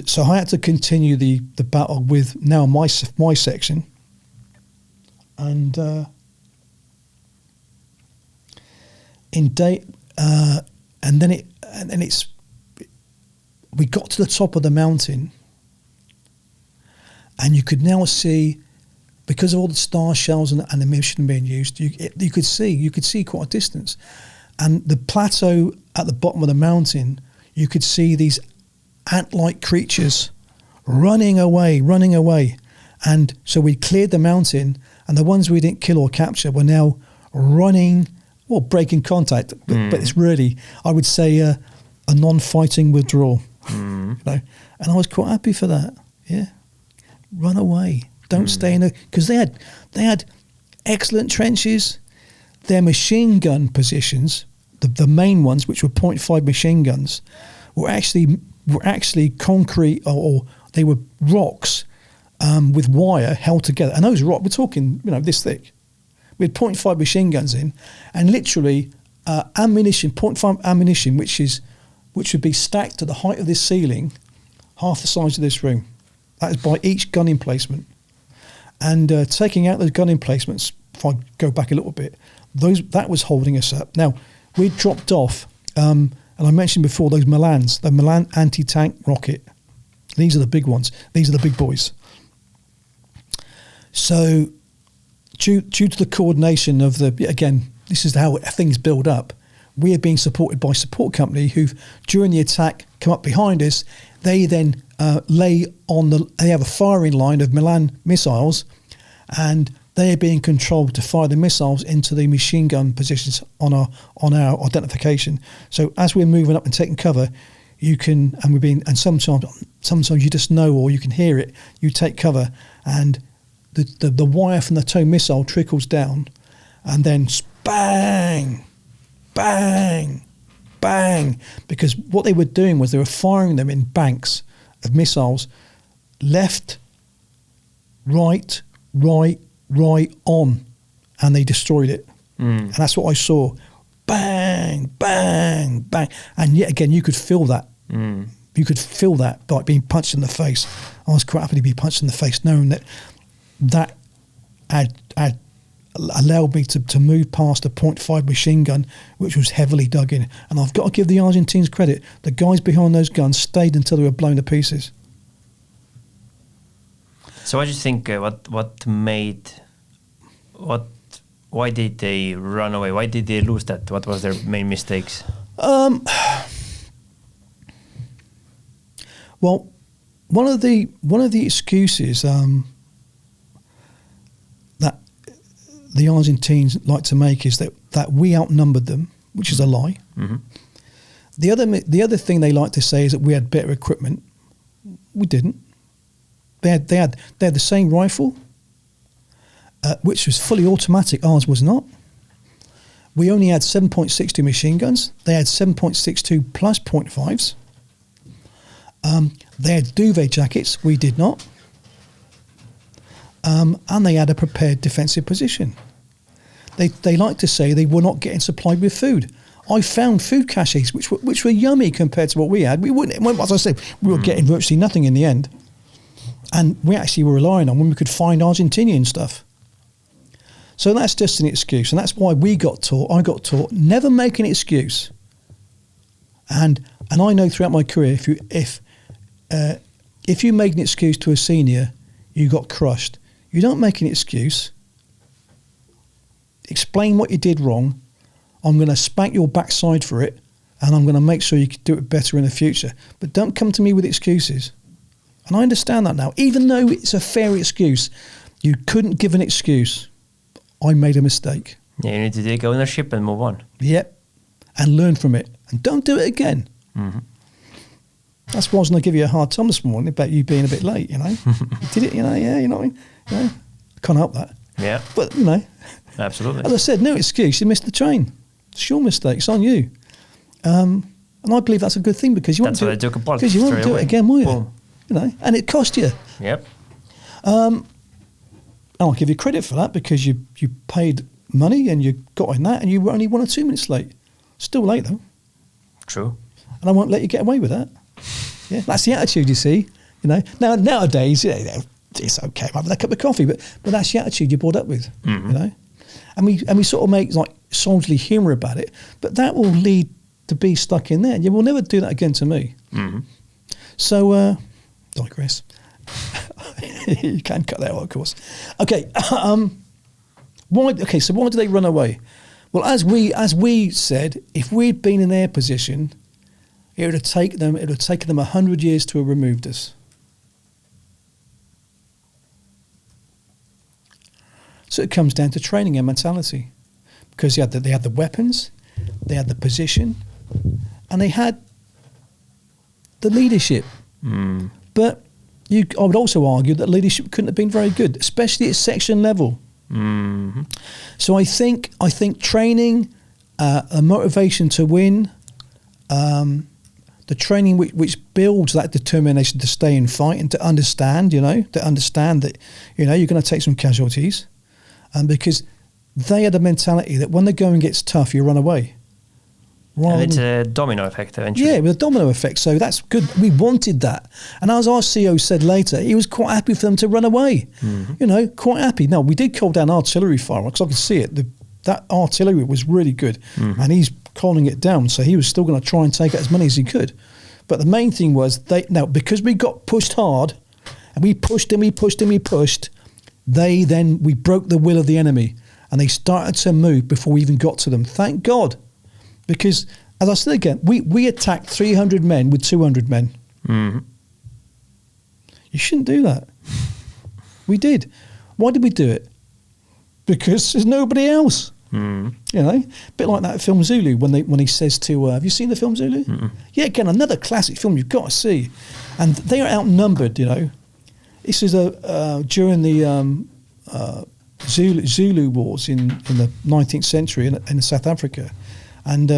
so I had to continue the battle with now my section, and we got to the top of the mountain, and you could now see, because of all the star shells and the ammunition being used, you could see quite a distance. And the plateau at the bottom of the mountain, you could see these ant-like creatures running away. And so we cleared the mountain, and the ones we didn't kill or capture were now running, or breaking contact. But it's really, I would say, a non-fighting withdrawal. You know? And I was quite happy for that. Yeah, run away. Don't stay in because they had excellent trenches. Their machine gun positions, the main ones, which were .5 machine guns, were actually concrete, or they were rocks with wire held together. And those rocks, we're talking, this thick. We had .5 machine guns in, and literally ammunition, .5 ammunition, which would be stacked to the height of this ceiling, half the size of this room. That is by each gun emplacement. And taking out those gun emplacements, if I go back a little bit, that was holding us up. Now, we dropped off, and I mentioned before those Milans, the Milan anti-tank rocket. These are the big ones. These are the big boys. So, due to the coordination of this is how things build up. We are being supported by support company who, during the attack, come up behind us. They then they have a firing line of Milan missiles, and they are being controlled to fire the missiles into the machine gun positions on our identification. So as we're moving up and taking cover, sometimes you just know, or you can hear it. You take cover, and the wire from the tow missile trickles down, and then bang, bang, bang, because what they were doing was they were firing them in banks of missiles, left, right, on, and they destroyed it. And that's what I saw. Bang, bang, bang. And yet again, you could feel that. You could feel that, like being punched in the face. I was quite happy to be punched in the face, knowing that had allowed me to move past a .5 machine gun, which was heavily dug in. And I've got to give the Argentines credit. The guys behind those guns stayed until they were blown to pieces. So what do you think, why did they run away? Why did they lose that? What was their main mistakes? Well, one of the excuses that the Argentines like to make is that we outnumbered them, which is a lie. Mm-hmm. The other thing they like to say is that we had better equipment. We didn't. They had the same rifle, which was fully automatic. Ours was not. We only had 7.62 machine guns. They had 7.62 plus .5s. They had duvet jackets. We did not. And they had a prepared defensive position. they like to say they were not getting supplied with food. I found food caches which were yummy compared to what we had. We wouldn't, as I said, we were getting virtually nothing in the end. And we actually were relying on when we could find Argentinian stuff. So that's just an excuse. And that's why I got taught, never make an excuse. And I know throughout my career, if you make an excuse to a senior, you got crushed. You don't make an excuse. Explain what you did wrong. I'm going to spank your backside for it, and I'm going to make sure you can do it better in the future. But don't come to me with excuses. And I understand that now. Even though it's a fair excuse, you couldn't give an excuse. I made a mistake. Yeah, you need to take ownership and move on. Yep. And learn from it. And don't do it again. Mm-hmm. That's why I was going to give you a hard time this morning about you being a bit late, you know. You did it, you know, yeah, you know what I mean? You know, can't help that. Yeah. But, you know. Absolutely. As I said, no excuse. You missed the train. It's your mistake. It's on you. And I believe that's a good thing because you won't do it. That's why I took a part. Because you won't do it again, will you? Boom. You know, and it cost you. Yep. I'll give you credit for that because you paid money and you got in that and you were only 1 or 2 minutes late. Still late though. True. And I won't let you get away with that. Yeah, that's the attitude, you see. You know, nowadays, yeah, it's okay. I'm having a cup of coffee, but that's the attitude you're brought up with. Mm-hmm. You know, and we sort of make like soldierly humour about it, but that will lead to be stuck in there. And you will never do that again to me. Mm-hmm. So, digress. You can cut that out, of course. Okay. Why? Okay. So why did they run away? Well, as we said, if we'd been in their position, it would have taken them 100 years to have removed us. So it comes down to training and mentality, because they had the weapons, they had the position, and they had the leadership. Mm. But I would also argue that leadership couldn't have been very good, especially at section level. Mm-hmm. So I think training, a motivation to win, the training which builds that determination to stay and fight and to understand that, you're going to take some casualties, because they had a mentality that when the going gets tough, you run away. And it's a domino effect eventually. Yeah, with a domino effect. So that's good. We wanted that. And as our CEO said later, he was quite happy for them to run away. Mm-hmm. Quite happy. Now, we did call down artillery fire because I could see it. That artillery was really good. Mm-hmm. And he's calling it down. So he was still going to try and take out as many as he could. But the main thing was, because we got pushed hard, and we pushed and we pushed and we pushed, we broke the will of the enemy. And they started to move before we even got to them. Thank God. Because, as I said again, we attacked 300 men with 200 men. Mm-hmm. You shouldn't do that. We did. Why did we do it? Because there's nobody else. Mm. A bit like that film Zulu when he says to, have you seen the film Zulu? Mm-mm. Yeah, again, another classic film you've got to see. And they are outnumbered, This is during the Zulu wars in the 19th century in South Africa. And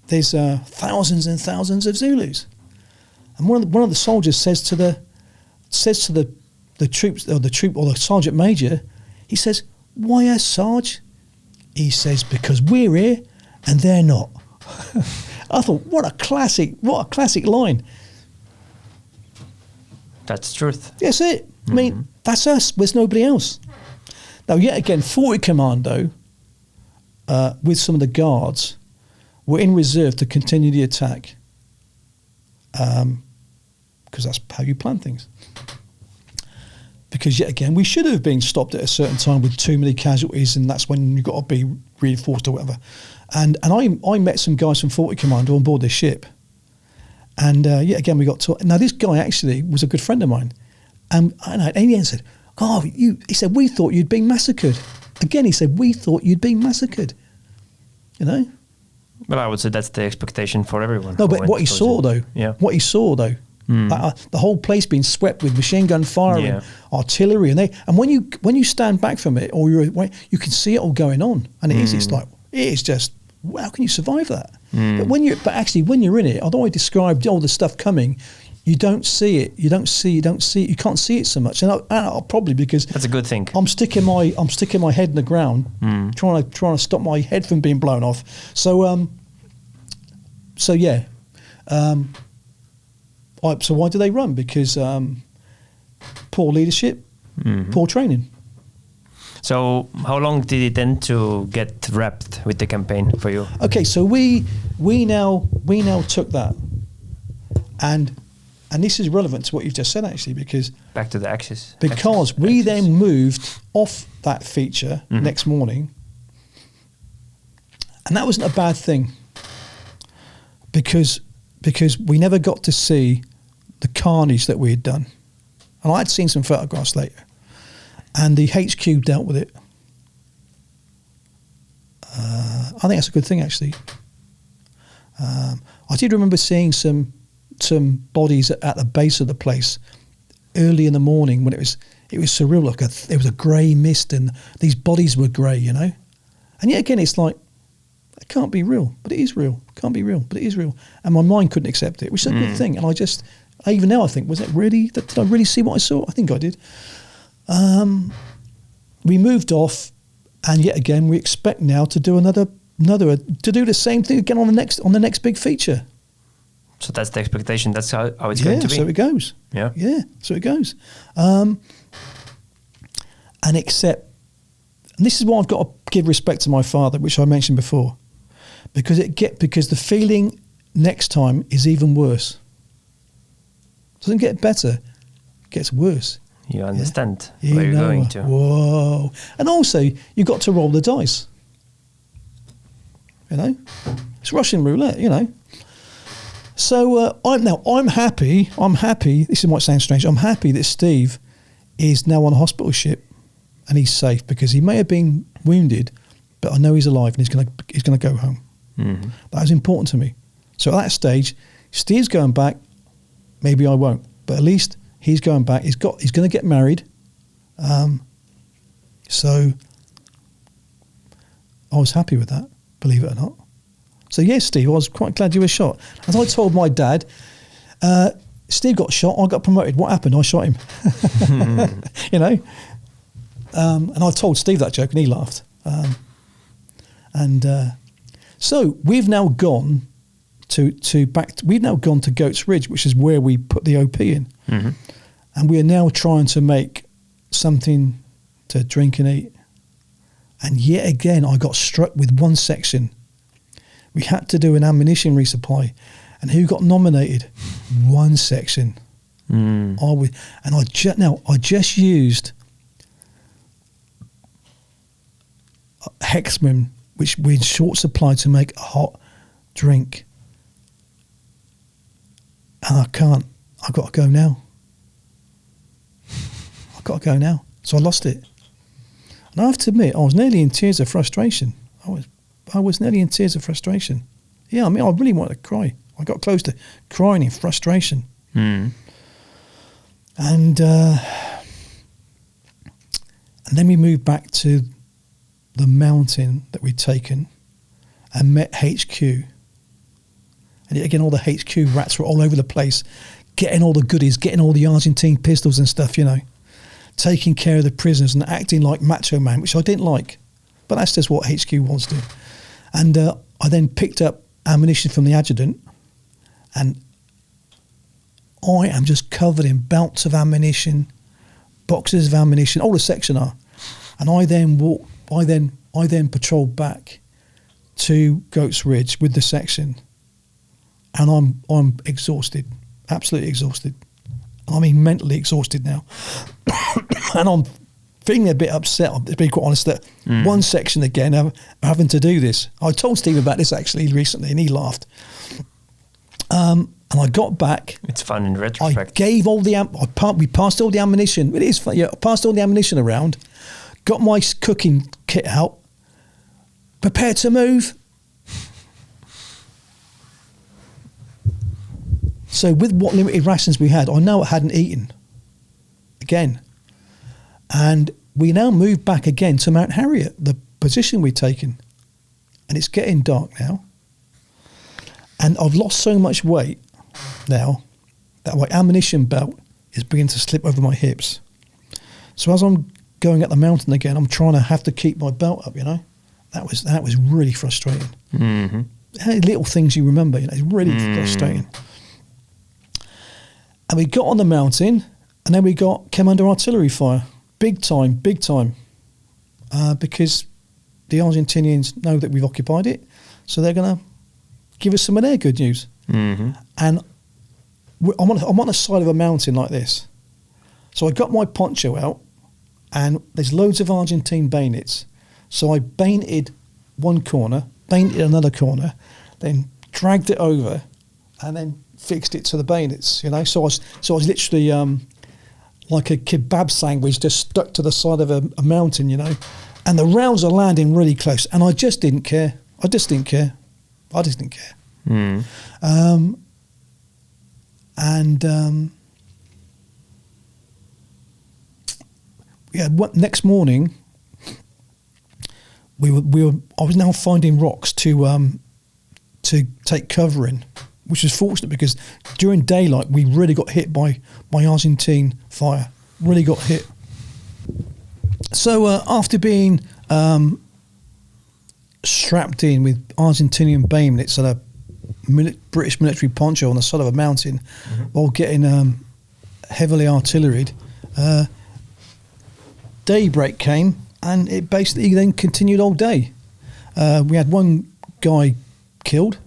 there's thousands and thousands of Zulus. And one of the soldiers says to the troops or the sergeant major, he says, "Why us, Sarge?" He says, "Because we're here and they're not." I thought, what a classic line. That's the truth. That's it. Mm-hmm. I mean, that's us. There's nobody else. Now, yet again, 40 Commando with some of the guards were in reserve to continue the attack, because that's how you plan things. Because yet again, we should have been stopped at a certain time with too many casualties, and that's when you've got to be reinforced or whatever. And I met some guys from 40 Commando on board this ship, and yet again we got to. Now this guy actually was a good friend of mine, and he said, "Oh, he said we thought you'd been massacred." Again, he said we thought you'd been massacred. Well, I would say that's the expectation for everyone. No, but what he saw though, the whole place being swept with machine gun fire and artillery, and when you stand back from it, or you can see it all going on, and it is just, how can you survive that? But when you're in it, although I described all the stuff coming, you don't see it. You can't see it so much. And I probably because that's a good thing. I'm sticking my head in the ground, trying to stop my head from being blown off. So yeah. So why do they run? Because poor leadership, poor training. So how long did it end to get wrapped with the campaign for you? Okay, so we now took that, and this is relevant to what you've just said actually, because back to the axis. Because we then moved off that feature next morning, and that wasn't a bad thing, because we never got to see the carnage that we had done, and I had seen some photographs later. And the HQ dealt with it. I think that's a good thing, actually. I did remember seeing some bodies at the base of the place early in the morning when it was surreal. Like there was a grey mist, and these bodies were grey, you know. And yet again, it's like it can't be real, but it is real. It can't be real, but it is real. And my mind couldn't accept it, which is a good thing. And even now I think, was it really? Did I really see what I saw? I think I did. We moved off, and yet again we expect now to do to do the same thing again on the next big feature. So that's the expectation. That's how it's going to be. So it goes. Yeah. So it goes. And this is why I've got to give respect to my father, which I mentioned before, because the feeling next time is even worse. It doesn't get better, it gets worse. You understand where you're going to. Whoa. And also, you've got to roll the dice. You know? It's Russian roulette, you know. So I'm happy, this might sound strange, I'm happy that Steve is now on a hospital ship and he's safe, because he may have been wounded, but I know he's alive and he's gonna go home. Mm-hmm. That was important to me. So at that stage, Steve's going back, maybe I won't, but at least he's going back. He's going to get married. So I was happy with that, believe it or not. So yes, Steve, I was quite glad you were shot. As I told my dad, Steve got shot, I got promoted. What happened? I shot him. You know? And I told Steve that joke and he laughed. So we've now gone we've now gone to Goats Ridge, which is where we put the OP in. Mm-hmm. And we are now trying to make something to drink and eat. And yet again, I got struck with one section. We had to do an ammunition resupply. And who got nominated? One section. I just used Hexman, which we're in short supply to make a hot drink. And I've got to go now. So I lost it. And I have to admit, I was nearly in tears of frustration. I was nearly in tears of frustration. Yeah, I mean, I really wanted to cry. I got close to crying in frustration. And then we moved back to the mountain that we'd taken and met HQ. And again, all the HQ rats were all over the place, getting all the goodies, getting all the Argentine pistols and stuff, you know, taking care of the prisoners and acting like macho man, which I didn't like. But that's just what HQ wants to do. And I then picked up ammunition from the adjutant, and I am just covered in belts of ammunition, boxes of ammunition, all the section are. And I then patrolled back to Goats Ridge with the section. And I'm exhausted, absolutely exhausted. I mean, mentally exhausted now. And I'm feeling a bit upset, to be quite honest, that one section again having to do this. I told Steve about this actually recently, and he laughed. And I got back. It's fun in retrospect. I gave all we passed all the ammunition. It is fun, yeah. I passed all the ammunition around, got my cooking kit out, prepared to move. So with what limited rations we had, I know I hadn't eaten again. And we now moved back again to Mount Harriet, the position we'd taken. And it's getting dark now. And I've lost so much weight now that my ammunition belt is beginning to slip over my hips. So as I'm going up the mountain again, I'm trying to have to keep my belt up, you know. That was really frustrating. Mm-hmm. Little things you remember, you know, it's really frustrating. And we got on the mountain, and then we came under artillery fire. Big time. Because the Argentinians know that we've occupied it, so they're going to give us some of their good news. Mm-hmm. And I'm on the side of a mountain like this. So I got my poncho out, and there's loads of Argentine bayonets. So I bayoneted one corner, bayoneted another corner, then dragged it over, and then fixed it to the bayonets, you know. So I was literally like a kebab sandwich just stuck to the side of a mountain, you know. And the rounds are landing really close, and I just didn't care. Mm. Next morning, I was now finding rocks to take cover in, which was fortunate because during daylight we really got hit by Argentine fire. Really got hit. So after being strapped in with Argentinian bayonets and a British military poncho on the side of a mountain, while getting heavily artilleried, daybreak came, and it basically then continued all day. We had one guy killed,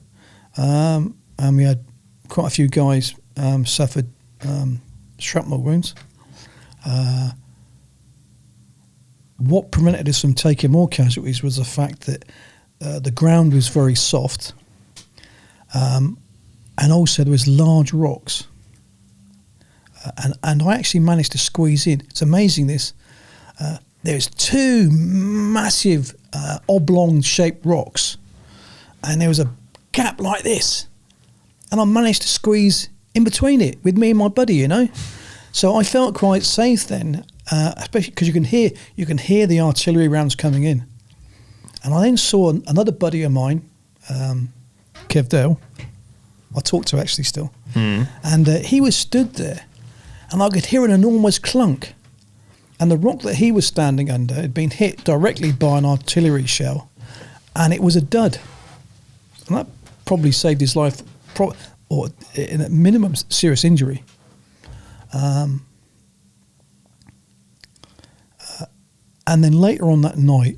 and we had quite a few guys suffered shrapnel wounds. What prevented us from taking more casualties was the fact that the ground was very soft, and also there was large rocks. And I actually managed to squeeze in. It's amazing this. There's two massive oblong-shaped rocks, and there was a gap like this, and I managed to squeeze in between it with me and my buddy, you know. So I felt quite safe then, especially because you can hear the artillery rounds coming in. And I then saw another buddy of mine, Kev Dale. I talk to actually still, and he was stood there, and I could hear an enormous clunk. And the rock that he was standing under had been hit directly by an artillery shell, and it was a dud. And that probably saved his life, or in a minimum serious injury. And then later on that night,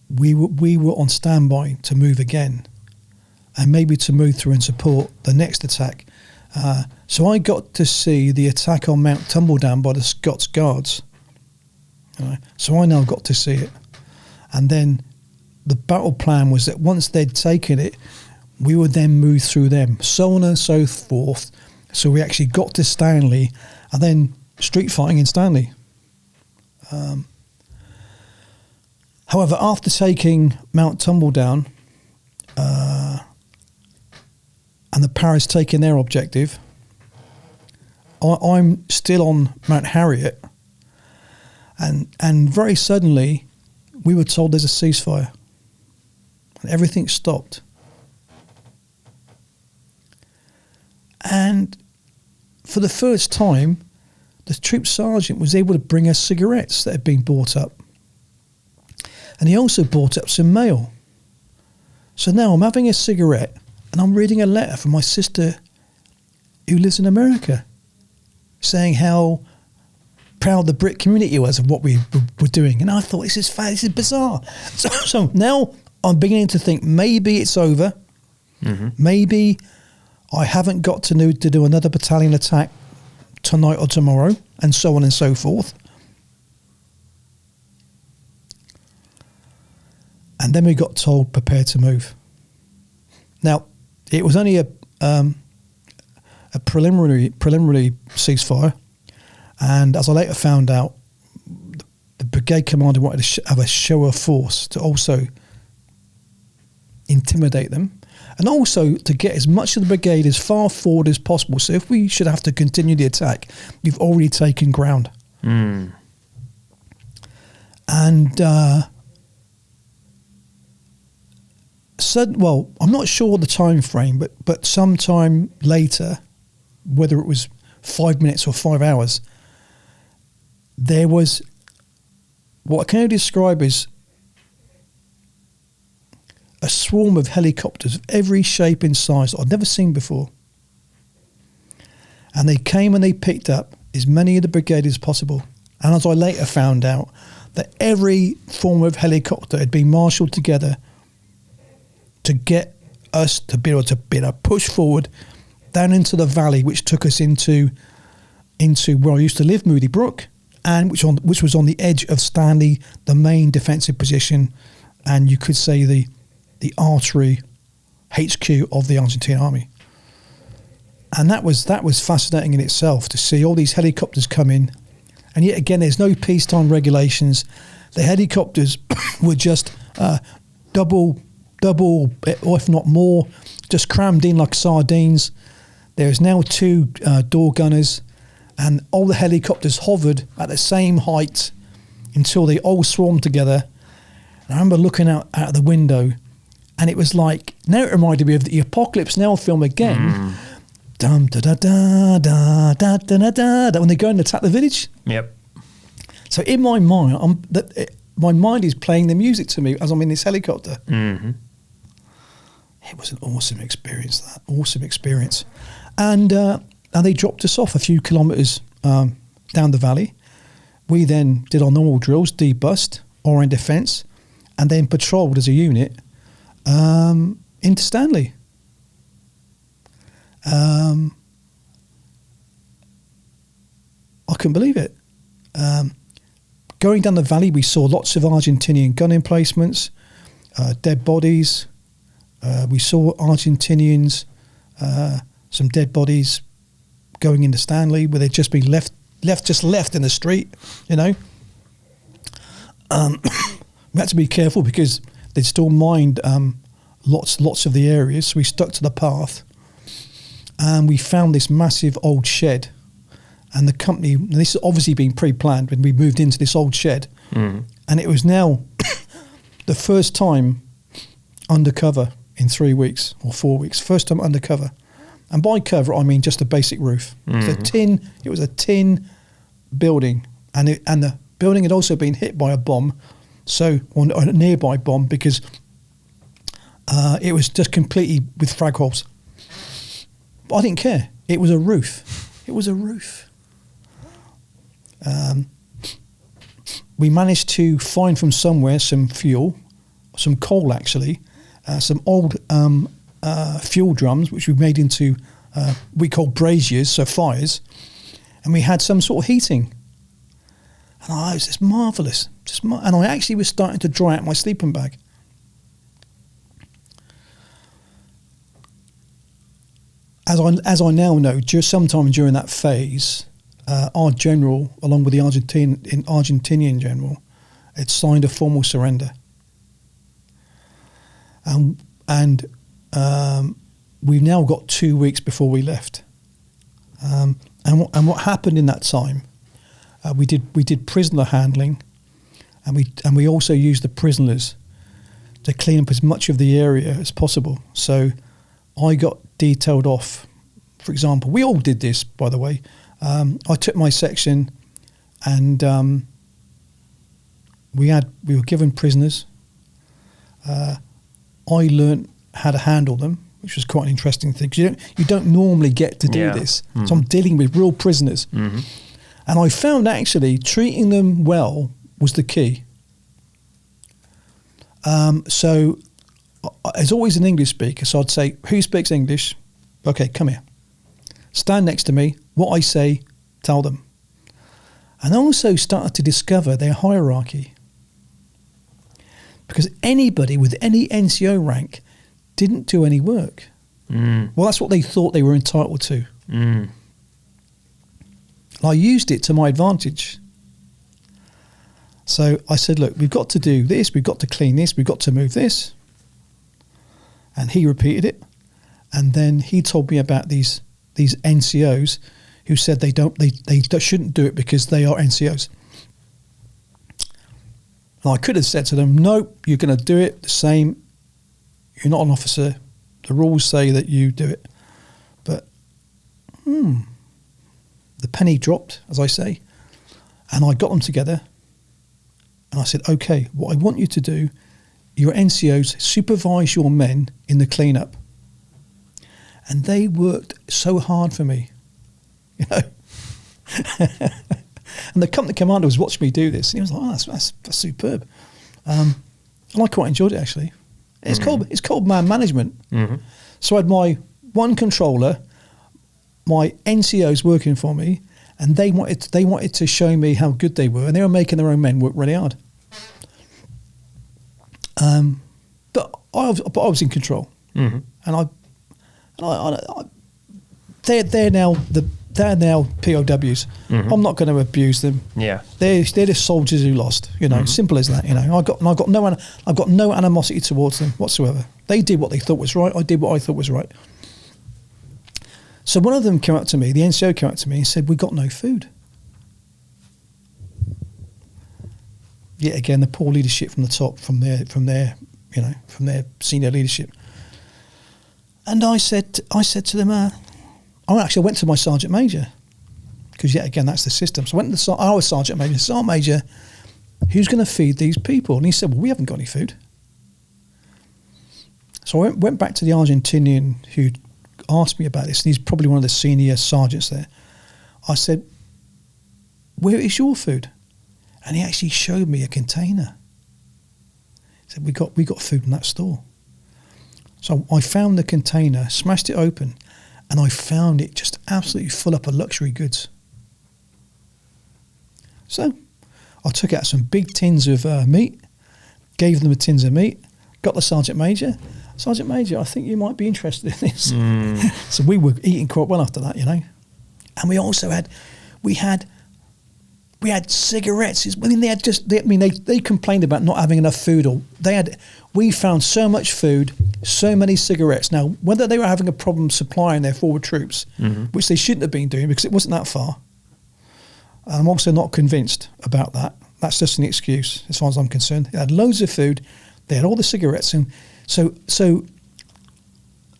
we were on standby to move again, and maybe to move through and support the next attack. So I got to see the attack on Mount Tumbledown by the Scots Guards. You know? So I now got to see it. And then the battle plan was that once they'd taken it, we would then move through them, so on and so forth. So we actually got to Stanley, and then street fighting in Stanley. However, after taking Mount Tumbledown, and the Paris taking their objective, I'm still on Mount Harriet, and very suddenly we were told there's a ceasefire, and everything stopped. And for the first time, the troop sergeant was able to bring us cigarettes that had been bought up, and he also bought up some mail. So now I'm having a cigarette, and I'm reading a letter from my sister who lives in America, saying how proud the Brit community was of what we were doing. And I thought, this is bizarre. So now I'm beginning to think maybe it's over. Mm-hmm. Maybe I haven't got to do another battalion attack tonight or tomorrow, and so on and so forth. And then we got told, prepare to move. Now, it was only a preliminary ceasefire, and as I later found out, the brigade commander wanted to have a show of force to also intimidate them, and also to get as much of the brigade as far forward as possible. So if we should have to continue the attack, you've already taken ground. Mm. And well, I'm not sure the time frame, but sometime later, whether it was 5 minutes or 5 hours, there was what I can only describe as a swarm of helicopters of every shape and size that I'd never seen before. And they came and they picked up as many of the brigade as possible. And as I later found out, that every form of helicopter had been marshalled together to get us to be able to push forward down into the valley, which took us into where I used to live, Moody Brook, and which was on the edge of Stanley, the main defensive position, and you could say the artery HQ of the Argentine army. And that was fascinating in itself to see all these helicopters come in. And yet again, there's no peacetime regulations. The helicopters were just double, or if not more, just crammed in like sardines. There's now 2 door gunners, and all the helicopters hovered at the same height until they all swarmed together. And I remember looking out the window, and it was like, now it reminded me of the Apocalypse Now film again. Dum da da da da da da da da, when they go and attack the village. Yep. So in my mind, my mind is playing the music to me as I'm in this helicopter. Mm-hmm. It was an awesome experience. And they dropped us off a few kilometres down the valley. We then did our normal drills, debust, or in defence, and then patrolled as a unit into Stanley. I couldn't believe it. Going down the valley, we saw lots of Argentinian gun emplacements, dead bodies. We saw Argentinians, some dead bodies going into Stanley where they'd just been left in the street, you know. We had to be careful because they'd still mined lots of the areas, so we stuck to the path. And we found this massive old shed. And the company, and this has obviously been pre-planned when we moved into this old shed. Mm. And it was now the first time undercover in 3 weeks or 4 weeks. First time undercover. And by cover, I mean just a basic roof. Mm-hmm. It was a tin building. And the building had also been hit by a bomb, or a nearby bomb, because it was just completely with frag holes. But I didn't care. It was a roof. We managed to find from somewhere some fuel, some coal actually, some old fuel drums, which we made into, we call braziers, so fires, and we had some sort of heating. And it was just marvellous. And I actually was starting to dry out my sleeping bag. As I now know, just sometime during that phase, our general, along with the Argentinian general, had signed a formal surrender. And we've now got 2 weeks before we left. And what happened in that time, we did prisoner handling, and we also used the prisoners to clean up as much of the area as possible. So I got detailed off. For example, we all did this, by the way. I took my section, and we were given prisoners. I learnt how to handle them, which was quite an interesting thing, because you don't normally get to do this. Mm-hmm. So I'm dealing with real prisoners. Mm-hmm. And I found actually treating them well was the key. So as always an English speaker, so I'd say, who speaks English? Okay, come here. Stand next to me. What I say, tell them. And I also started to discover their hierarchy. Because anybody with any NCO rank didn't do any work. Mm. Well, that's what they thought they were entitled to. Mm. I used it to my advantage. So I said, look, we've got to do this, we've got to clean this, we've got to move this. And he repeated it. And then he told me about these NCOs who said they shouldn't do it because they are NCOs. And I could have said to them, nope, you're going to do it the same. You're not an officer. The rules say that you do it. But the penny dropped, as I say, and I got them together. And I said, okay, what I want you to do, your NCOs, supervise your men in the cleanup. And they worked so hard for me, you know. And the company commander was watching me do this. And he was like, oh, that's superb. And I quite enjoyed it, actually. It's called man management. Mm-hmm. So I had my one controller, my NCOs working for me, and they wanted to show me how good they were, and they were making their own men work really hard. But I was in control, mm-hmm. and they're now POWs. Mm-hmm. I'm not going to abuse them. Yeah, they're just soldiers who lost. You know, mm-hmm. Simple as that. You know, I've got no animosity towards them whatsoever. They did what they thought was right. I did what I thought was right. So one of them came up to me, the NCO came up to me and said, "We got no food." Yet again, the poor leadership from the top, from their senior leadership. And I said to them, I went to my sergeant major, because yet again, that's the system. So I went to our sergeant major. Sergeant major, who's going to feed these people? And he said, "Well, we haven't got any food." So I went back to the Argentinian who asked me about this, and he's probably one of the senior sergeants there. I said, "Where is your food?" And he actually showed me a container. He said, we got food in that store. So I found the container, smashed it open, and I found it just absolutely full up of luxury goods. So I took out some big tins of meat, gave them the tins of meat, got the Sergeant Major. "Sergeant Major, I think you might be interested in this." So we were eating quite well after that, you know. And we also had cigarettes. They complained about not having enough food, or we found so much food, so many cigarettes. Now, whether they were having a problem supplying their forward troops, mm-hmm. which they shouldn't have been doing because it wasn't that far, I'm also not convinced about that. That's just an excuse as far as I'm concerned. They had loads of food. They had all the cigarettes. And so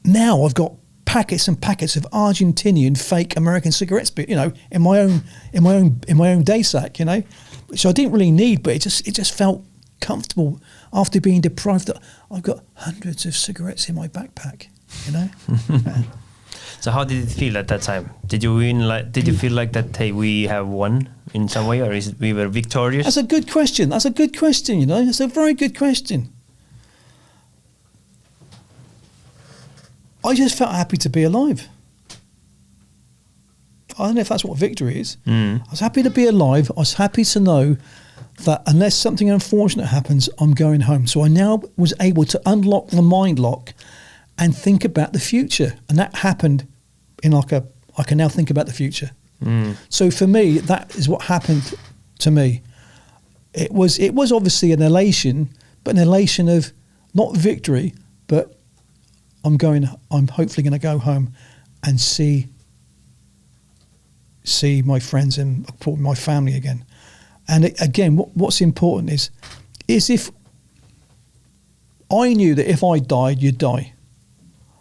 now I've got packets and packets of Argentinian fake American cigarettes, you know, in my own day sack, you know, which I didn't really need, but it just felt comfortable after being deprived. That I've got hundreds of cigarettes in my backpack, you know. So how did it feel at that time? Did you feel like that? Hey, we have won in some way, or we were victorious? That's a good question. You know, it's a very good question. I just felt happy to be alive. I don't know if that's what victory is. I was happy to be alive. I was happy to know that unless something unfortunate happens, I'm going home. So I now was able to unlock the mind lock and think about the future. And that happened I can now think about the future. So for me, that is what happened to me. It was obviously an elation, but an elation of not victory, but I'm hopefully going to go home and see my friends and my family again. And again, what's important is if I knew that if I died, you'd die.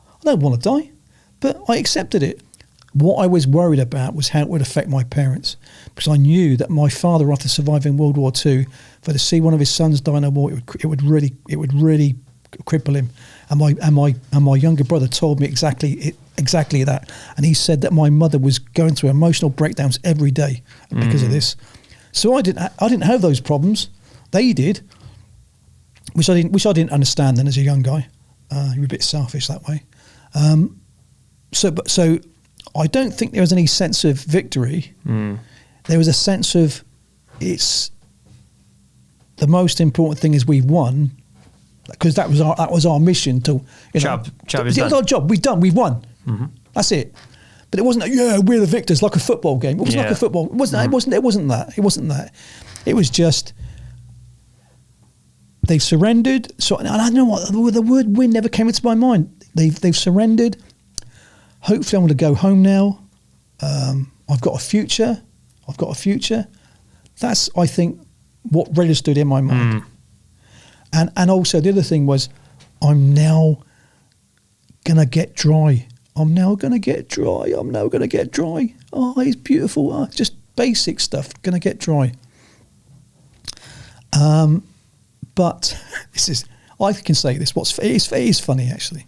I don't want to die, but I accepted it. What I was worried about was how it would affect my parents, because I knew that my father, after surviving World War II, to see one of his sons die in a war, it would really cripple him. And my younger brother told me exactly that. And he said that my mother was going through emotional breakdowns every day because of this. So I didn't have those problems. They did, which I didn't understand then as a young guy. You're a bit selfish that way. So I don't think there was any sense of victory. There was a sense of the most important thing is we've won. Because that was our mission to job is done. It was our job. We've won. Mm-hmm. That's it. But it wasn't we're the victors, like a football game. It wasn't like a football. It wasn't. Mm-hmm. It wasn't that. It was just they've surrendered. So and I don't know what the word win never came into my mind. They've surrendered. Hopefully, I'm going to go home now. I've got a future. That's, I think, what registered in my mind. And also the other thing was, I'm now gonna get dry. I'm now gonna get dry. I'm now gonna get dry. Oh, it's beautiful. Oh, just basic stuff. Gonna get dry. But I can say this. It is funny actually.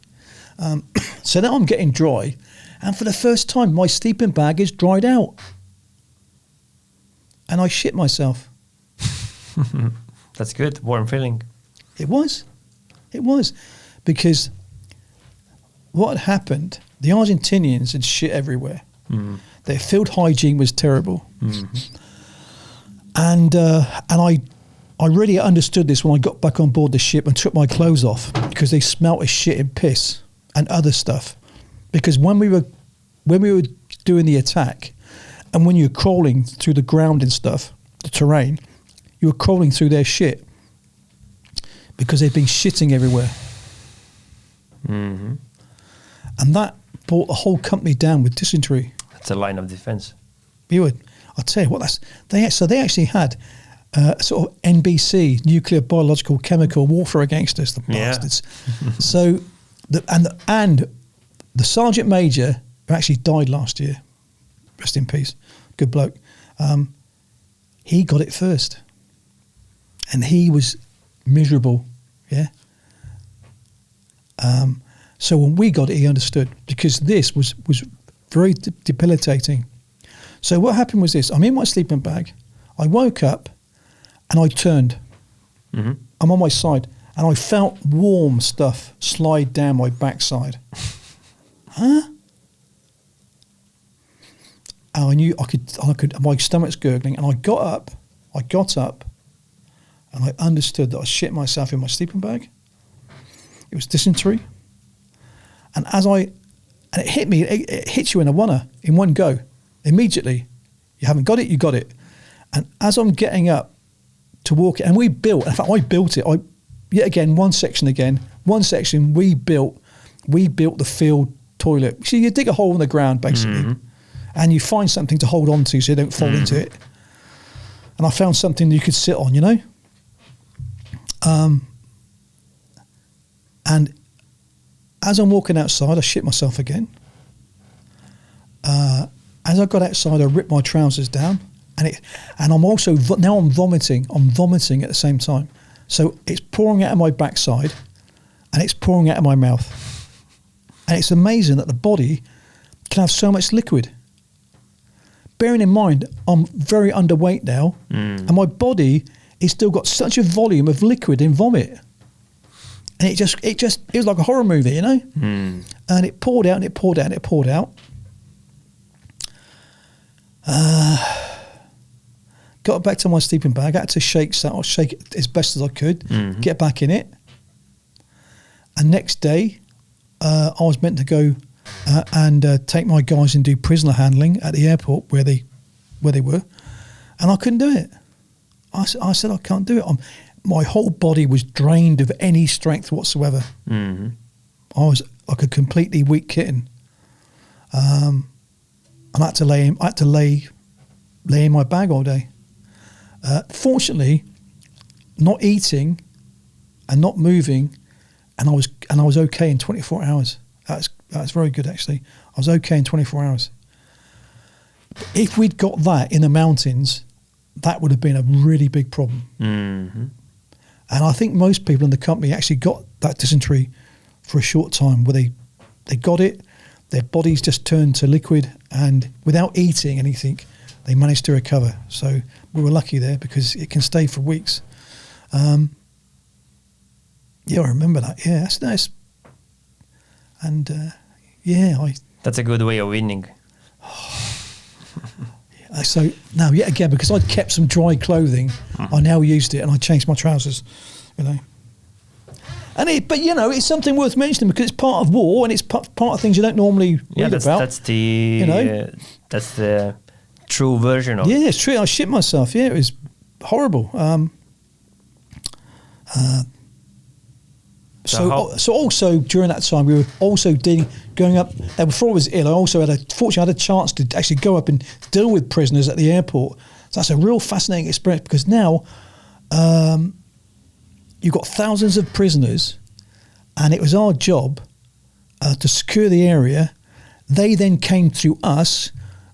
So now I'm getting dry, and for the first time, my sleeping bag is dried out, and I shit myself. That's good. Warm feeling. It was, because what had happened, the Argentinians had shit everywhere. Their field hygiene was terrible. And I really understood this when I got back on board the ship and took my clothes off, because they smelt of shit and piss and other stuff. Because when we were doing the attack, and when you were crawling through the ground and stuff, the terrain, you were crawling through their shit, because they'd been shitting everywhere. And that brought the whole company down with dysentery. That's a line of defense. You would. I'll tell you what, they actually had sort of NBC, nuclear, biological, chemical warfare against us, the bastards. So, the Sergeant Major, who actually died last year, rest in peace, good bloke, he got it first. And he was miserable, yeah? So when we got it, he understood, because this was very debilitating. So what happened was this. I'm in my sleeping bag. I woke up and I turned. I'm on my side and I felt warm stuff slide down my backside. Huh? And I knew I could, my stomach's gurgling, and I got up and I understood that I shit myself in my sleeping bag. It was dysentery. And it hit me, it hits you in one go, immediately. You haven't got it, you got it. And as I'm getting up to walk it, and I built it, one section, we built the field toilet. So you dig a hole in the ground, basically, and you find something to hold on to so you don't fall into it. And I found something that you could sit on, you know? And as I'm walking outside, I shit myself again. As I got outside, I ripped my trousers down, and I'm also now I'm vomiting. I'm vomiting at the same time, so it's pouring out of my backside, and it's pouring out of my mouth. And it's amazing that the body can have so much liquid. Bearing in mind, I'm very underweight now, and my body has still got such a volume of liquid in vomit. And it was like a horror movie, you know? And it poured out, and it poured out, and it poured out. Got back to my sleeping bag. I had to shake it as best as I could, get back in it. And next day, I was meant to go and take my guys and do prisoner handling at the airport where they were, and I couldn't do it. I said I can't do it. My whole body was drained of any strength whatsoever. I was like a completely weak kitten. And I had to lay in my bag all day. Fortunately, not eating and not moving, and I was okay in 24 hours. That's very good, actually. I was okay in 24 hours. If we'd got that in the mountains, that would have been a really big problem. And I think most people in the company actually got that dysentery for a short time, where they got it, their bodies just turned to liquid, and without eating anything, they managed to recover. So we were lucky there, because it can stay for weeks. I remember that. Yeah, that's nice. And that's a good way of winning. So now, yet again, because I'd kept some dry clothing, I now used it, and I changed my trousers, you know. But it's something worth mentioning, because it's part of war, and it's part of things you don't normally read about. That's the true version of it. Yeah, it's true. I shit myself. Yeah, it was horrible. So also during that time, we were also going up. Before I was ill, I also had a chance to actually go up and deal with prisoners at the airport. So that's a real fascinating experience, because now you've got thousands of prisoners, and it was our job to secure the area. They then came through us.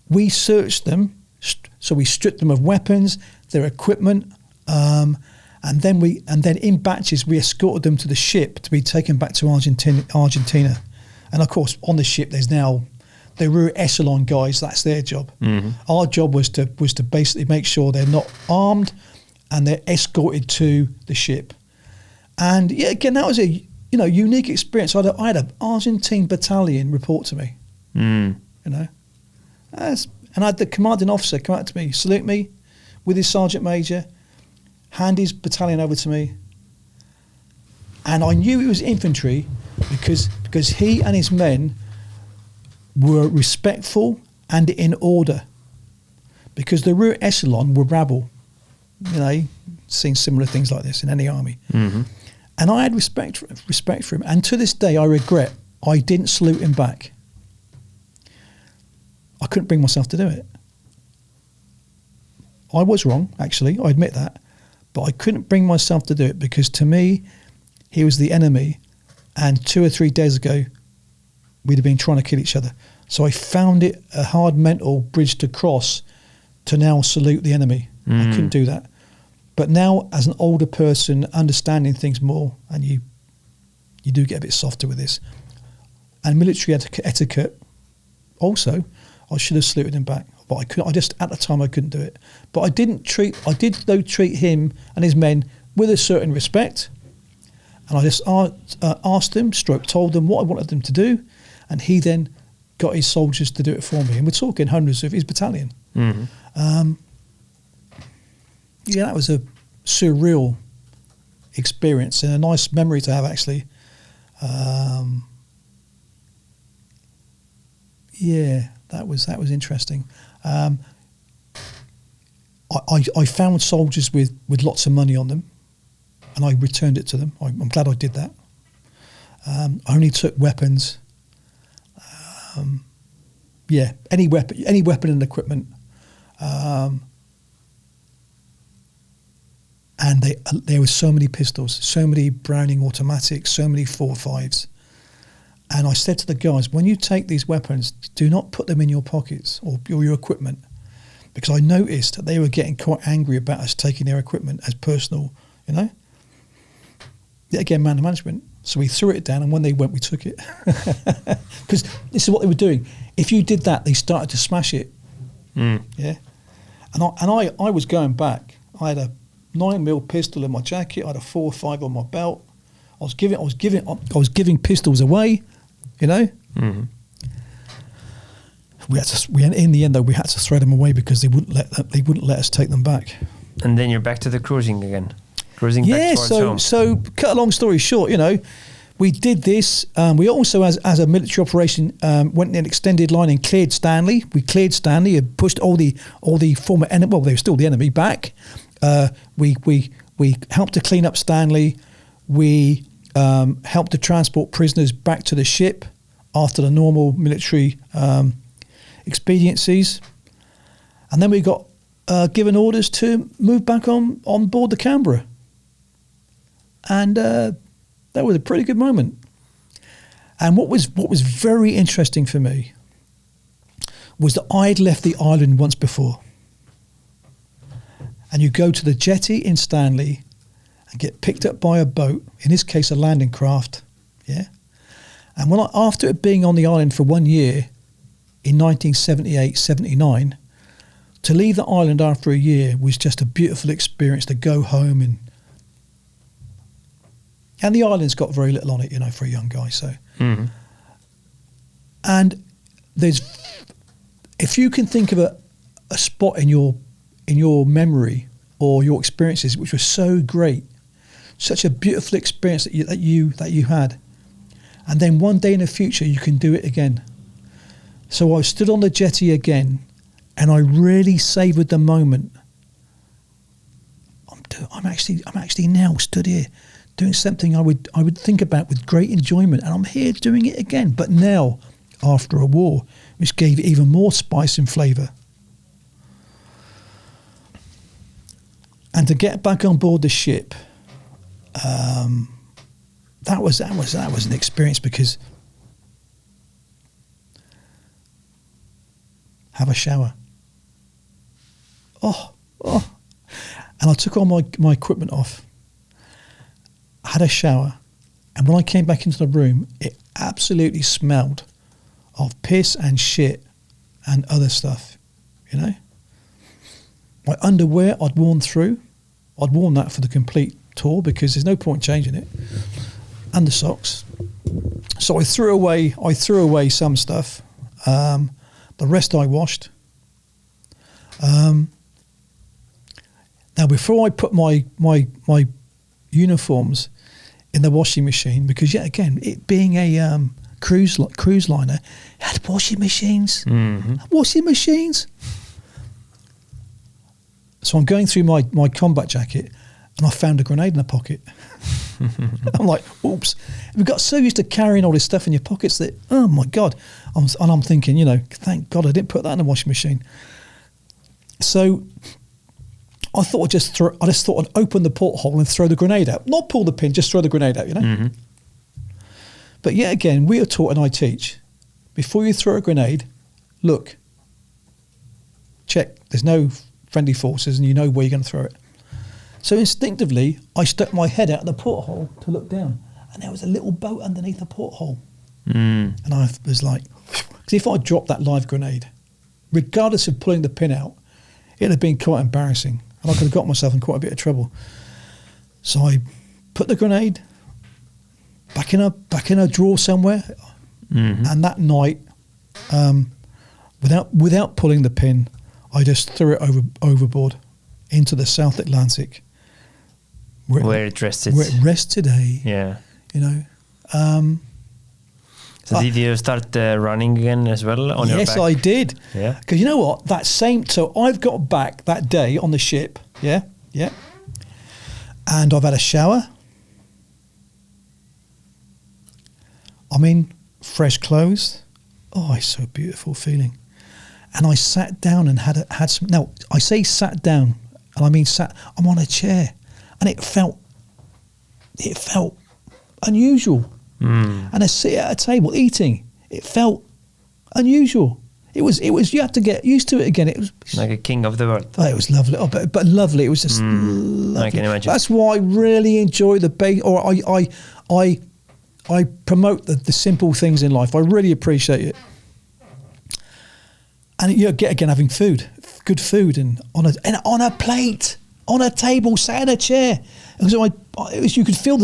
We searched them, so we stripped them of weapons, their equipment, and then in batches we escorted them to the ship to be taken back to Argentina. And of course, on the ship there's now the rear echelon guys. That's their job. Mm-hmm. Our job was to basically make sure they're not armed and they're escorted to the ship. And yeah, again, that was a unique experience. I had an Argentine battalion report to me. And I had the commanding officer come out to me, salute me with his sergeant major, hand his battalion over to me, and I knew it was infantry because he and his men were respectful and in order, because the rear echelon were rabble. Seen similar things like this in any army. Mm-hmm. And I had respect for him, and to this day I regret I didn't salute him back. I couldn't bring myself to do it. I was wrong, actually, I admit that, but I couldn't bring myself to do it because to me, he was the enemy, and 2 or 3 days ago, we'd have been trying to kill each other. So I found it a hard mental bridge to cross to now salute the enemy. I couldn't do that. But now, as an older person, understanding things more, and you do get a bit softer with this, and military etiquette also, I should have saluted him back, but I couldn't. At the time I couldn't do it. But I did treat him and his men with a certain respect, and I just asked him, told them what I wanted them to do, and he then got his soldiers to do it for me. And we're talking hundreds of his battalion. Mm-hmm. That was a surreal experience and a nice memory to have, actually. That was interesting. I found soldiers with lots of money on them, and I returned it to them. I'm glad I did that. I only took weapons. Any weapon and equipment. And there were so many pistols, so many Browning automatics, so many 4.5s. And I said to the guys, when you take these weapons, do not put them in your pockets or your equipment, because I noticed that they were getting quite angry about us taking their equipment as personal, Again, man management. So we threw it down, and when they went, we took it. Because this is what they were doing. If you did that, they started to smash it. Yeah. And I was going back. I had a 9mm pistol in my jacket. I had a 4.5 on my belt. I was giving pistols away, Mm-hmm. In the end, though, we had to throw them away because they wouldn't let us take them back. And then you're back to the cruising again. Back towards home. So cut a long story short, we did this. We also, as a military operation, went in an extended line and cleared Stanley. We cleared Stanley and pushed all the former enemy. Well, they were still the enemy back. We helped to clean up Stanley. We helped to transport prisoners back to the ship after the normal military expediencies, and then we got given orders to move back on board the Canberra. And that was a pretty good moment. And what was very interesting for me was that I'd left the island once before. And you go to the jetty in Stanley and get picked up by a boat, in this case a landing craft, yeah? And after it being on the island for 1 year, in 1978-79, to leave the island after a year was just a beautiful experience to go home and the island's got very little on it, for a young guy. So, mm-hmm. And if you can think of a spot in your memory or your experiences which was so great, such a beautiful experience that you had, and then one day in the future you can do it again. So I stood on the jetty again, and I really savoured the moment. I'm actually now stood here doing something I would think about with great enjoyment, and I'm here doing it again, but now after a war, which gave it even more spice and flavour. And to get back on board the ship, that was an experience, because have a shower. Oh. And I took all my equipment off, had a shower, and when I came back into the room, it absolutely smelled of piss and shit and other stuff, you know. My underwear I'd worn that for the complete tour because there's no point changing it. And the socks. So I threw away some stuff. The rest I washed. Now, before I put my uniforms in the washing machine, because yet again, it being a cruise liner, it had washing machines. Mm-hmm. Washing machines. So I'm going through my combat jacket, and I found a grenade in a pocket. I'm like, oops. We got so used to carrying all this stuff in your pockets that, oh my God. I'm thinking, you know, thank God I didn't put that in the washing machine. So I thought I just thought I'd open the porthole and throw the grenade out. Not pull the pin, just throw the grenade out, you know? Mm-hmm. But yet again, we are taught and I teach, before you throw a grenade, look, check, there's no friendly forces and you know where you're going to throw it. So instinctively, I stuck my head out of the porthole to look down, and there was a little boat underneath the porthole. Mm. And I was like, because if I dropped that live grenade, regardless of pulling the pin out, it'd have been quite embarrassing, and I could have got myself in quite a bit of trouble. So I put the grenade back in a drawer somewhere, Mm-hmm. and that night, without pulling the pin, I just threw it overboard into the South Atlantic, where it rested. Where it rests today. Yeah. You know. So did you start running again as well on your back? Yes, I did. Yeah. Because you know what? So I've got back that day on the ship. Yeah. And I've had a shower. I'm in fresh clothes. Oh, it's so beautiful feeling. And I sat down and had some. Now I say sat down, and I mean sat. I'm on a chair, and it felt unusual. Mm. And I sit at a table eating. It felt unusual. It was. You had to get used to it again. It was like a king of the world. Oh, it was lovely. Oh, but lovely. It was just lovely. I can imagine. That's why I really enjoy the I promote the simple things in life. I really appreciate it. And you get again having food, good food, and on a plate, on a table, sat in a chair. And so you could feel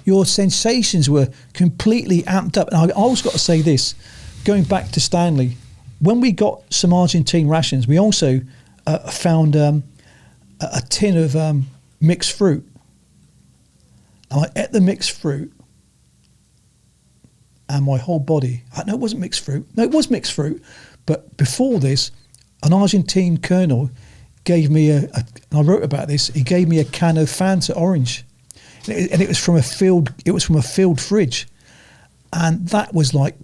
your sensations were completely amped up. And I always got to say this, going back to Stanley, when we got some Argentine rations, we also found a tin of mixed fruit. And I ate the mixed fruit, and my whole body. No, it wasn't mixed fruit. No, it was mixed fruit. But before this, an Argentine colonel gave me and I wrote about this. He gave me a can of Fanta orange, and it was from a field. It was from a field fridge, and that was like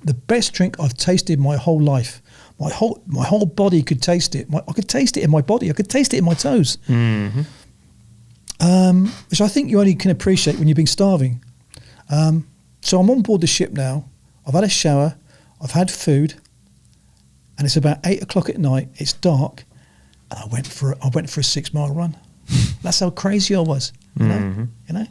the best drink I've tasted in my whole life. My whole body could taste it. I could taste it in my body. I could taste it in my toes. Mm-hmm. Which I think you only can appreciate when you've been starving. So I'm on board the ship now. I've had a shower. I've had food, and it's about 8 o'clock at night. It's dark, and I went for a 6 mile run. That's how crazy I was. You know.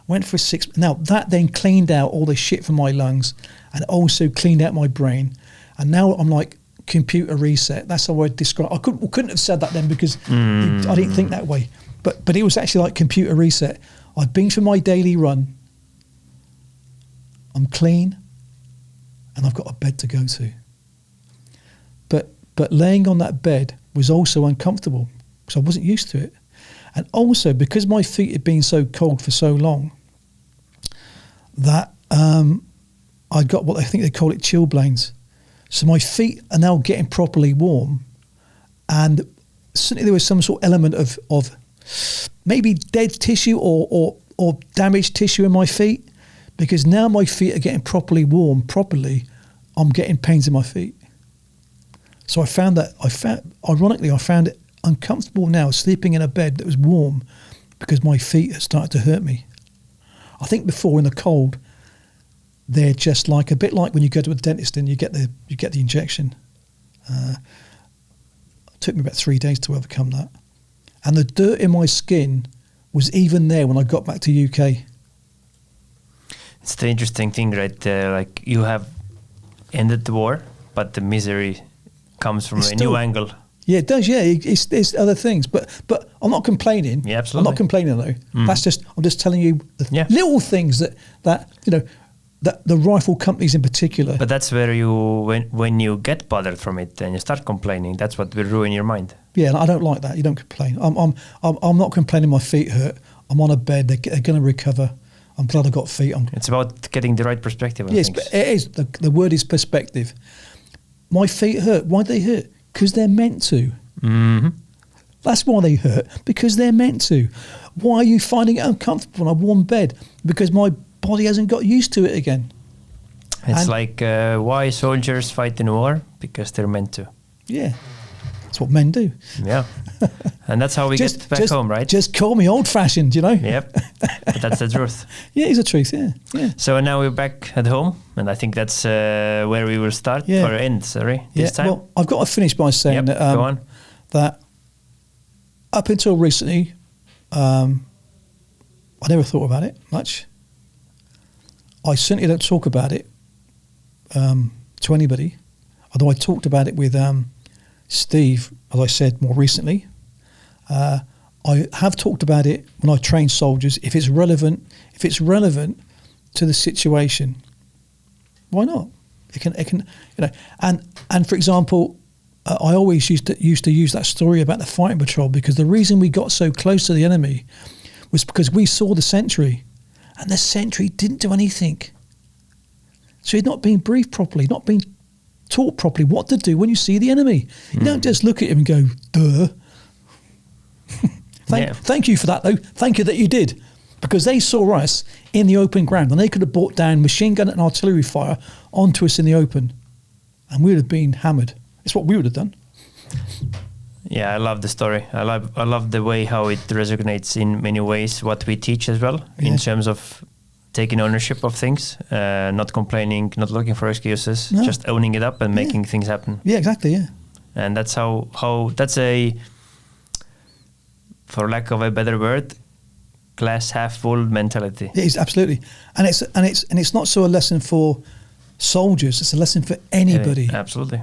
Went for a 6. Now that then cleaned out all the shit from my lungs, and also cleaned out my brain. And now I'm like computer reset. That's how I describe. I couldn't have said that then because I didn't think that way. But it was actually like computer reset. I've been for my daily run. I'm clean, and I've got a bed to go to. But laying on that bed was also uncomfortable because I wasn't used to it. And also because my feet had been so cold for so long that I got what I think they call it chilblains. So my feet are now getting properly warm, and certainly there was some sort of element of maybe dead tissue or damaged tissue in my feet, because now my feet are getting properly warm. I'm getting pains in my feet. So I found it uncomfortable now sleeping in a bed that was warm because my feet had started to hurt me. I think before in the cold, they're just like a bit like when you go to a dentist and you get the injection. It took me about 3 days to overcome that. And the dirt in my skin was even there when I got back to UK. It's the interesting thing, right? Like you have ended the war, but the misery comes from a new angle. Yeah, it does. Yeah, it's other things, but I'm not complaining. Yeah, absolutely. I'm not complaining though. I'm just telling you the little things that you know, that the rifle companies in particular. But that's where when you get bothered from it and you start complaining, that's what will ruin your mind. Yeah, and I don't like that. You don't complain. I'm not complaining. My feet hurt. I'm on a bed. They're going to recover. I'm glad I got feet. It's about getting the right perspective on things. Yes, it is. The word is perspective. My feet hurt. Why do they hurt? Because they're meant to. Mm-hmm. That's why they hurt. Because they're meant to. Why are you finding it uncomfortable on a warm bed? Because my body hasn't got used to it again. It's like why soldiers fight in war? Because they're meant to. Yeah. That's what men do. Yeah. And that's how we get back home, right? Just call me old-fashioned, you know? Yep. But that's the truth. Yeah, it's the truth, yeah. So now we're back at home, and I think that's where we will start, or end, this time. Well, I've got to finish by saying that, go on. That up until recently, I never thought about it much. I certainly don't talk about it to anybody, although I talked about it with Steve, as I said, more recently. I have talked about it when I train soldiers. If it's relevant to the situation, why not? It can, you know. And for example, I always used to use that story about the fighting patrol, because the reason we got so close to the enemy was because we saw the sentry, and the sentry didn't do anything. So he'd not been briefed properly, not been taught properly what to do when you see the enemy. You don't just look at him and go, duh. Thank you for that, though. Thank you that you did. Because they saw us in the open ground, and they could have brought down machine gun and artillery fire onto us in the open, and we would have been hammered. It's what we would have done. Yeah, I love the story. I love the way how it resonates in many ways, what we teach as well, in terms of taking ownership of things, not complaining, not looking for excuses, just owning it up and making things happen. Yeah, exactly, yeah. And that's how that's a, for lack of a better word, glass half full mentality. It is, absolutely. And it's not so a lesson for soldiers, it's a lesson for anybody. Absolutely.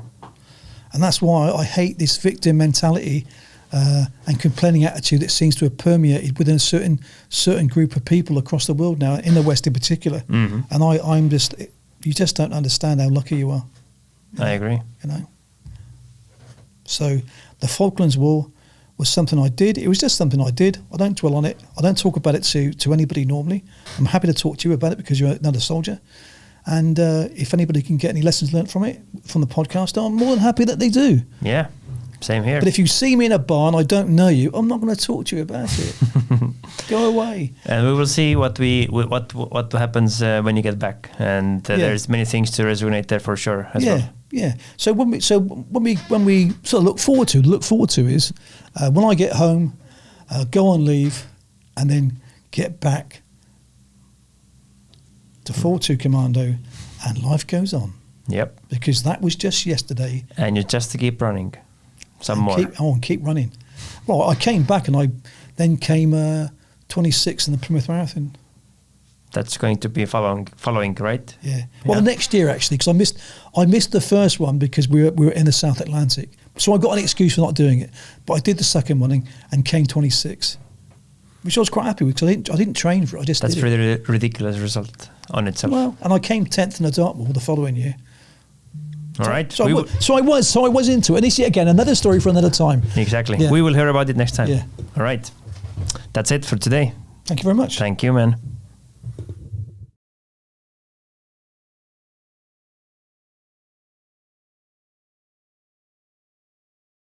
And that's why I hate this victim mentality and complaining attitude that seems to have permeated within a certain group of people across the world now, in the West in particular. Mm-hmm. And you just don't understand how lucky you are. I agree. You know. So the Falklands War was something I did. It was just something I did. I don't dwell on it. I don't talk about it to anybody normally. I'm happy to talk to you about it because you're another soldier. And if anybody can get any lessons learned from it, from the podcast, I'm more than happy that they do. Yeah, same here. But if you see me in a bar and I don't know you, I'm not going to talk to you about it. Go away. And we will see what happens when you get back. And there's many things to resonate there for sure as well. Yeah. So when we sort of look forward to is when I get home, go on leave, and then get back to 4-2 Commando, and life goes on. Yep. Because that was just yesterday. And you just to keep running. Keep running. Well, I came back and I then came 26th in the Plymouth Marathon. That's going to be following, right? Yeah. Well, the next year actually, because I missed the first one because we were in the South Atlantic, so I got an excuse for not doing it. But I did the second one and came 26th, which I was quite happy with because I didn't train for it. I just did it. That's a pretty ridiculous result on itself. Well, and I came 10th in the Dartmoor the following year. All right. So I was into it. And this, again, another story for another time. Exactly. Yeah. We will hear about it next time. Yeah. All right. That's it for today. Thank you very much. Thank you, man.